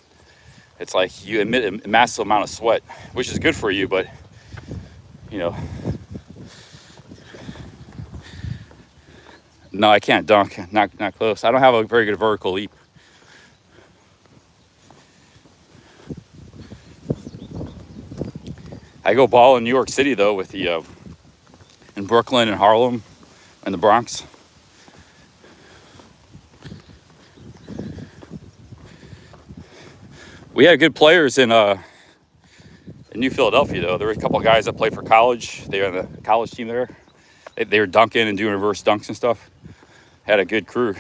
it's like you emit a massive amount of sweat, which is good for you, but, you know. No, I can't dunk. Not close. I don't have a very good vertical leap. I go ball in New York City, though, with the in Brooklyn and Harlem and the Bronx. We had good players in New Philadelphia, though. There were a couple of guys that played for college. They were on the college team there. They were dunking and doing reverse dunks and stuff. Had a good crew.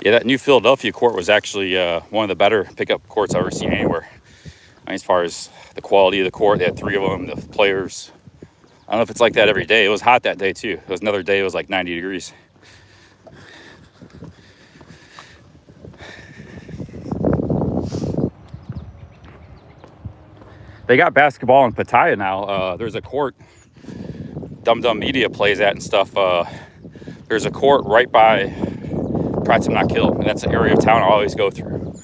Yeah, that New Philadelphia court was actually one of the better pickup courts I've ever seen anywhere. I mean, as far as the quality of the court, they had 3 of them, the players. I don't know if it's like that every day. It was hot that day, too. It was another day, it was like 90 degrees. They got basketball in Pattaya now. There's a court Dum Dum Media plays at and stuff. There's a court right by Pratimnakhil, and that's an area of town I always go through.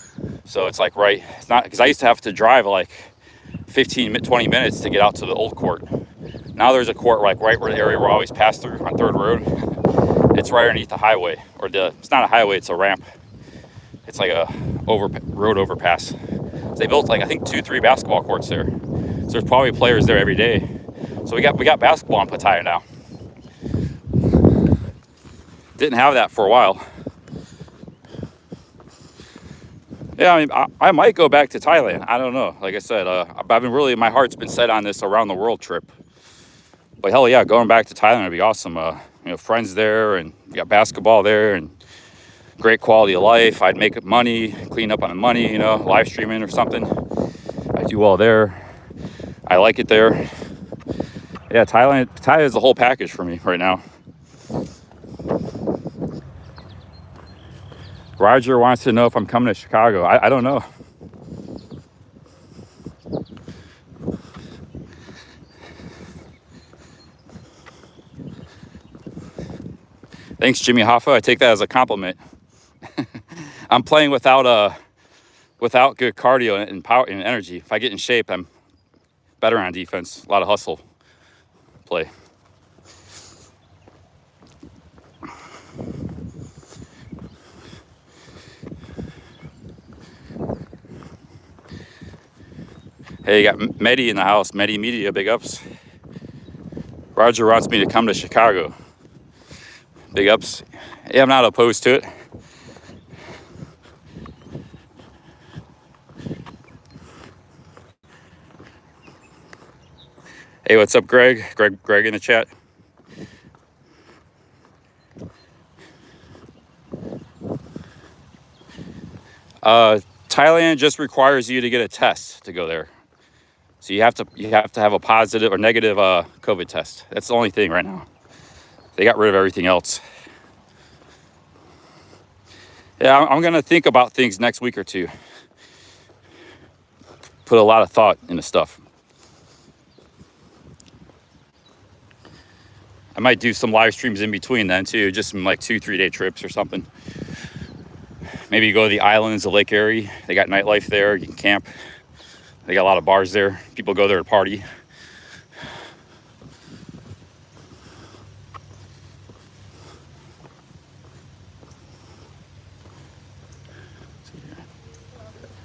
So it's like right, it's not, because I used to have to drive like 20 minutes to get out to the old court. Now there's a court like right where the area where I always pass through on 3rd Road. It's right underneath the highway, or it's not a highway, it's a ramp. It's like a road overpass. So they built like, I think 2-3 basketball courts there. So there's probably players there every day. So we got basketball in Pattaya now. Didn't have that for a while. Yeah, I mean, I might go back to Thailand. I don't know. Like I said, I've been really, my heart's been set on this around the world trip. But hell yeah, going back to Thailand would be awesome. You know, friends there, and we got basketball there, and great quality of life. I'd make money, clean up on the money, you know, live streaming or something. I do well there. I like it there. Yeah, Thailand is the whole package for me right now. Roger wants to know if I'm coming to Chicago. I don't know. Thanks, Jimmy Hoffa. I take that as a compliment. I'm playing without good cardio and power and energy. If I get in shape, I'm better on defense. A lot of hustle play. Hey, you got Medi in the house. Medi Media, big ups. Roger wants me to come to Chicago. Big ups. Yeah, I'm not opposed to it. Hey, what's up, Greg? Greg in the chat. Thailand just requires you to get a test to go there. So you have to have a positive or negative COVID test. That's the only thing right now. They got rid of everything else. Yeah, I'm gonna think about things next week or two. Put a lot of thought into stuff. I might do some live streams in between then too, just some like 2-3 day trips or something. Maybe go to the islands, the Lake Erie. They got nightlife there. You can camp. They got a lot of bars there. People go there to party.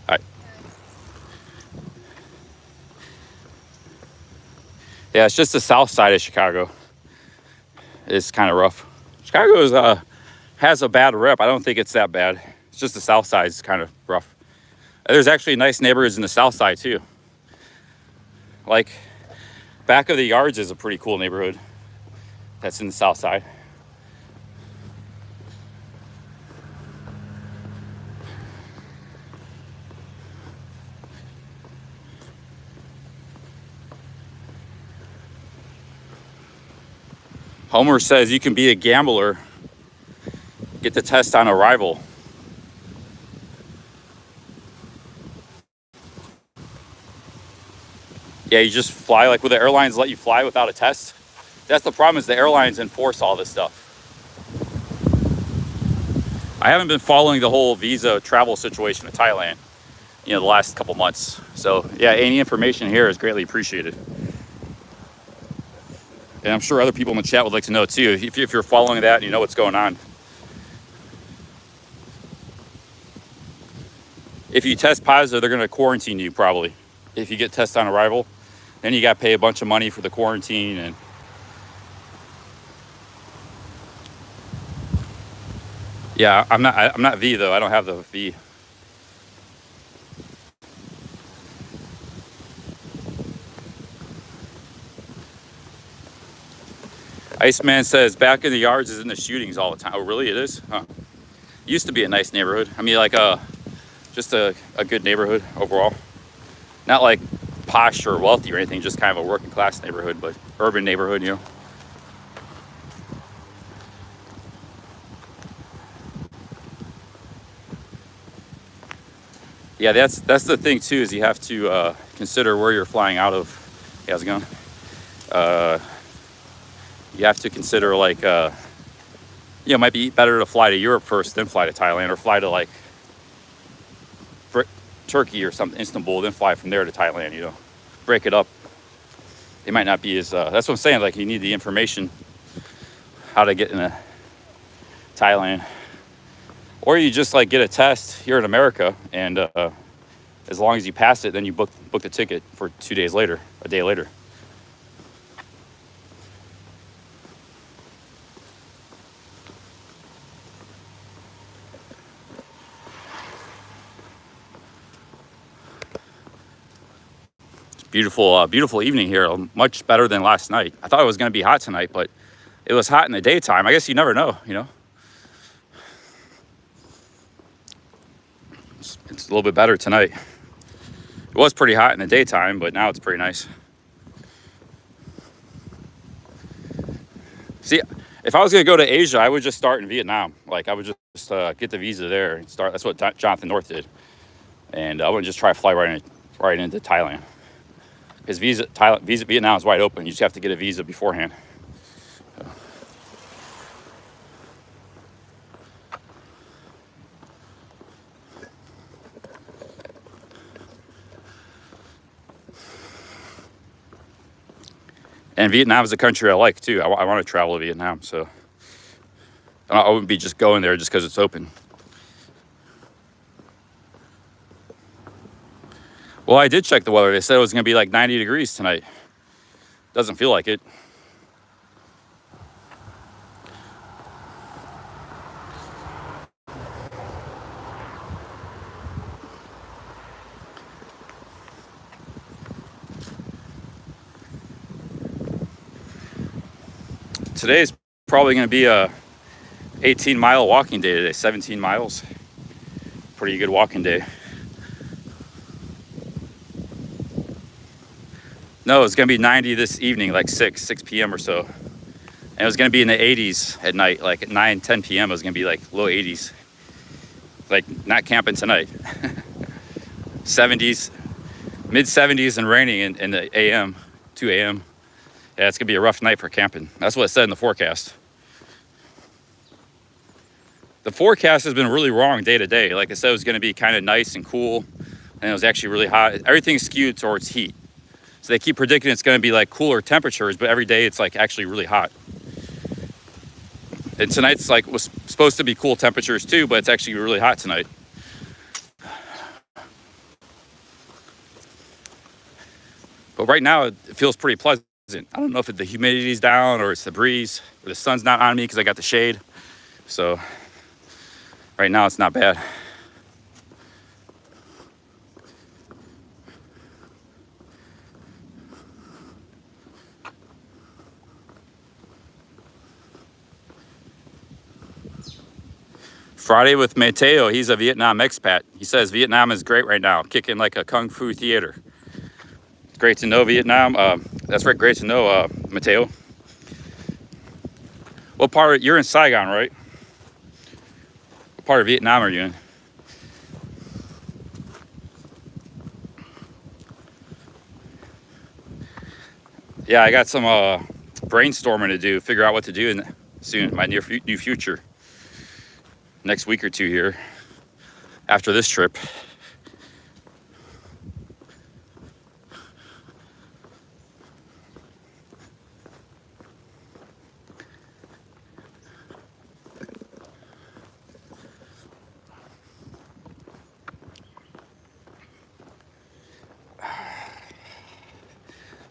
All right. Yeah, it's just the south side of Chicago. It's kind of rough. Chicago has a bad rep. I don't think it's that bad. It's just the south side is kind of rough. There's actually nice neighborhoods in the south side too. Like back of the yards is a pretty cool neighborhood. That's in the south side. Homer says you can be a gambler, get the test on arrival. Yeah, you just fly, like, will the airlines let you fly without a test? That's the problem, is the airlines enforce all this stuff. I haven't been following the whole visa travel situation in Thailand, the last couple months. So yeah, any information here is greatly appreciated. And I'm sure other people in the chat would like to know too, if you're following that and you know what's going on. If you test positive, they're gonna quarantine you probably. If you get tested on arrival, then you gotta pay a bunch of money for the quarantine. And yeah, I'm not V though. I don't have the V. Iceman says back in the yards is in the shootings all the time. Oh, really? It is? Huh. Used to be a nice neighborhood. I mean, like just a good neighborhood overall. Not like posh or wealthy or anything, just kind of a working class neighborhood, but urban neighborhood, Yeah, that's the thing too, is you have to consider where you're flying out of. Hey, how's it going? You have to consider, like, it might be better to fly to Europe first, then fly to Thailand, or fly to like Turkey or something, Istanbul, then fly from there to Thailand, break it up. They might not be as, that's what I'm saying, like, you need the information how to get into Thailand. Or you just like get a test here in America, and as long as you pass it, then you book the ticket for 2 days later, a day later. Beautiful evening here. Much better than last night. I thought it was going to be hot tonight, but it was hot in the daytime. I guess you never know, It's a little bit better tonight. It was pretty hot in the daytime, but now it's pretty nice. See, if I was going to go to Asia, I would just start in Vietnam. Like, I would just get the visa there and start. That's what Jonathan North did. And I wouldn't just try to fly right into Thailand. Because Vietnam is wide open. You just have to get a visa beforehand. And Vietnam is a country I like too. I want to travel to Vietnam, so I wouldn't be just going there just because it's open. Well, I did check the weather. They said it was going to be like 90 degrees tonight. Doesn't feel like it. Today's probably going to be a 18-mile walking day today, 17 miles. Pretty good walking day. No, it's gonna be 90 this evening, like 6 p.m. or so. And it was gonna be in the 80s at night, like at 9, 10 p.m. It was gonna be like low 80s. Like not camping tonight. 70s, mid 70s and raining in the AM, 2 a.m. Yeah, it's gonna be a rough night for camping. That's what it said in the forecast. The forecast has been really wrong day to day. Like I said, it was gonna be kind of nice and cool, and it was actually really hot. Everything's skewed towards heat. So they keep predicting it's gonna be like cooler temperatures, but every day it's like actually really hot. And tonight's like was supposed to be cool temperatures too, but it's actually really hot tonight. But right now it feels pretty pleasant. I don't know if the humidity's down or it's the breeze or the sun's not on me because I got the shade. So right now it's not bad. Friday with Mateo, he's a Vietnam expat. He says Vietnam is great right now, kicking like a kung fu theater. It's great to know Vietnam. That's right, great to know Mateo. What part, you're in Saigon, right? What part of Vietnam are you in? Yeah, I got some brainstorming to do, figure out what to do soon, my near future. Next week or two here, after this trip.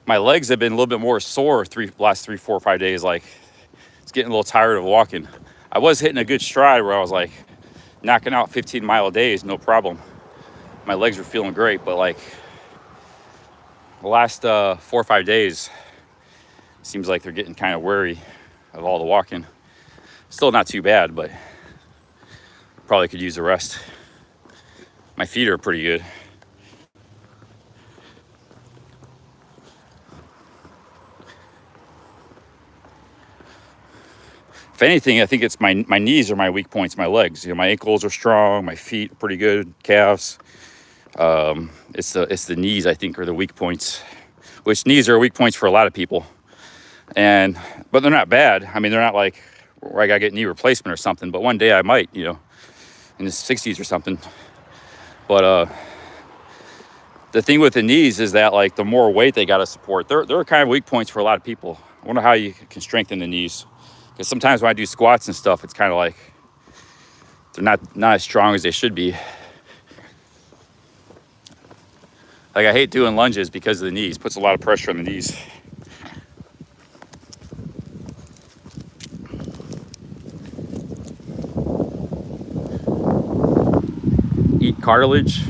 My legs have been a little bit more sore last 3, 4, 5 days. Like it's getting a little tired of walking. I was hitting a good stride where I was like knocking out 15-mile days, no problem. My legs were feeling great, but like the last 4 or 5 days, seems like they're getting kind of weary of all the walking. Still not too bad, but probably could use a rest. My feet are pretty good. If anything, I think it's my knees are my weak points, my legs. You know, my ankles are strong, my feet are pretty good, calves. It's the knees, I think, are the weak points, which knees are weak points for a lot of people. But they're not bad. I mean, they're not like where I gotta get knee replacement or something, but one day I might, you know, in the 60s or something. But the thing with the knees is that like the more weight they gotta support, they're kind of weak points for a lot of people. I wonder how you can strengthen the knees. Because sometimes when I do squats and stuff, it's kind of like they're not as strong as they should be. Like I hate doing lunges because of the knees. Puts a lot of pressure on the knees. Eat cartilage.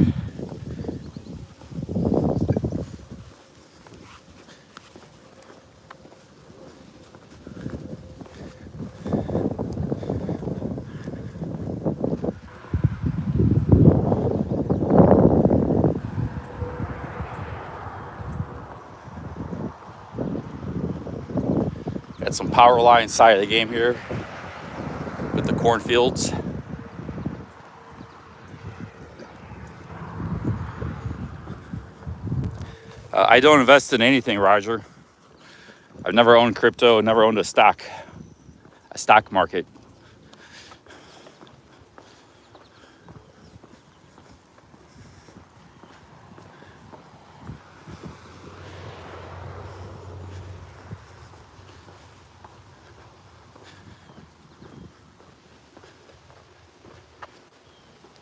Got some power line side of the game here with the cornfields. I don't invest in anything, Roger. I've never owned crypto, never owned a stock market.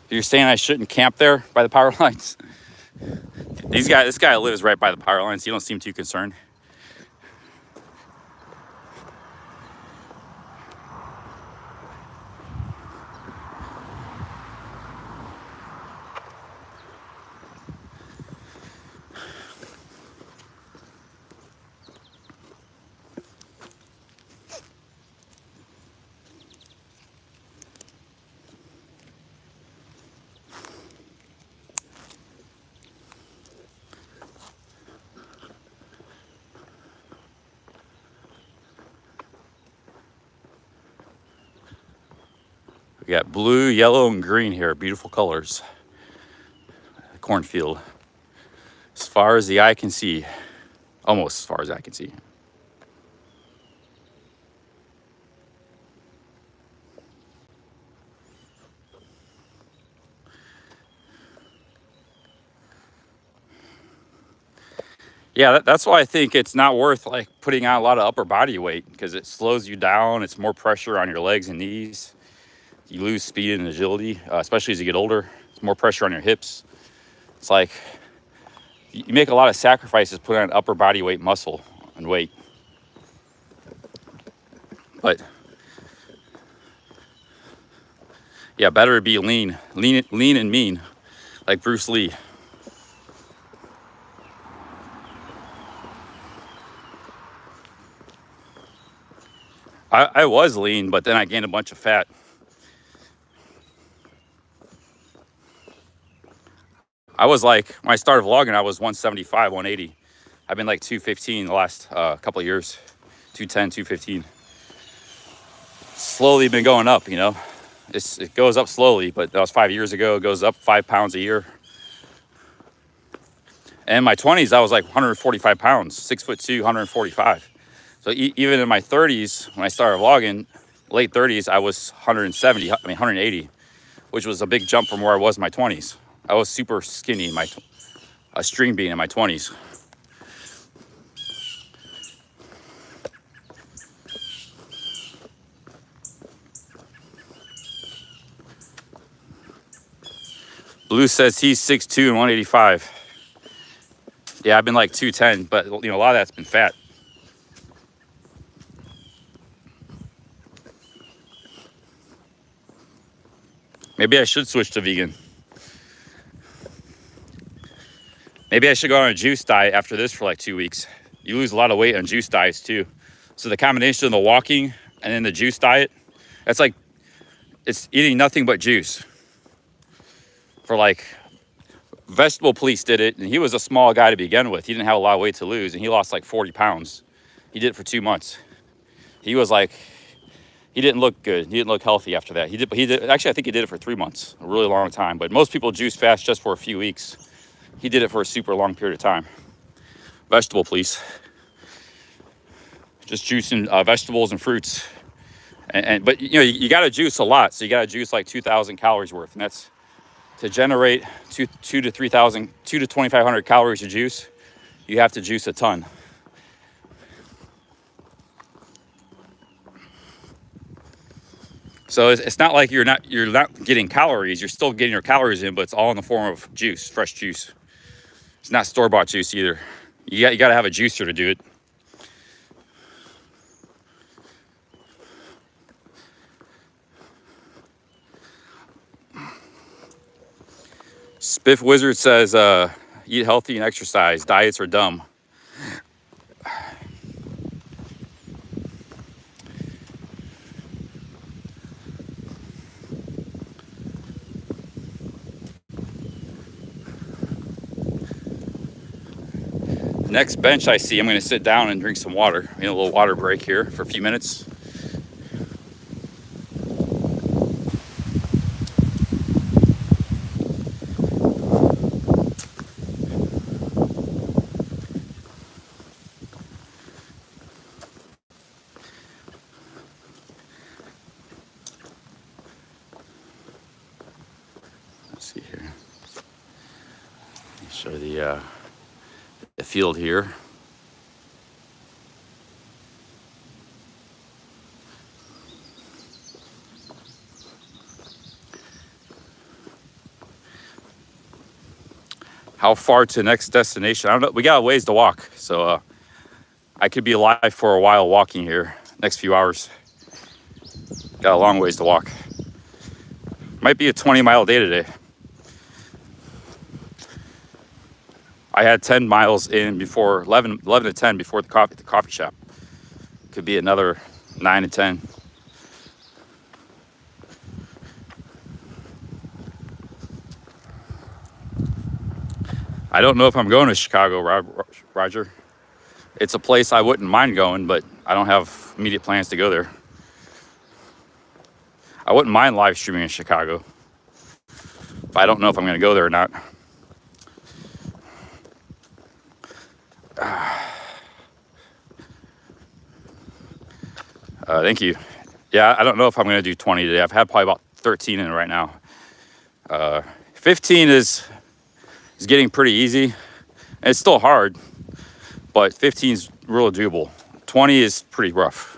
You're saying I shouldn't camp there by the power lines? This guy lives right by the power lines. He don't seem too concerned. We got blue, yellow, and green here. Beautiful colors. Cornfield. As far as the eye can see. Almost as far as I can see. Yeah, that's why I think it's not worth like putting on a lot of upper body weight, because it slows you down. It's more pressure on your legs and knees. You lose speed and agility, especially as you get older. It's more pressure on your hips. It's like you make a lot of sacrifices putting on upper body weight muscle and weight. But yeah, better to be lean and mean, like Bruce Lee. I was lean, but then I gained a bunch of fat. I was like, when I started vlogging, I was 175, 180. I've been like 215 the last couple of years. 210, 215. Slowly been going up, you know. It goes up slowly, but that was 5 years ago. It goes up 5 pounds a year. And in my 20s, I was like 145 pounds, 6'2", 145. So even in my 30s, when I started vlogging, late 30s, I was 180, which was a big jump from where I was in my 20s. I was super skinny in a string bean in my 20s. Blue says he's 6'2" and 185. Yeah, I've been like 210, but you know, a lot of that's been fat. Maybe I should switch to vegan. Maybe I should go on a juice diet after this for like 2 weeks. You lose a lot of weight on juice diets too. So the combination of the walking and then the juice diet, that's like, it's eating nothing but juice. For like, Vegetable Police did it, and he was a small guy to begin with. He didn't have a lot of weight to lose, and he lost like 40 pounds. He did it for 2 months. He was like, he didn't look good. He didn't look healthy after that. He did, actually, I think he did it for 3 months, a really long time. But most people juice fast just for a few weeks. He did it for a super long period of time. Vegetable Police. Just juicing vegetables and fruits. But you know, you got to juice a lot. So you got to juice like 2,000 calories worth. And that's to generate 2,000 to 3,000, 2,000 to 2,500 calories of juice. You have to juice a ton. So it's not like you're not getting calories. You're still getting your calories in, but it's all in the form of juice, fresh juice. It's not store-bought juice either. You got to have a juicer to do it. Spiff Wizard says, eat healthy and exercise. Diets are dumb. Next bench I see, I'm going to sit down and drink some water. We need a little water break here for a few minutes. Let's see here. Let me show the field here. How far to the next destination? I don't know. We got a ways to walk, so I could be alive for a while walking here. Next few hours. Got a long ways to walk. Might be a 20-mile day today. I had 10 miles in before 11 to 10 before the coffee shop. Could be another 9 to 10. I don't know if I'm going to Chicago, Roger. It's a place I wouldn't mind going, but I don't have immediate plans to go there. I wouldn't mind live streaming in Chicago, but I don't know if I'm going to go there or not. Thank you. Yeah, I don't know if I'm going to do 20 today. I've had probably about 13 in it right now. 15 is getting pretty easy. And it's still hard, but 15 is real doable. 20 is pretty rough.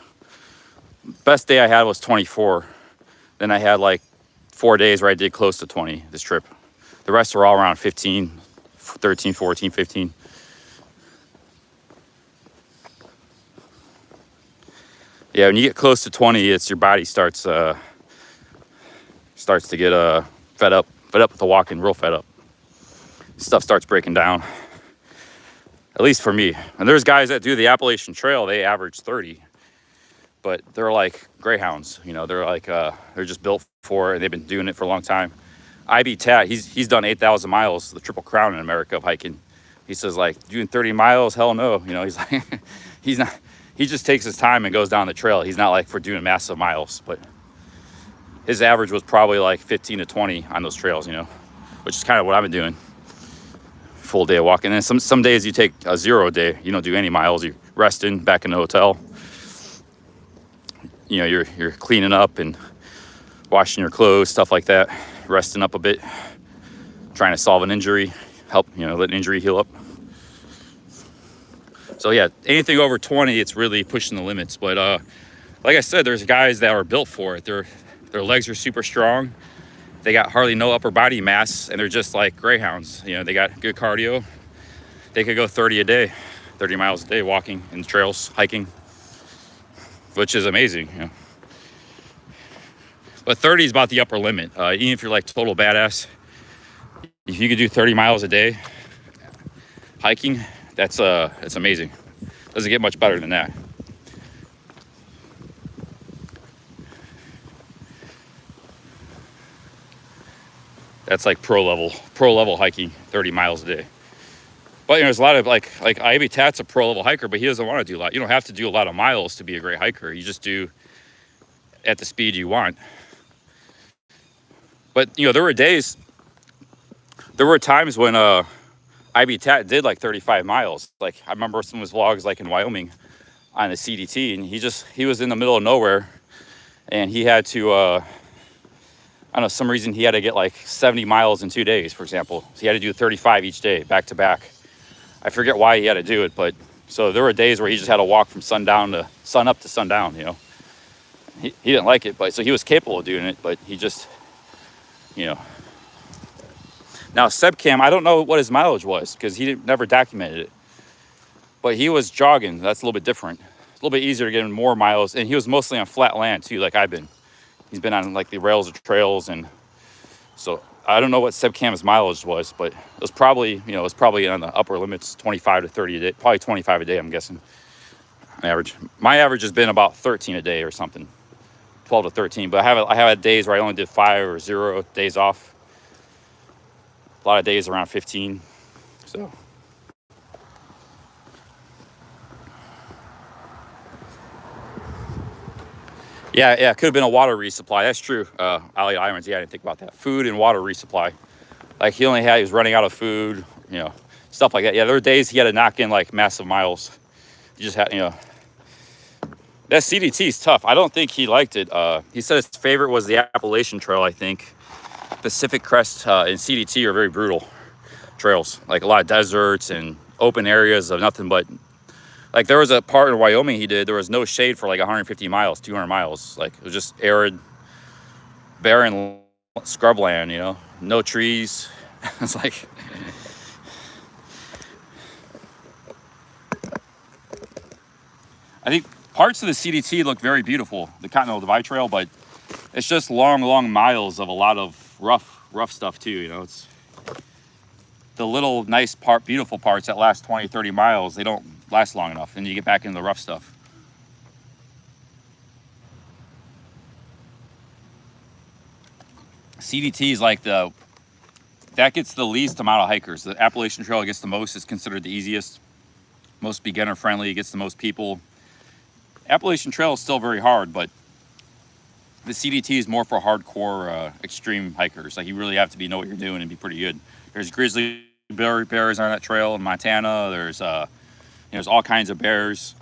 Best day I had was 24. Then I had like 4 days where I did close to 20 this trip. The rest are all around 15, 13, 14, 15. Yeah, when you get close to 20, it's your body starts to get fed up with the walking, real fed up. Stuff starts breaking down. At least for me. And there's guys that do the Appalachian Trail, they average 30. But they're like greyhounds, you know, they're like they're just built for it, and they've been doing it for a long time. IB Tat, he's done 8,000 miles, the Triple Crown in America of hiking. He says like doing 30 miles, hell no. You know, he's like he just takes his time and goes down the trail. He's not like for doing massive miles, but his average was probably like 15 to 20 on those trails, you know, which is kind of what I've been doing. Full day of walking. And some days you take a 0 day, you don't do any miles, you're resting back in the hotel. You know, you're cleaning up and washing your clothes, stuff like that, resting up a bit, trying to solve an injury, help, you know, let an injury heal up. So yeah, anything over 20, it's really pushing the limits. But like I said, there's guys that are built for it. Their legs are super strong. They got hardly no upper body mass, and they're just like greyhounds. You know, they got good cardio. They could go 30 a day, 30 miles a day walking in the trails, hiking, which is amazing. You know. But 30 is about the upper limit. Even if you're like total badass, if you could do 30 miles a day hiking, that's amazing. Doesn't get much better than that. That's like pro level hiking, 30 miles a day. But you know, there's a lot of like Ivy Tat's a pro level hiker, but he doesn't want to do a lot. You don't have to do a lot of miles to be a great hiker. You just do at the speed you want. But you know, there were times when Ivy Tat did like 35 miles. Like I remember some of his vlogs like in Wyoming on the CDT, and he was in the middle of nowhere, and he had to I don't know, some reason he had to get like 70 miles in 2 days, for example. So he had to do 35 each day, back to back. I forget why he had to do it, but so there were days where he just had to walk from sun up to sundown, you know. He didn't like it, but so he was capable of doing it, but he just, you know. Now, Sebcam, I don't know what his mileage was because he never documented it. But he was jogging. That's a little bit different. It's a little bit easier to get in more miles. And he was mostly on flat land, too, like I've been. He's been on, like, the rails of trails. And so I don't know what Sebcam's mileage was, but it was probably, you know, it was probably on the upper limits, 25 to 30 a day. Probably 25 a day, I'm guessing, on average. My average has been about 13 a day or something. 12 to 13. But I have days where I only did 5 or 0 days off. A lot of days around 15, so. Yeah, it could have been a water resupply. That's true. Ali Irons, yeah, I didn't think about that. Food and water resupply. Like he was running out of food, you know, stuff like that. Yeah, there were days he had to knock in like massive miles. You just had, you know. That CDT is tough. I don't think he liked it. He said his favorite was the Appalachian Trail, I think. Pacific Crest and CDT are very brutal trails, like a lot of deserts and open areas of nothing but, like there was a part in Wyoming he did, there was no shade for like 150 miles, 200 miles. Like it was just arid, barren scrubland, you know, no trees. It's like, I think parts of the CDT look very beautiful, the Continental Divide Trail, but it's just long miles of a lot of rough stuff too, you know. It's the little nice beautiful parts that last 20, 30 miles, they don't last long enough. And you get back into the rough stuff. CDT is like that gets the least amount of hikers. The Appalachian Trail gets the most, is considered the easiest, most beginner friendly, it gets the most people. Appalachian Trail is still very hard, but The CDT is more for hardcore extreme hikers. Like you really have to know what you're doing and be pretty good. There's grizzly bears on that trail in Montana. There's all kinds of bears.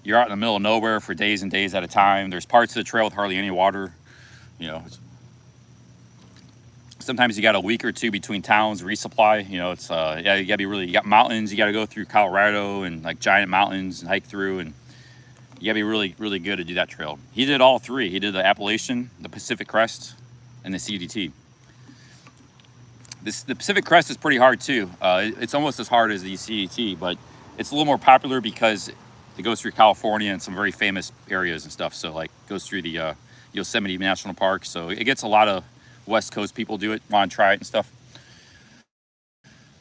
You're out in the middle of nowhere for days and days at a time. There's parts of the trail with hardly any water. You know, sometimes you got a week or two between towns, resupply. You know, it's yeah, you gotta be really. You got mountains. You got to go through Colorado and like giant mountains and hike through, and you gotta be really, really good to do that trail. He did all three. He did the Appalachian, the Pacific Crest, and the CDT. The Pacific Crest is pretty hard too. It's almost as hard as the CDT, but it's a little more popular because it goes through California and some very famous areas and stuff. So like goes through the Yosemite National Park. So it gets a lot of West Coast people do it, want to try it and stuff.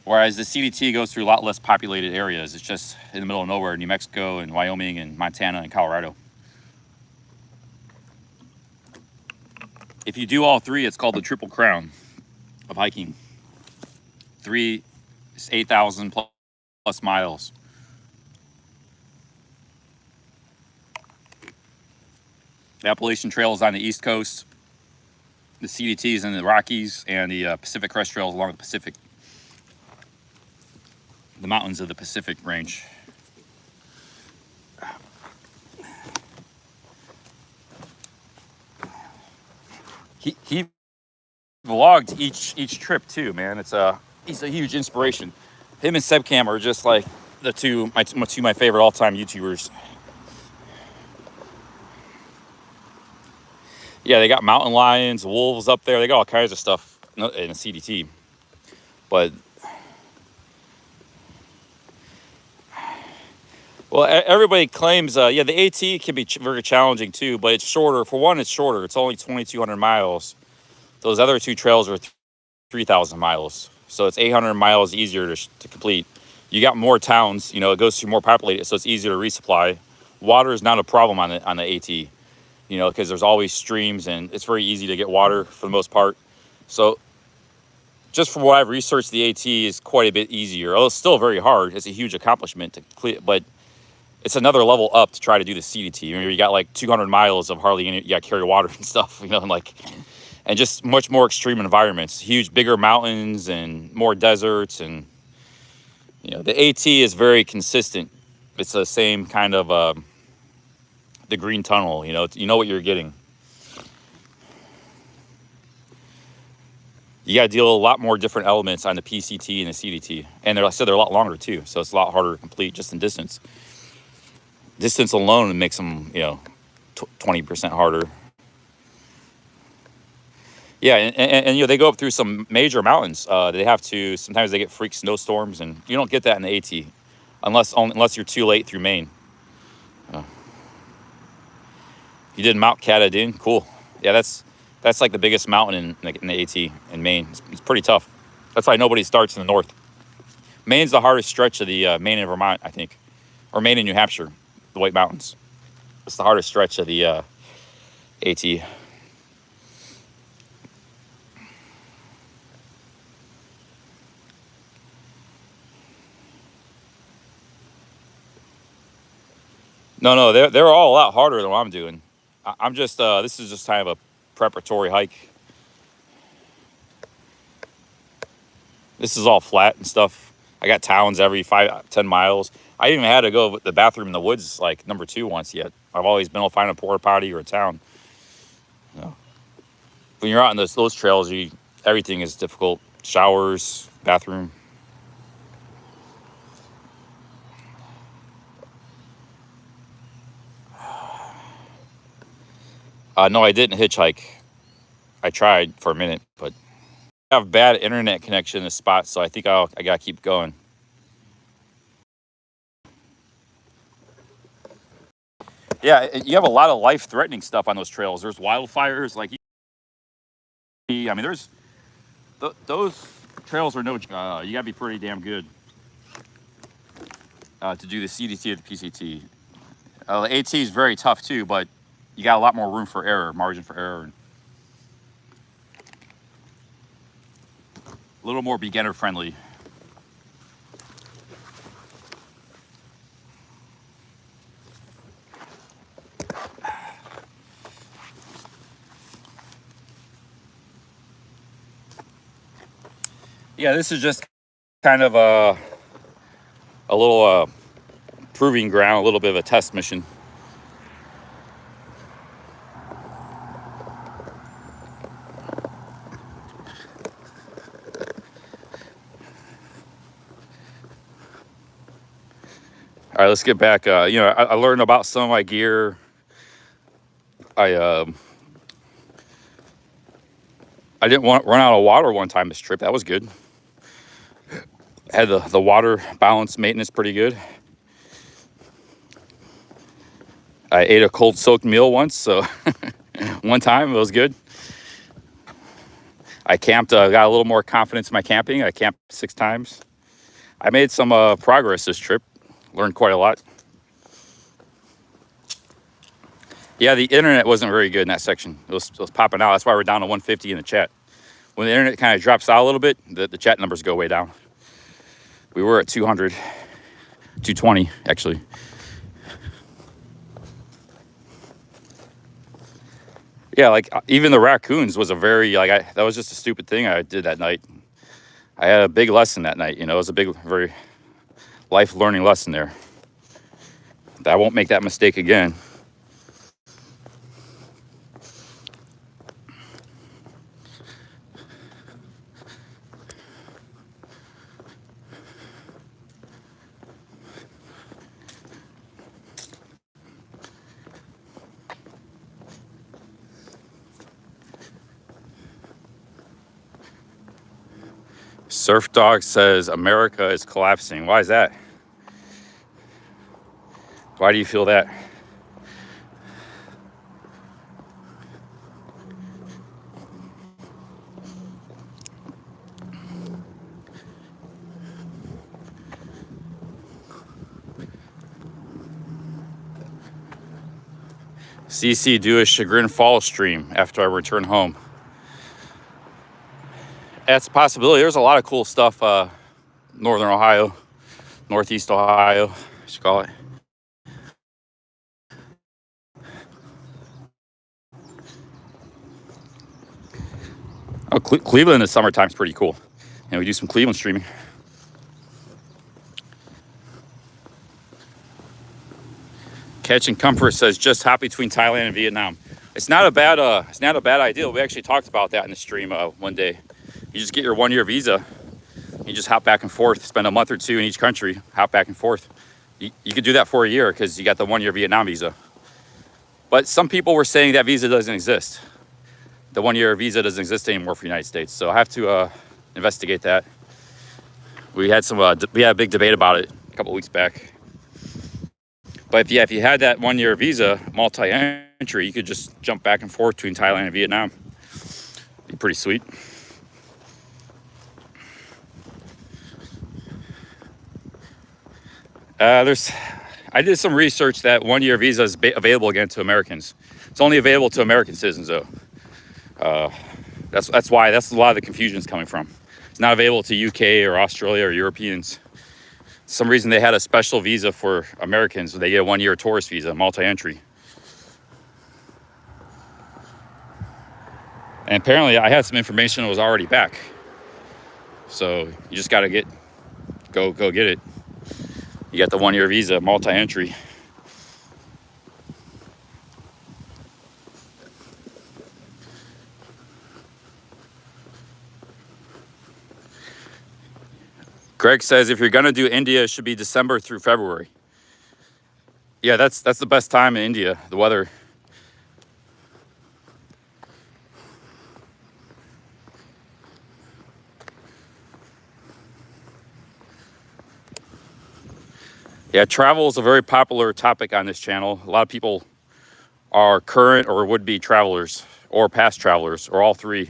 Whereas the CDT goes through a lot less populated areas. It's just in the middle of nowhere, New Mexico and Wyoming and Montana and Colorado. If you do all three, it's called the Triple Crown of hiking. 8,000 plus miles. The Appalachian Trail is on the East Coast. The CDT is in the Rockies, and the Pacific Crest Trail is along the Pacific. The mountains of the Pacific Range. He vlogged each trip too, man. He's a huge inspiration. Him and Sebcam are just like my favorite all-time YouTubers. Yeah, they got mountain lions, wolves up there. They got all kinds of stuff in the CDT. But well, everybody claims, yeah, the AT can be very challenging too, but it's shorter. For one, it's shorter. It's only 2,200 miles. Those other two trails are 3,000 miles. So it's 800 miles easier to complete. You got more towns, you know, it goes through more populated, so it's easier to resupply. Water is not a problem on the AT, you know, because there's always streams and it's very easy to get water for the most part. So just from what I've researched, the AT is quite a bit easier. Although it's still very hard. It's a huge accomplishment to complete, but it's another level up to try to do the CDT. You got like 200 miles of hardly any, you got to carry water and stuff, you know, and just much more extreme environments, huge, bigger mountains and more deserts. And, you know, the AT is very consistent. It's the same kind of, the green tunnel, you know what you're getting. You got to deal with a lot more different elements on the PCT and the CDT. And like I said, they're a lot longer too. So it's a lot harder to complete just in distance. Distance alone makes them, you know, 20% harder. Yeah, and you know, they go up through some major mountains. They have to, sometimes they get freak snowstorms, and you don't get that in the AT unless you're too late through Maine. You did Mount Katahdin, cool. Yeah, that's like the biggest mountain in the AT in Maine. It's pretty tough. That's why nobody starts in the north. Maine's the hardest stretch of the Maine and Vermont, I think, or Maine and New Hampshire, the White Mountains. It's the hardest stretch of the AT. No, they're all a lot harder than what I'm doing. I'm just, this is just kind of a preparatory hike. This is all flat and stuff. I got towns every 5-10 miles. I even had to go to the bathroom in the woods, like number 2 once yet. I've always been able to find a porta potty or a town. You know, when you're out on those trails, everything is difficult. Showers, bathroom. No, I didn't hitchhike. I tried for a minute, but I have bad internet connection in this spot, so I think I gotta keep going. Yeah, you have a lot of life-threatening stuff on those trails. There's wildfires, like, I mean, those trails are no, you gotta be pretty damn good to do the CDT or the PCT. The AT is very tough too, but you got a lot more room for error, margin for error. A little more beginner friendly. Yeah, this is just kind of a little proving ground, a little bit of a test mission. All right, let's get back. You know, I learned about some of my gear. I didn't want run out of water one time this trip. That was good. Had the water balance maintenance pretty good. I ate a cold soaked meal once, so one time it was good. I camped, got a little more confidence in my camping. I camped 6 times. I made some progress this trip. Learned quite a lot. Yeah, the internet wasn't very good in that section. It was popping out. That's why we're down to 150 in the chat. When the internet kind of drops out a little bit, the chat numbers go way down. We were at 200, 220 actually. Yeah, like even the raccoons was a very, like, that was just a stupid thing I did that night. I had a big lesson that night, you know, it was a big, very life learning lesson there. I won't make that mistake again. Surf Dog says America is collapsing. Why is that? Why do you feel that? CC, do a Chagrin Falls stream after I return home. That's a possibility. There's a lot of cool stuff, Northern Ohio, Northeast Ohio, I should call it. Oh, Cleveland in the summertime is pretty cool. And we do some Cleveland streaming. Catching Comfort says just hop between Thailand and Vietnam. It's not a bad idea. We actually talked about that in the stream one day. You just get your 1-year visa. You just hop back and forth, spend a month or 2 in each country, hop back and forth. You could do that for a year because you got the 1-year Vietnam visa. But some people were saying that visa doesn't exist. The 1-year visa doesn't exist anymore for the United States. So I have to investigate that. We had a big debate about it a couple weeks back. But if you had that 1-year visa, multi-entry, you could just jump back and forth between Thailand and Vietnam. Be pretty sweet. I did some research that 1-year visa is available again to Americans. It's only available to American citizens though. That's why a lot of the confusion is coming from. It's not available to UK or Australia or Europeans. For some reason they had a special visa for Americans. They get a 1-year tourist visa, multi-entry. And apparently I had some information that was already back. So you just got to go get it. You got the 1-year visa, multi-entry. Greg says if you're gonna do India, it should be December through February. Yeah, that's the best time in India, the weather. Yeah, travel is a very popular topic on this channel. A lot of people are current or would-be travelers or past travelers or all three.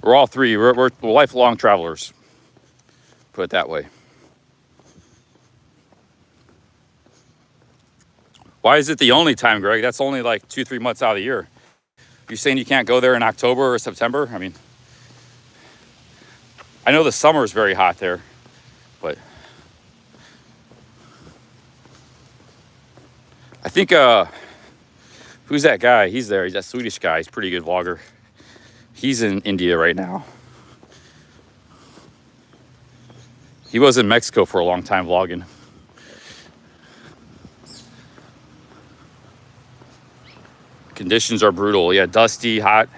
We're all three. We're lifelong travelers. Put it that way. Why is it the only time, Greg? That's only like 2-3 months out of the year. You're saying you can't go there in October or September? I mean, I know the summer is very hot there, but I think, who's that guy? He's there. He's that Swedish guy. He's a pretty good vlogger. He's in India right now. He was in Mexico for a long time vlogging. Conditions are brutal. Yeah, dusty, hot.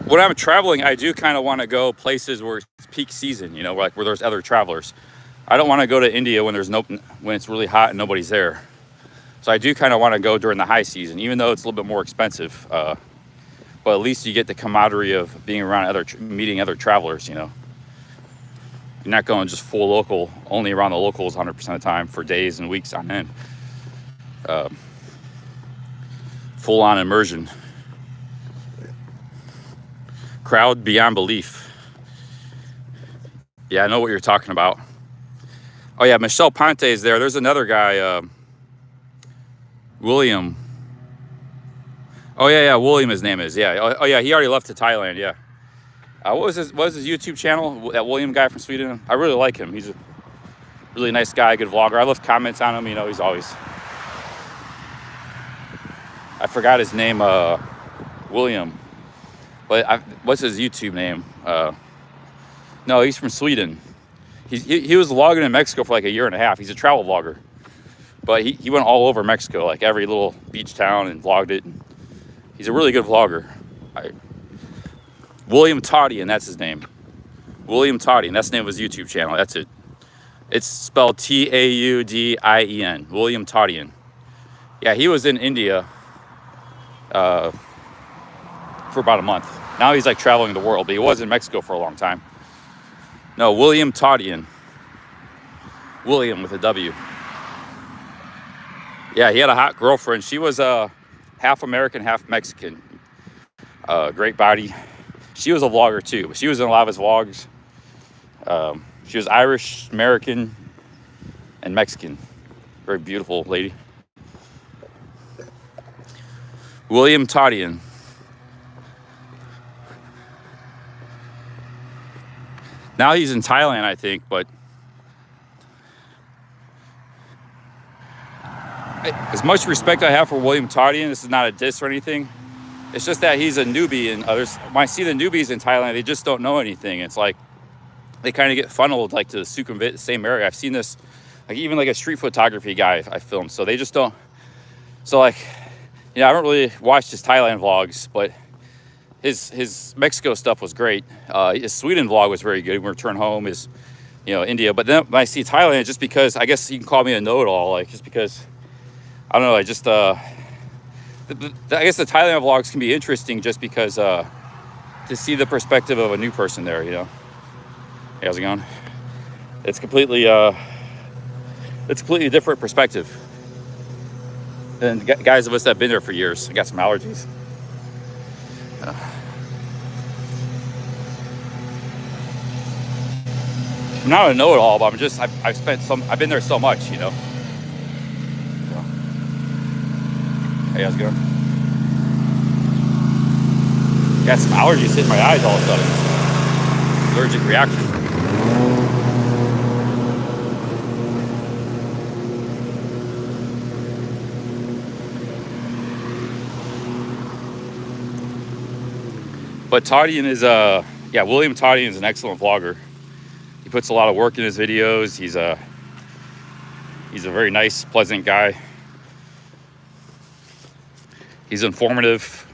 When I'm traveling, I do kind of want to go places where it's peak season, you know, like where there's other travelers. I don't want to go to India when when it's really hot and nobody's there. So I do kind of want to go during the high season, even though it's a little bit more expensive. But at least you get the camaraderie of being around meeting other travelers, you know. You're not going just full local, only around the locals 100% of the time for days and weeks on end. Full on immersion. Crowd beyond belief. Yeah, I know what you're talking about. Oh yeah, Michelle Ponte is there. There's another guy, William. Oh yeah, William his name is. Yeah. Oh yeah, he already left to Thailand. Yeah. What was his YouTube channel? That William guy from Sweden. I really like him. He's a really nice guy, good vlogger. I left comments on him. You know, he's always. I forgot his name. William. But what's his YouTube name? No, he's from Sweden. He was vlogging in Mexico for like 1.5 years. He's a travel vlogger. But he went all over Mexico, like every little beach town, and vlogged it. He's a really good vlogger. William Toddy, and that's his name. William Toddy, and that's the name of his YouTube channel. That's it. It's spelled Taudien. William Toddian. Yeah, he was in India for about a month. Now he's like traveling the world, but he was in Mexico for a long time. No, William Toddian. William with a W. Yeah, he had a hot girlfriend. She was half American, half Mexican. Great body. She was a vlogger too, but she was in a lot of his vlogs. She was Irish, American, and Mexican. Very beautiful lady. William Toddian. Now he's in Thailand, I think, but as much respect I have for William Toddian, this is not a diss or anything. It's just that he's a newbie, and others, when I see the newbies in Thailand, they just don't know anything. It's like they kind of get funneled like to the Sukhumvit, the same area. I've seen this, like even like a street photography guy I filmed. So they just don't. So like, you know, I don't really watch his Thailand vlogs, but his Mexico stuff was great. His Sweden vlog was very good. When we return home is, you know, India. But then when I see Thailand, just because I guess you can call me a know-it-all, like just because I don't know. I just I guess the Thailand vlogs can be interesting just because to see the perspective of a new person there, you know. Hey, how's it going? It's completely different perspective than guys of us that have been there for years. I got some allergies. I'm not a know-it-all, but I've been there so much, you know. Hey, how's it going? Got some allergies hitting my eyes all of a sudden. Allergic reaction. But Toddian is William Toddian is an excellent vlogger. He puts a lot of work in his videos. He's a very nice, pleasant guy. He's informative.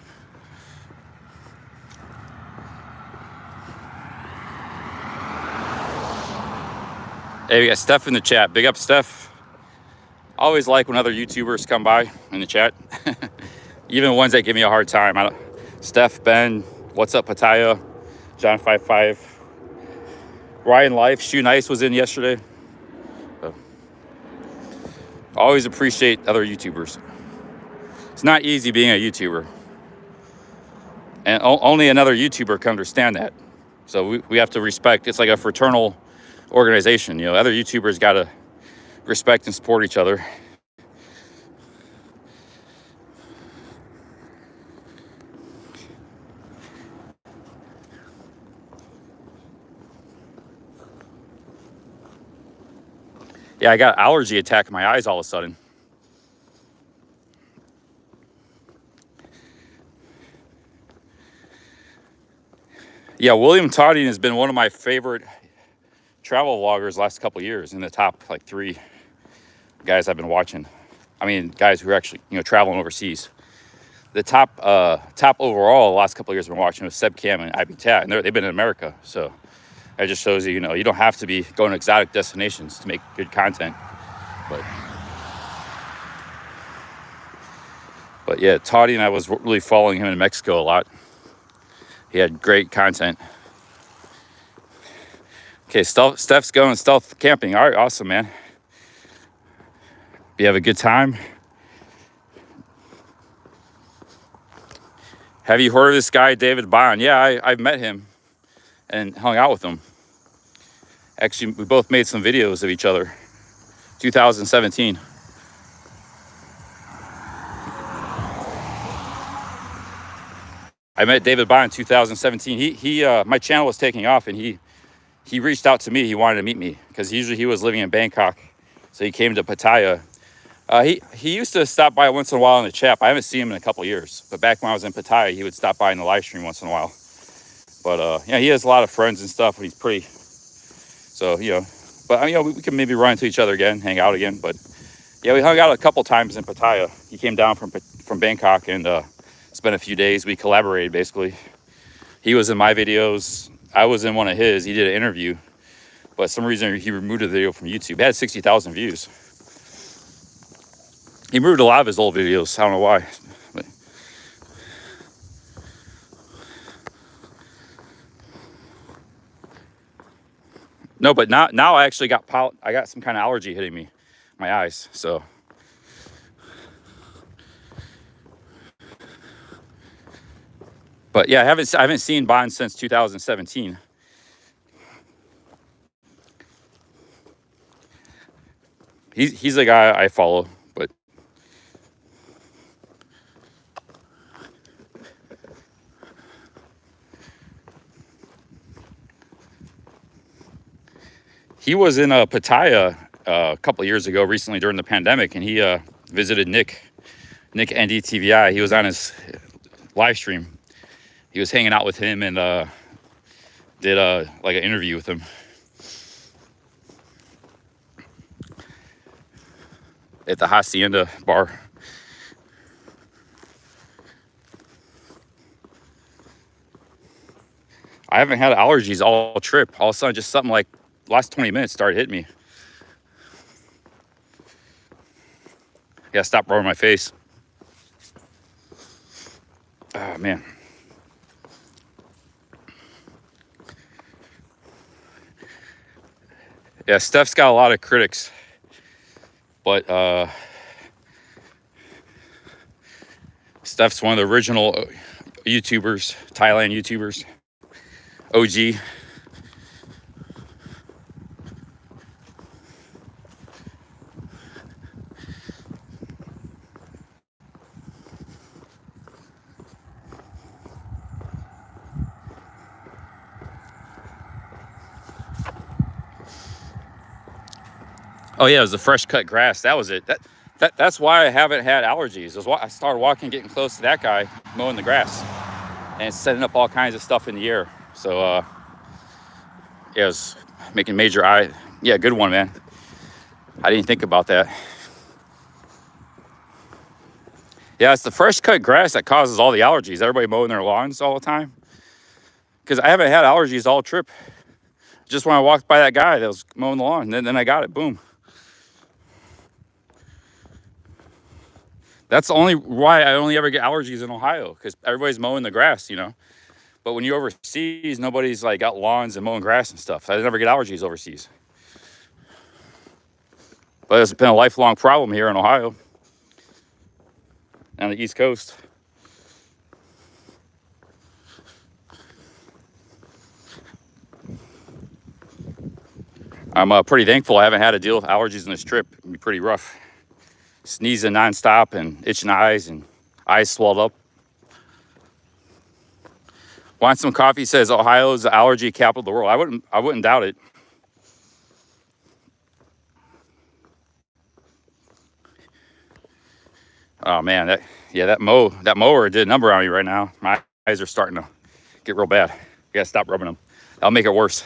Hey, we got Steph in the chat. Big up, Steph. I always like when other YouTubers come by in the chat. Even ones that give me a hard time. Steph, Ben, what's up, Pattaya, John55, Ryan Life, Shoe Nice was in yesterday. So, always appreciate other YouTubers. It's not easy being a YouTuber. And only another YouTuber can understand that. So we have to respect. It's like a fraternal organization. You know, other YouTubers got to respect and support each other. Yeah, I got an allergy attack in my eyes all of a sudden. Yeah, William Toddy has been one of my favorite travel vloggers last couple of years, in the top like 3 guys I've been watching. I mean, guys who are actually, you know, traveling overseas. The top overall the last couple of years I've been watching was Seb Cam and IB Tat, and they've been in America. So that just shows you, you know, you don't have to be going to exotic destinations to make good content. But yeah, Toddy, and I was really following him in Mexico a lot. He had great content. Okay, Steph's going stealth camping. All right, awesome, man. You have a good time. Have you heard of this guy, David Bond? Yeah, I've met him and hung out with him. Actually, we both made some videos of each other. 2017. I met David Bond in 2017. My channel was taking off, and he reached out to me. He wanted to meet me because usually he was living in Bangkok, so he came to Pattaya. He used to stop by once in a while in the chat. I haven't seen him in a couple of years, but back when I was in Pattaya, he would stop by in the live stream once in a while. But yeah, he has a lot of friends and stuff, and he's pretty. So, you know, but you know, we can maybe run into each other again, hang out again. But yeah, we hung out a couple times in Pattaya. He came down from Bangkok and spent a few days. We collaborated basically. He was in my videos. I was in one of his. He did an interview, but for some reason he removed the video from YouTube. It had 60,000 views. He removed a lot of his old videos. I don't know why. But no, but now I actually got I got some kind of allergy hitting me, my eyes. So but yeah, I haven't seen Bond since 2017. He's a guy I follow, but he was in Pattaya a couple of years ago, recently during the pandemic, and he visited Nick NDTVI. He was on his live stream. He was hanging out with him and did like an interview with him at the Hacienda bar. I haven't had allergies all trip. All of a sudden, just something like last 20 minutes started hitting me. Yeah, stop rubbing my face. Oh, man. Yeah, Steph's got a lot of critics, but Steph's one of the original YouTubers, Thailand YouTubers, OG. Oh yeah, it was the fresh cut grass. That was it. That's why I haven't had allergies. It was why I started walking, getting close to that guy mowing the grass and setting up all kinds of stuff in the air. So yeah, it was making major eye. Yeah, good one, man. I didn't think about that. Yeah, it's the fresh cut grass that causes all the allergies. Everybody mowing their lawns all the time. Because I haven't had allergies all trip. Just when I walked by that guy that was mowing the lawn, then I got it. Boom. That's the only why I only ever get allergies in Ohio, because everybody's mowing the grass, you know. But when you're overseas, nobody's like got lawns and mowing grass and stuff. I never get allergies overseas. But it's been a lifelong problem here in Ohio and the East Coast. I'm pretty thankful I haven't had to deal with allergies in this trip. It'd be pretty rough. Sneezing nonstop and itching eyes and eyes swelled up. Want some coffee says Ohio is the allergy capital of the world. I wouldn't doubt it. Oh man, that mower did a number on me right now. My eyes are starting to get real bad. gotta stop rubbing them. That'll make it worse.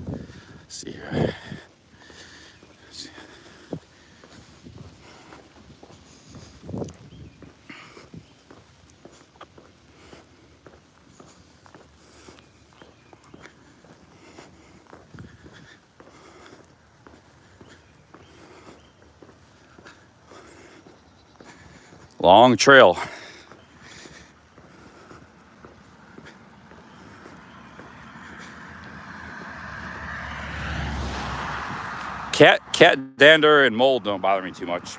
Let's see here. Long trail. Cat dander and mold don't bother me too much.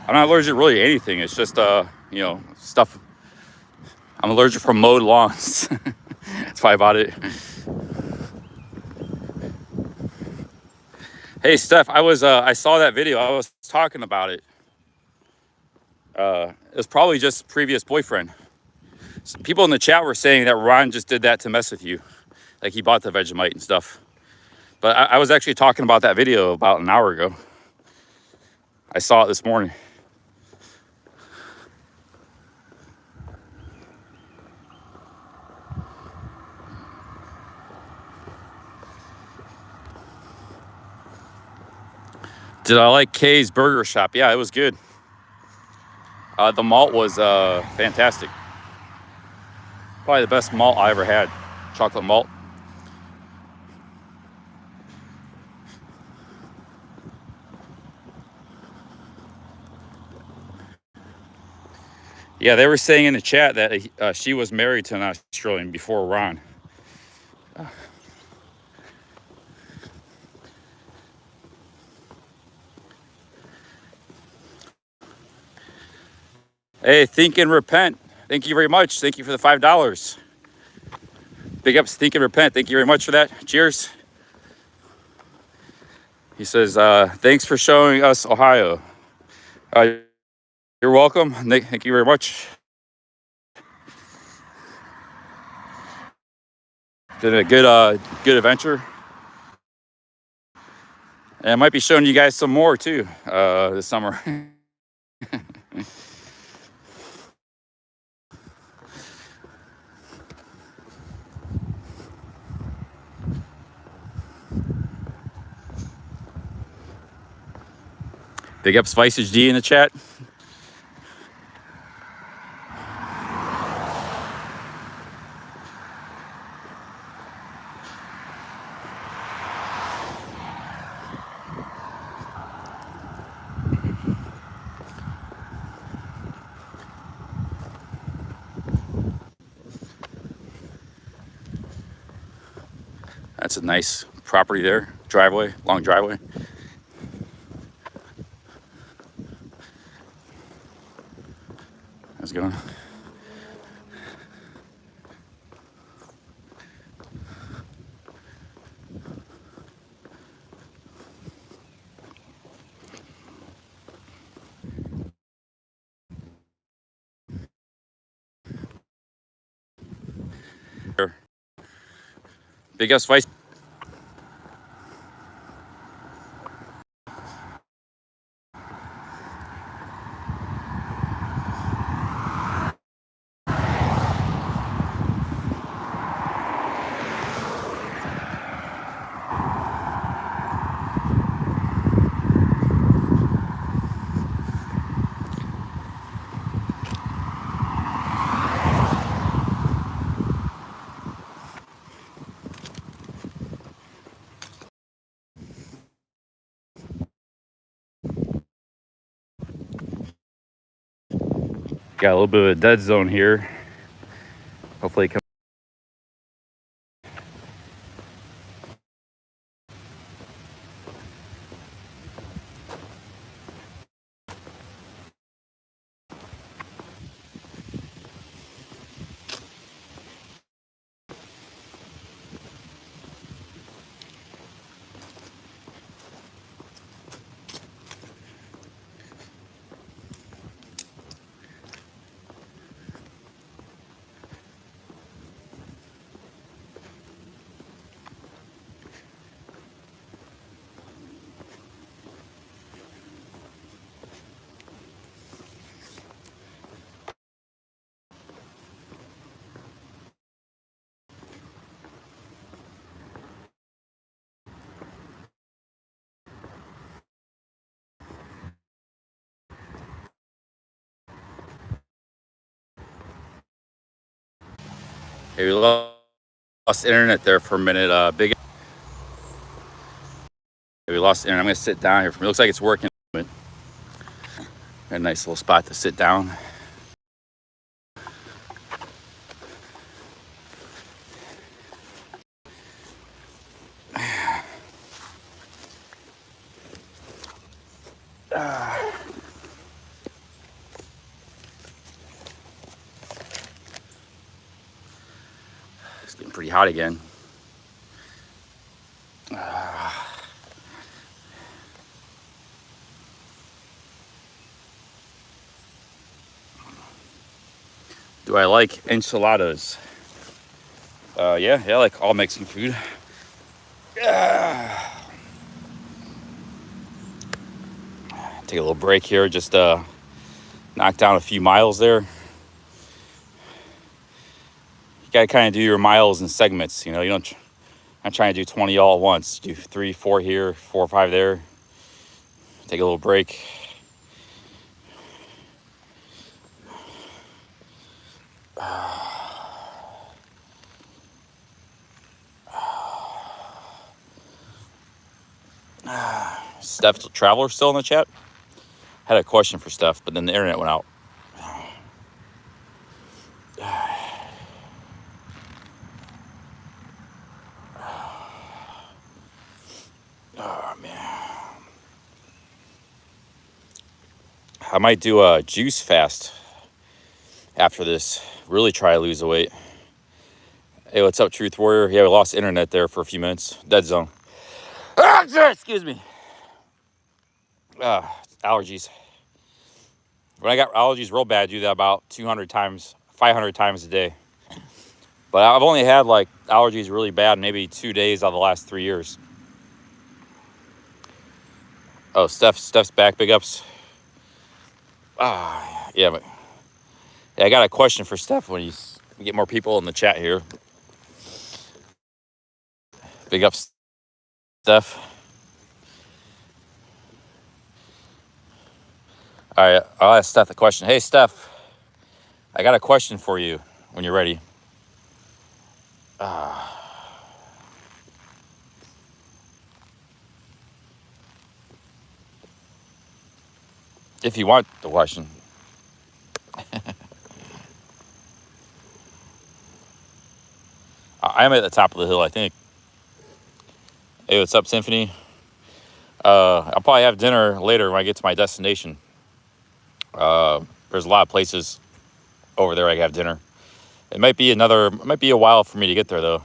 I'm not allergic really to anything. It's just you know, stuff. I'm allergic from mowed lawns. That's why I bought it. Hey Steph, I saw that video. I was talking about it. It was probably just previous boyfriend. Some people in the chat were saying that Ron just did that to mess with you, like he bought the Vegemite and stuff. But I was actually talking about that video about an hour ago. I saw it this morning. Did I like Kay's Burger Shop? Yeah, it was good. The malt was fantastic. Probably the best malt I ever had. Chocolate malt. Yeah, they were saying in the chat that she was married to an Australian before Ron. Hey, Think and Repent. Thank you very much. Thank you for the $5. Big ups, Think and Repent. Thank you very much for that. Cheers. He says, thanks for showing us Ohio. You're welcome. Thank you very much. Did a good adventure. And I might be showing you guys some more too this summer. Big up Spices G in the chat. That's a nice property there. Driveway, long driveway. How's it going? Big up Spice. Got a little bit of a dead zone here. Hopefully it comes. Hey, we lost internet there for a minute. We lost internet. I'm gonna sit down here for me. It looks like it's working. Got a nice little spot to sit down. It's getting pretty hot again. Do I like enchiladas? Yeah, I like all Mexican food. Take a little break here, just knock down a few miles there. You gotta kind of do your miles in segments, you know. You don't. I'm trying to do 20 all at once. Do 3, 4 here, 4 or 5 there. Take a little break. Steph Traveler still in the chat? Had a question for Steph, but then the internet went out. Oh man. I might do a juice fast after this. Really try to lose the weight. Hey, what's up, Truth Warrior? Yeah, we lost internet there for a few minutes. Dead zone. Excuse me. Allergies. When I got allergies real bad, I do that about 200 times, 500 times a day. But I've only had like allergies really bad maybe 2 days out of the last 3 years. Oh, Steph's back. Big ups. Yeah, but yeah, I got a question for Steph when you get more people in the chat here. Big ups, Steph. All right, I'll ask Steph a question. Hey, Steph, I got a question for you when you're ready. If you want the question. I am at the top of the hill, I think. Hey, what's up, Symphony? I'll probably have dinner later when I get to my destination. There's a lot of places over there I can have dinner. It might be a while for me to get there, though.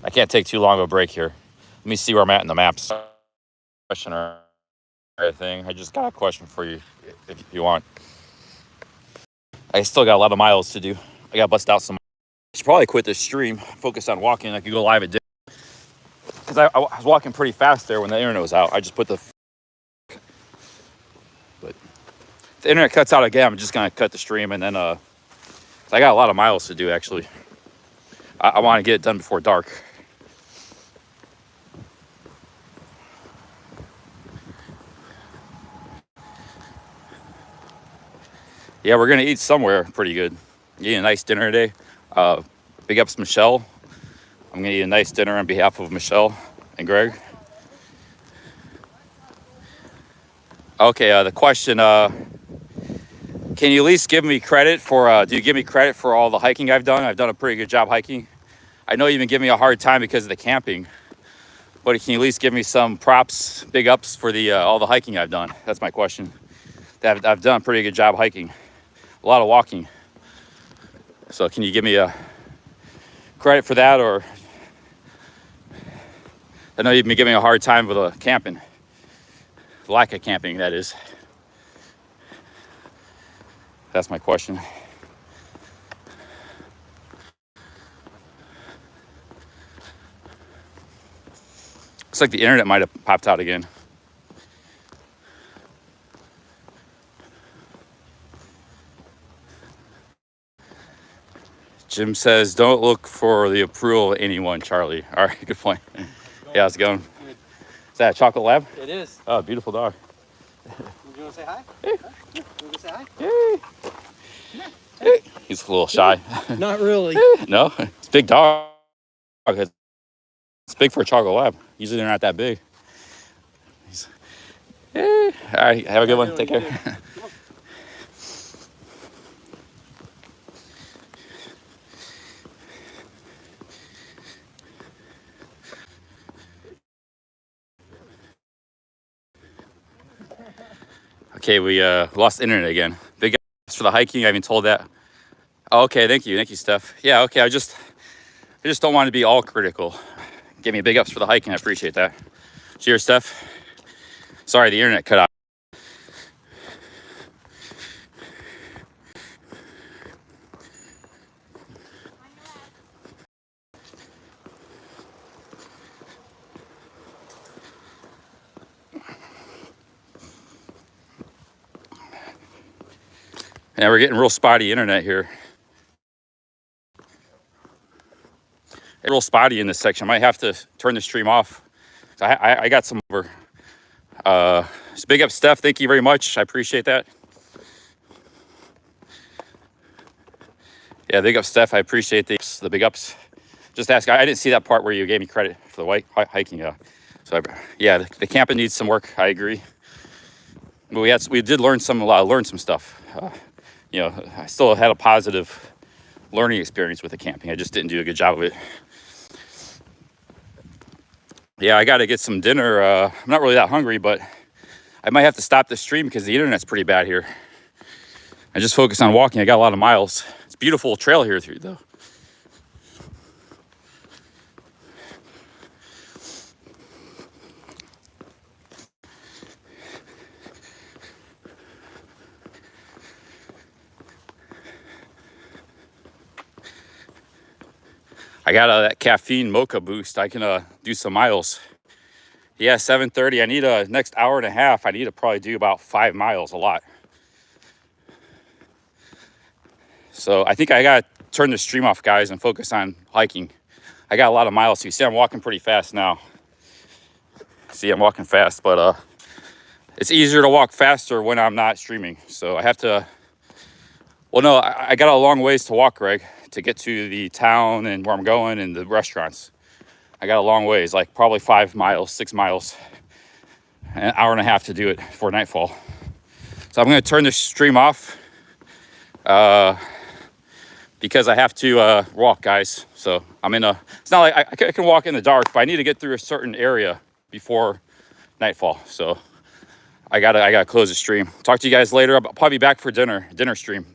I can't take too long of a break here. Let me see where I'm at in the maps. Question or anything. I just got a question for you if you want. I still got a lot of miles to do. I got to bust out some. I should probably quit this stream, focus on walking. I could go live at dinner. Because I was walking pretty fast there when the internet was out. I just put the. But if the internet cuts out again, I'm just going to cut the stream. And then I got a lot of miles to do, actually. I want to get it done before dark. Yeah, we're going to eat somewhere pretty good. Eat a nice dinner today. Big ups, Michelle. I'm going to eat a nice dinner on behalf of Michelle and Greg. Okay, the question, can you at least give me credit for, do you give me credit for all the hiking I've done? I've done a pretty good job hiking. I know you've been giving me a hard time because of the camping, but can you at least give me some props, big ups for the all the hiking I've done? That's my question. I've done a pretty good job hiking, a lot of walking. So can you give me a credit for that? Or I know you've been giving me a hard time with the camping, lack of camping, that is. That's my question. Looks like the internet might have popped out again. Jim says, don't look for the approval of anyone, Charlie. All right, good point. Yeah, how's it going? Good. Is that a chocolate lab? It is. Oh, beautiful dog. You want to say hi? Hey. Huh? You want to say hi? Yay. He's a little shy. Not really. No, it's a big dog. It's big for a chocolate lab. Usually they're not that big. All right, have a good one. Take care. Okay, we lost internet again. Big ups for the hiking. I haven't told that. Oh, okay, thank you, Steph. Yeah, okay. I just don't want to be all critical. Give me big ups for the hiking. I appreciate that. Cheers, Steph. Sorry, the internet cut out. Yeah, we're getting real spotty internet here. Real spotty in this section. I might have to turn the stream off. I got some over. So big up, Steph. Thank you very much. I appreciate that. Yeah, big up, Steph. I appreciate the big ups. Just ask. I didn't see that part where you gave me credit for the hiking. So yeah, the camping needs some work. I agree. But we did learn some stuff. You know, I still had a positive learning experience with the camping. I just didn't do a good job of it. Yeah, I got to get some dinner. I'm not really that hungry, but I might have to stop the stream because the internet's pretty bad here. I just focus on walking. I got a lot of miles. It's a beautiful trail here through, though. I got that caffeine mocha boost. I can do some miles. Yeah, 7:30. I need a next hour and a half. I need to probably do about 5 miles, a lot. So I think I got to turn the stream off, guys, and focus on hiking. I got a lot of miles. So you see, I'm walking pretty fast now. See, I'm walking fast, but it's easier to walk faster when I'm not streaming. So I have to, well, no, I got a long ways to walk, Greg, to get to the town and where I'm going and the restaurants. I got a long ways, like probably 5 miles, 6 miles, an hour and a half to do it before nightfall. So I'm going to turn the stream off because I have to walk, guys. So it's not like I can walk in the dark, but I need to get through a certain area before nightfall. So I gotta close the stream. Talk to you guys later. I'll probably be back for dinner stream.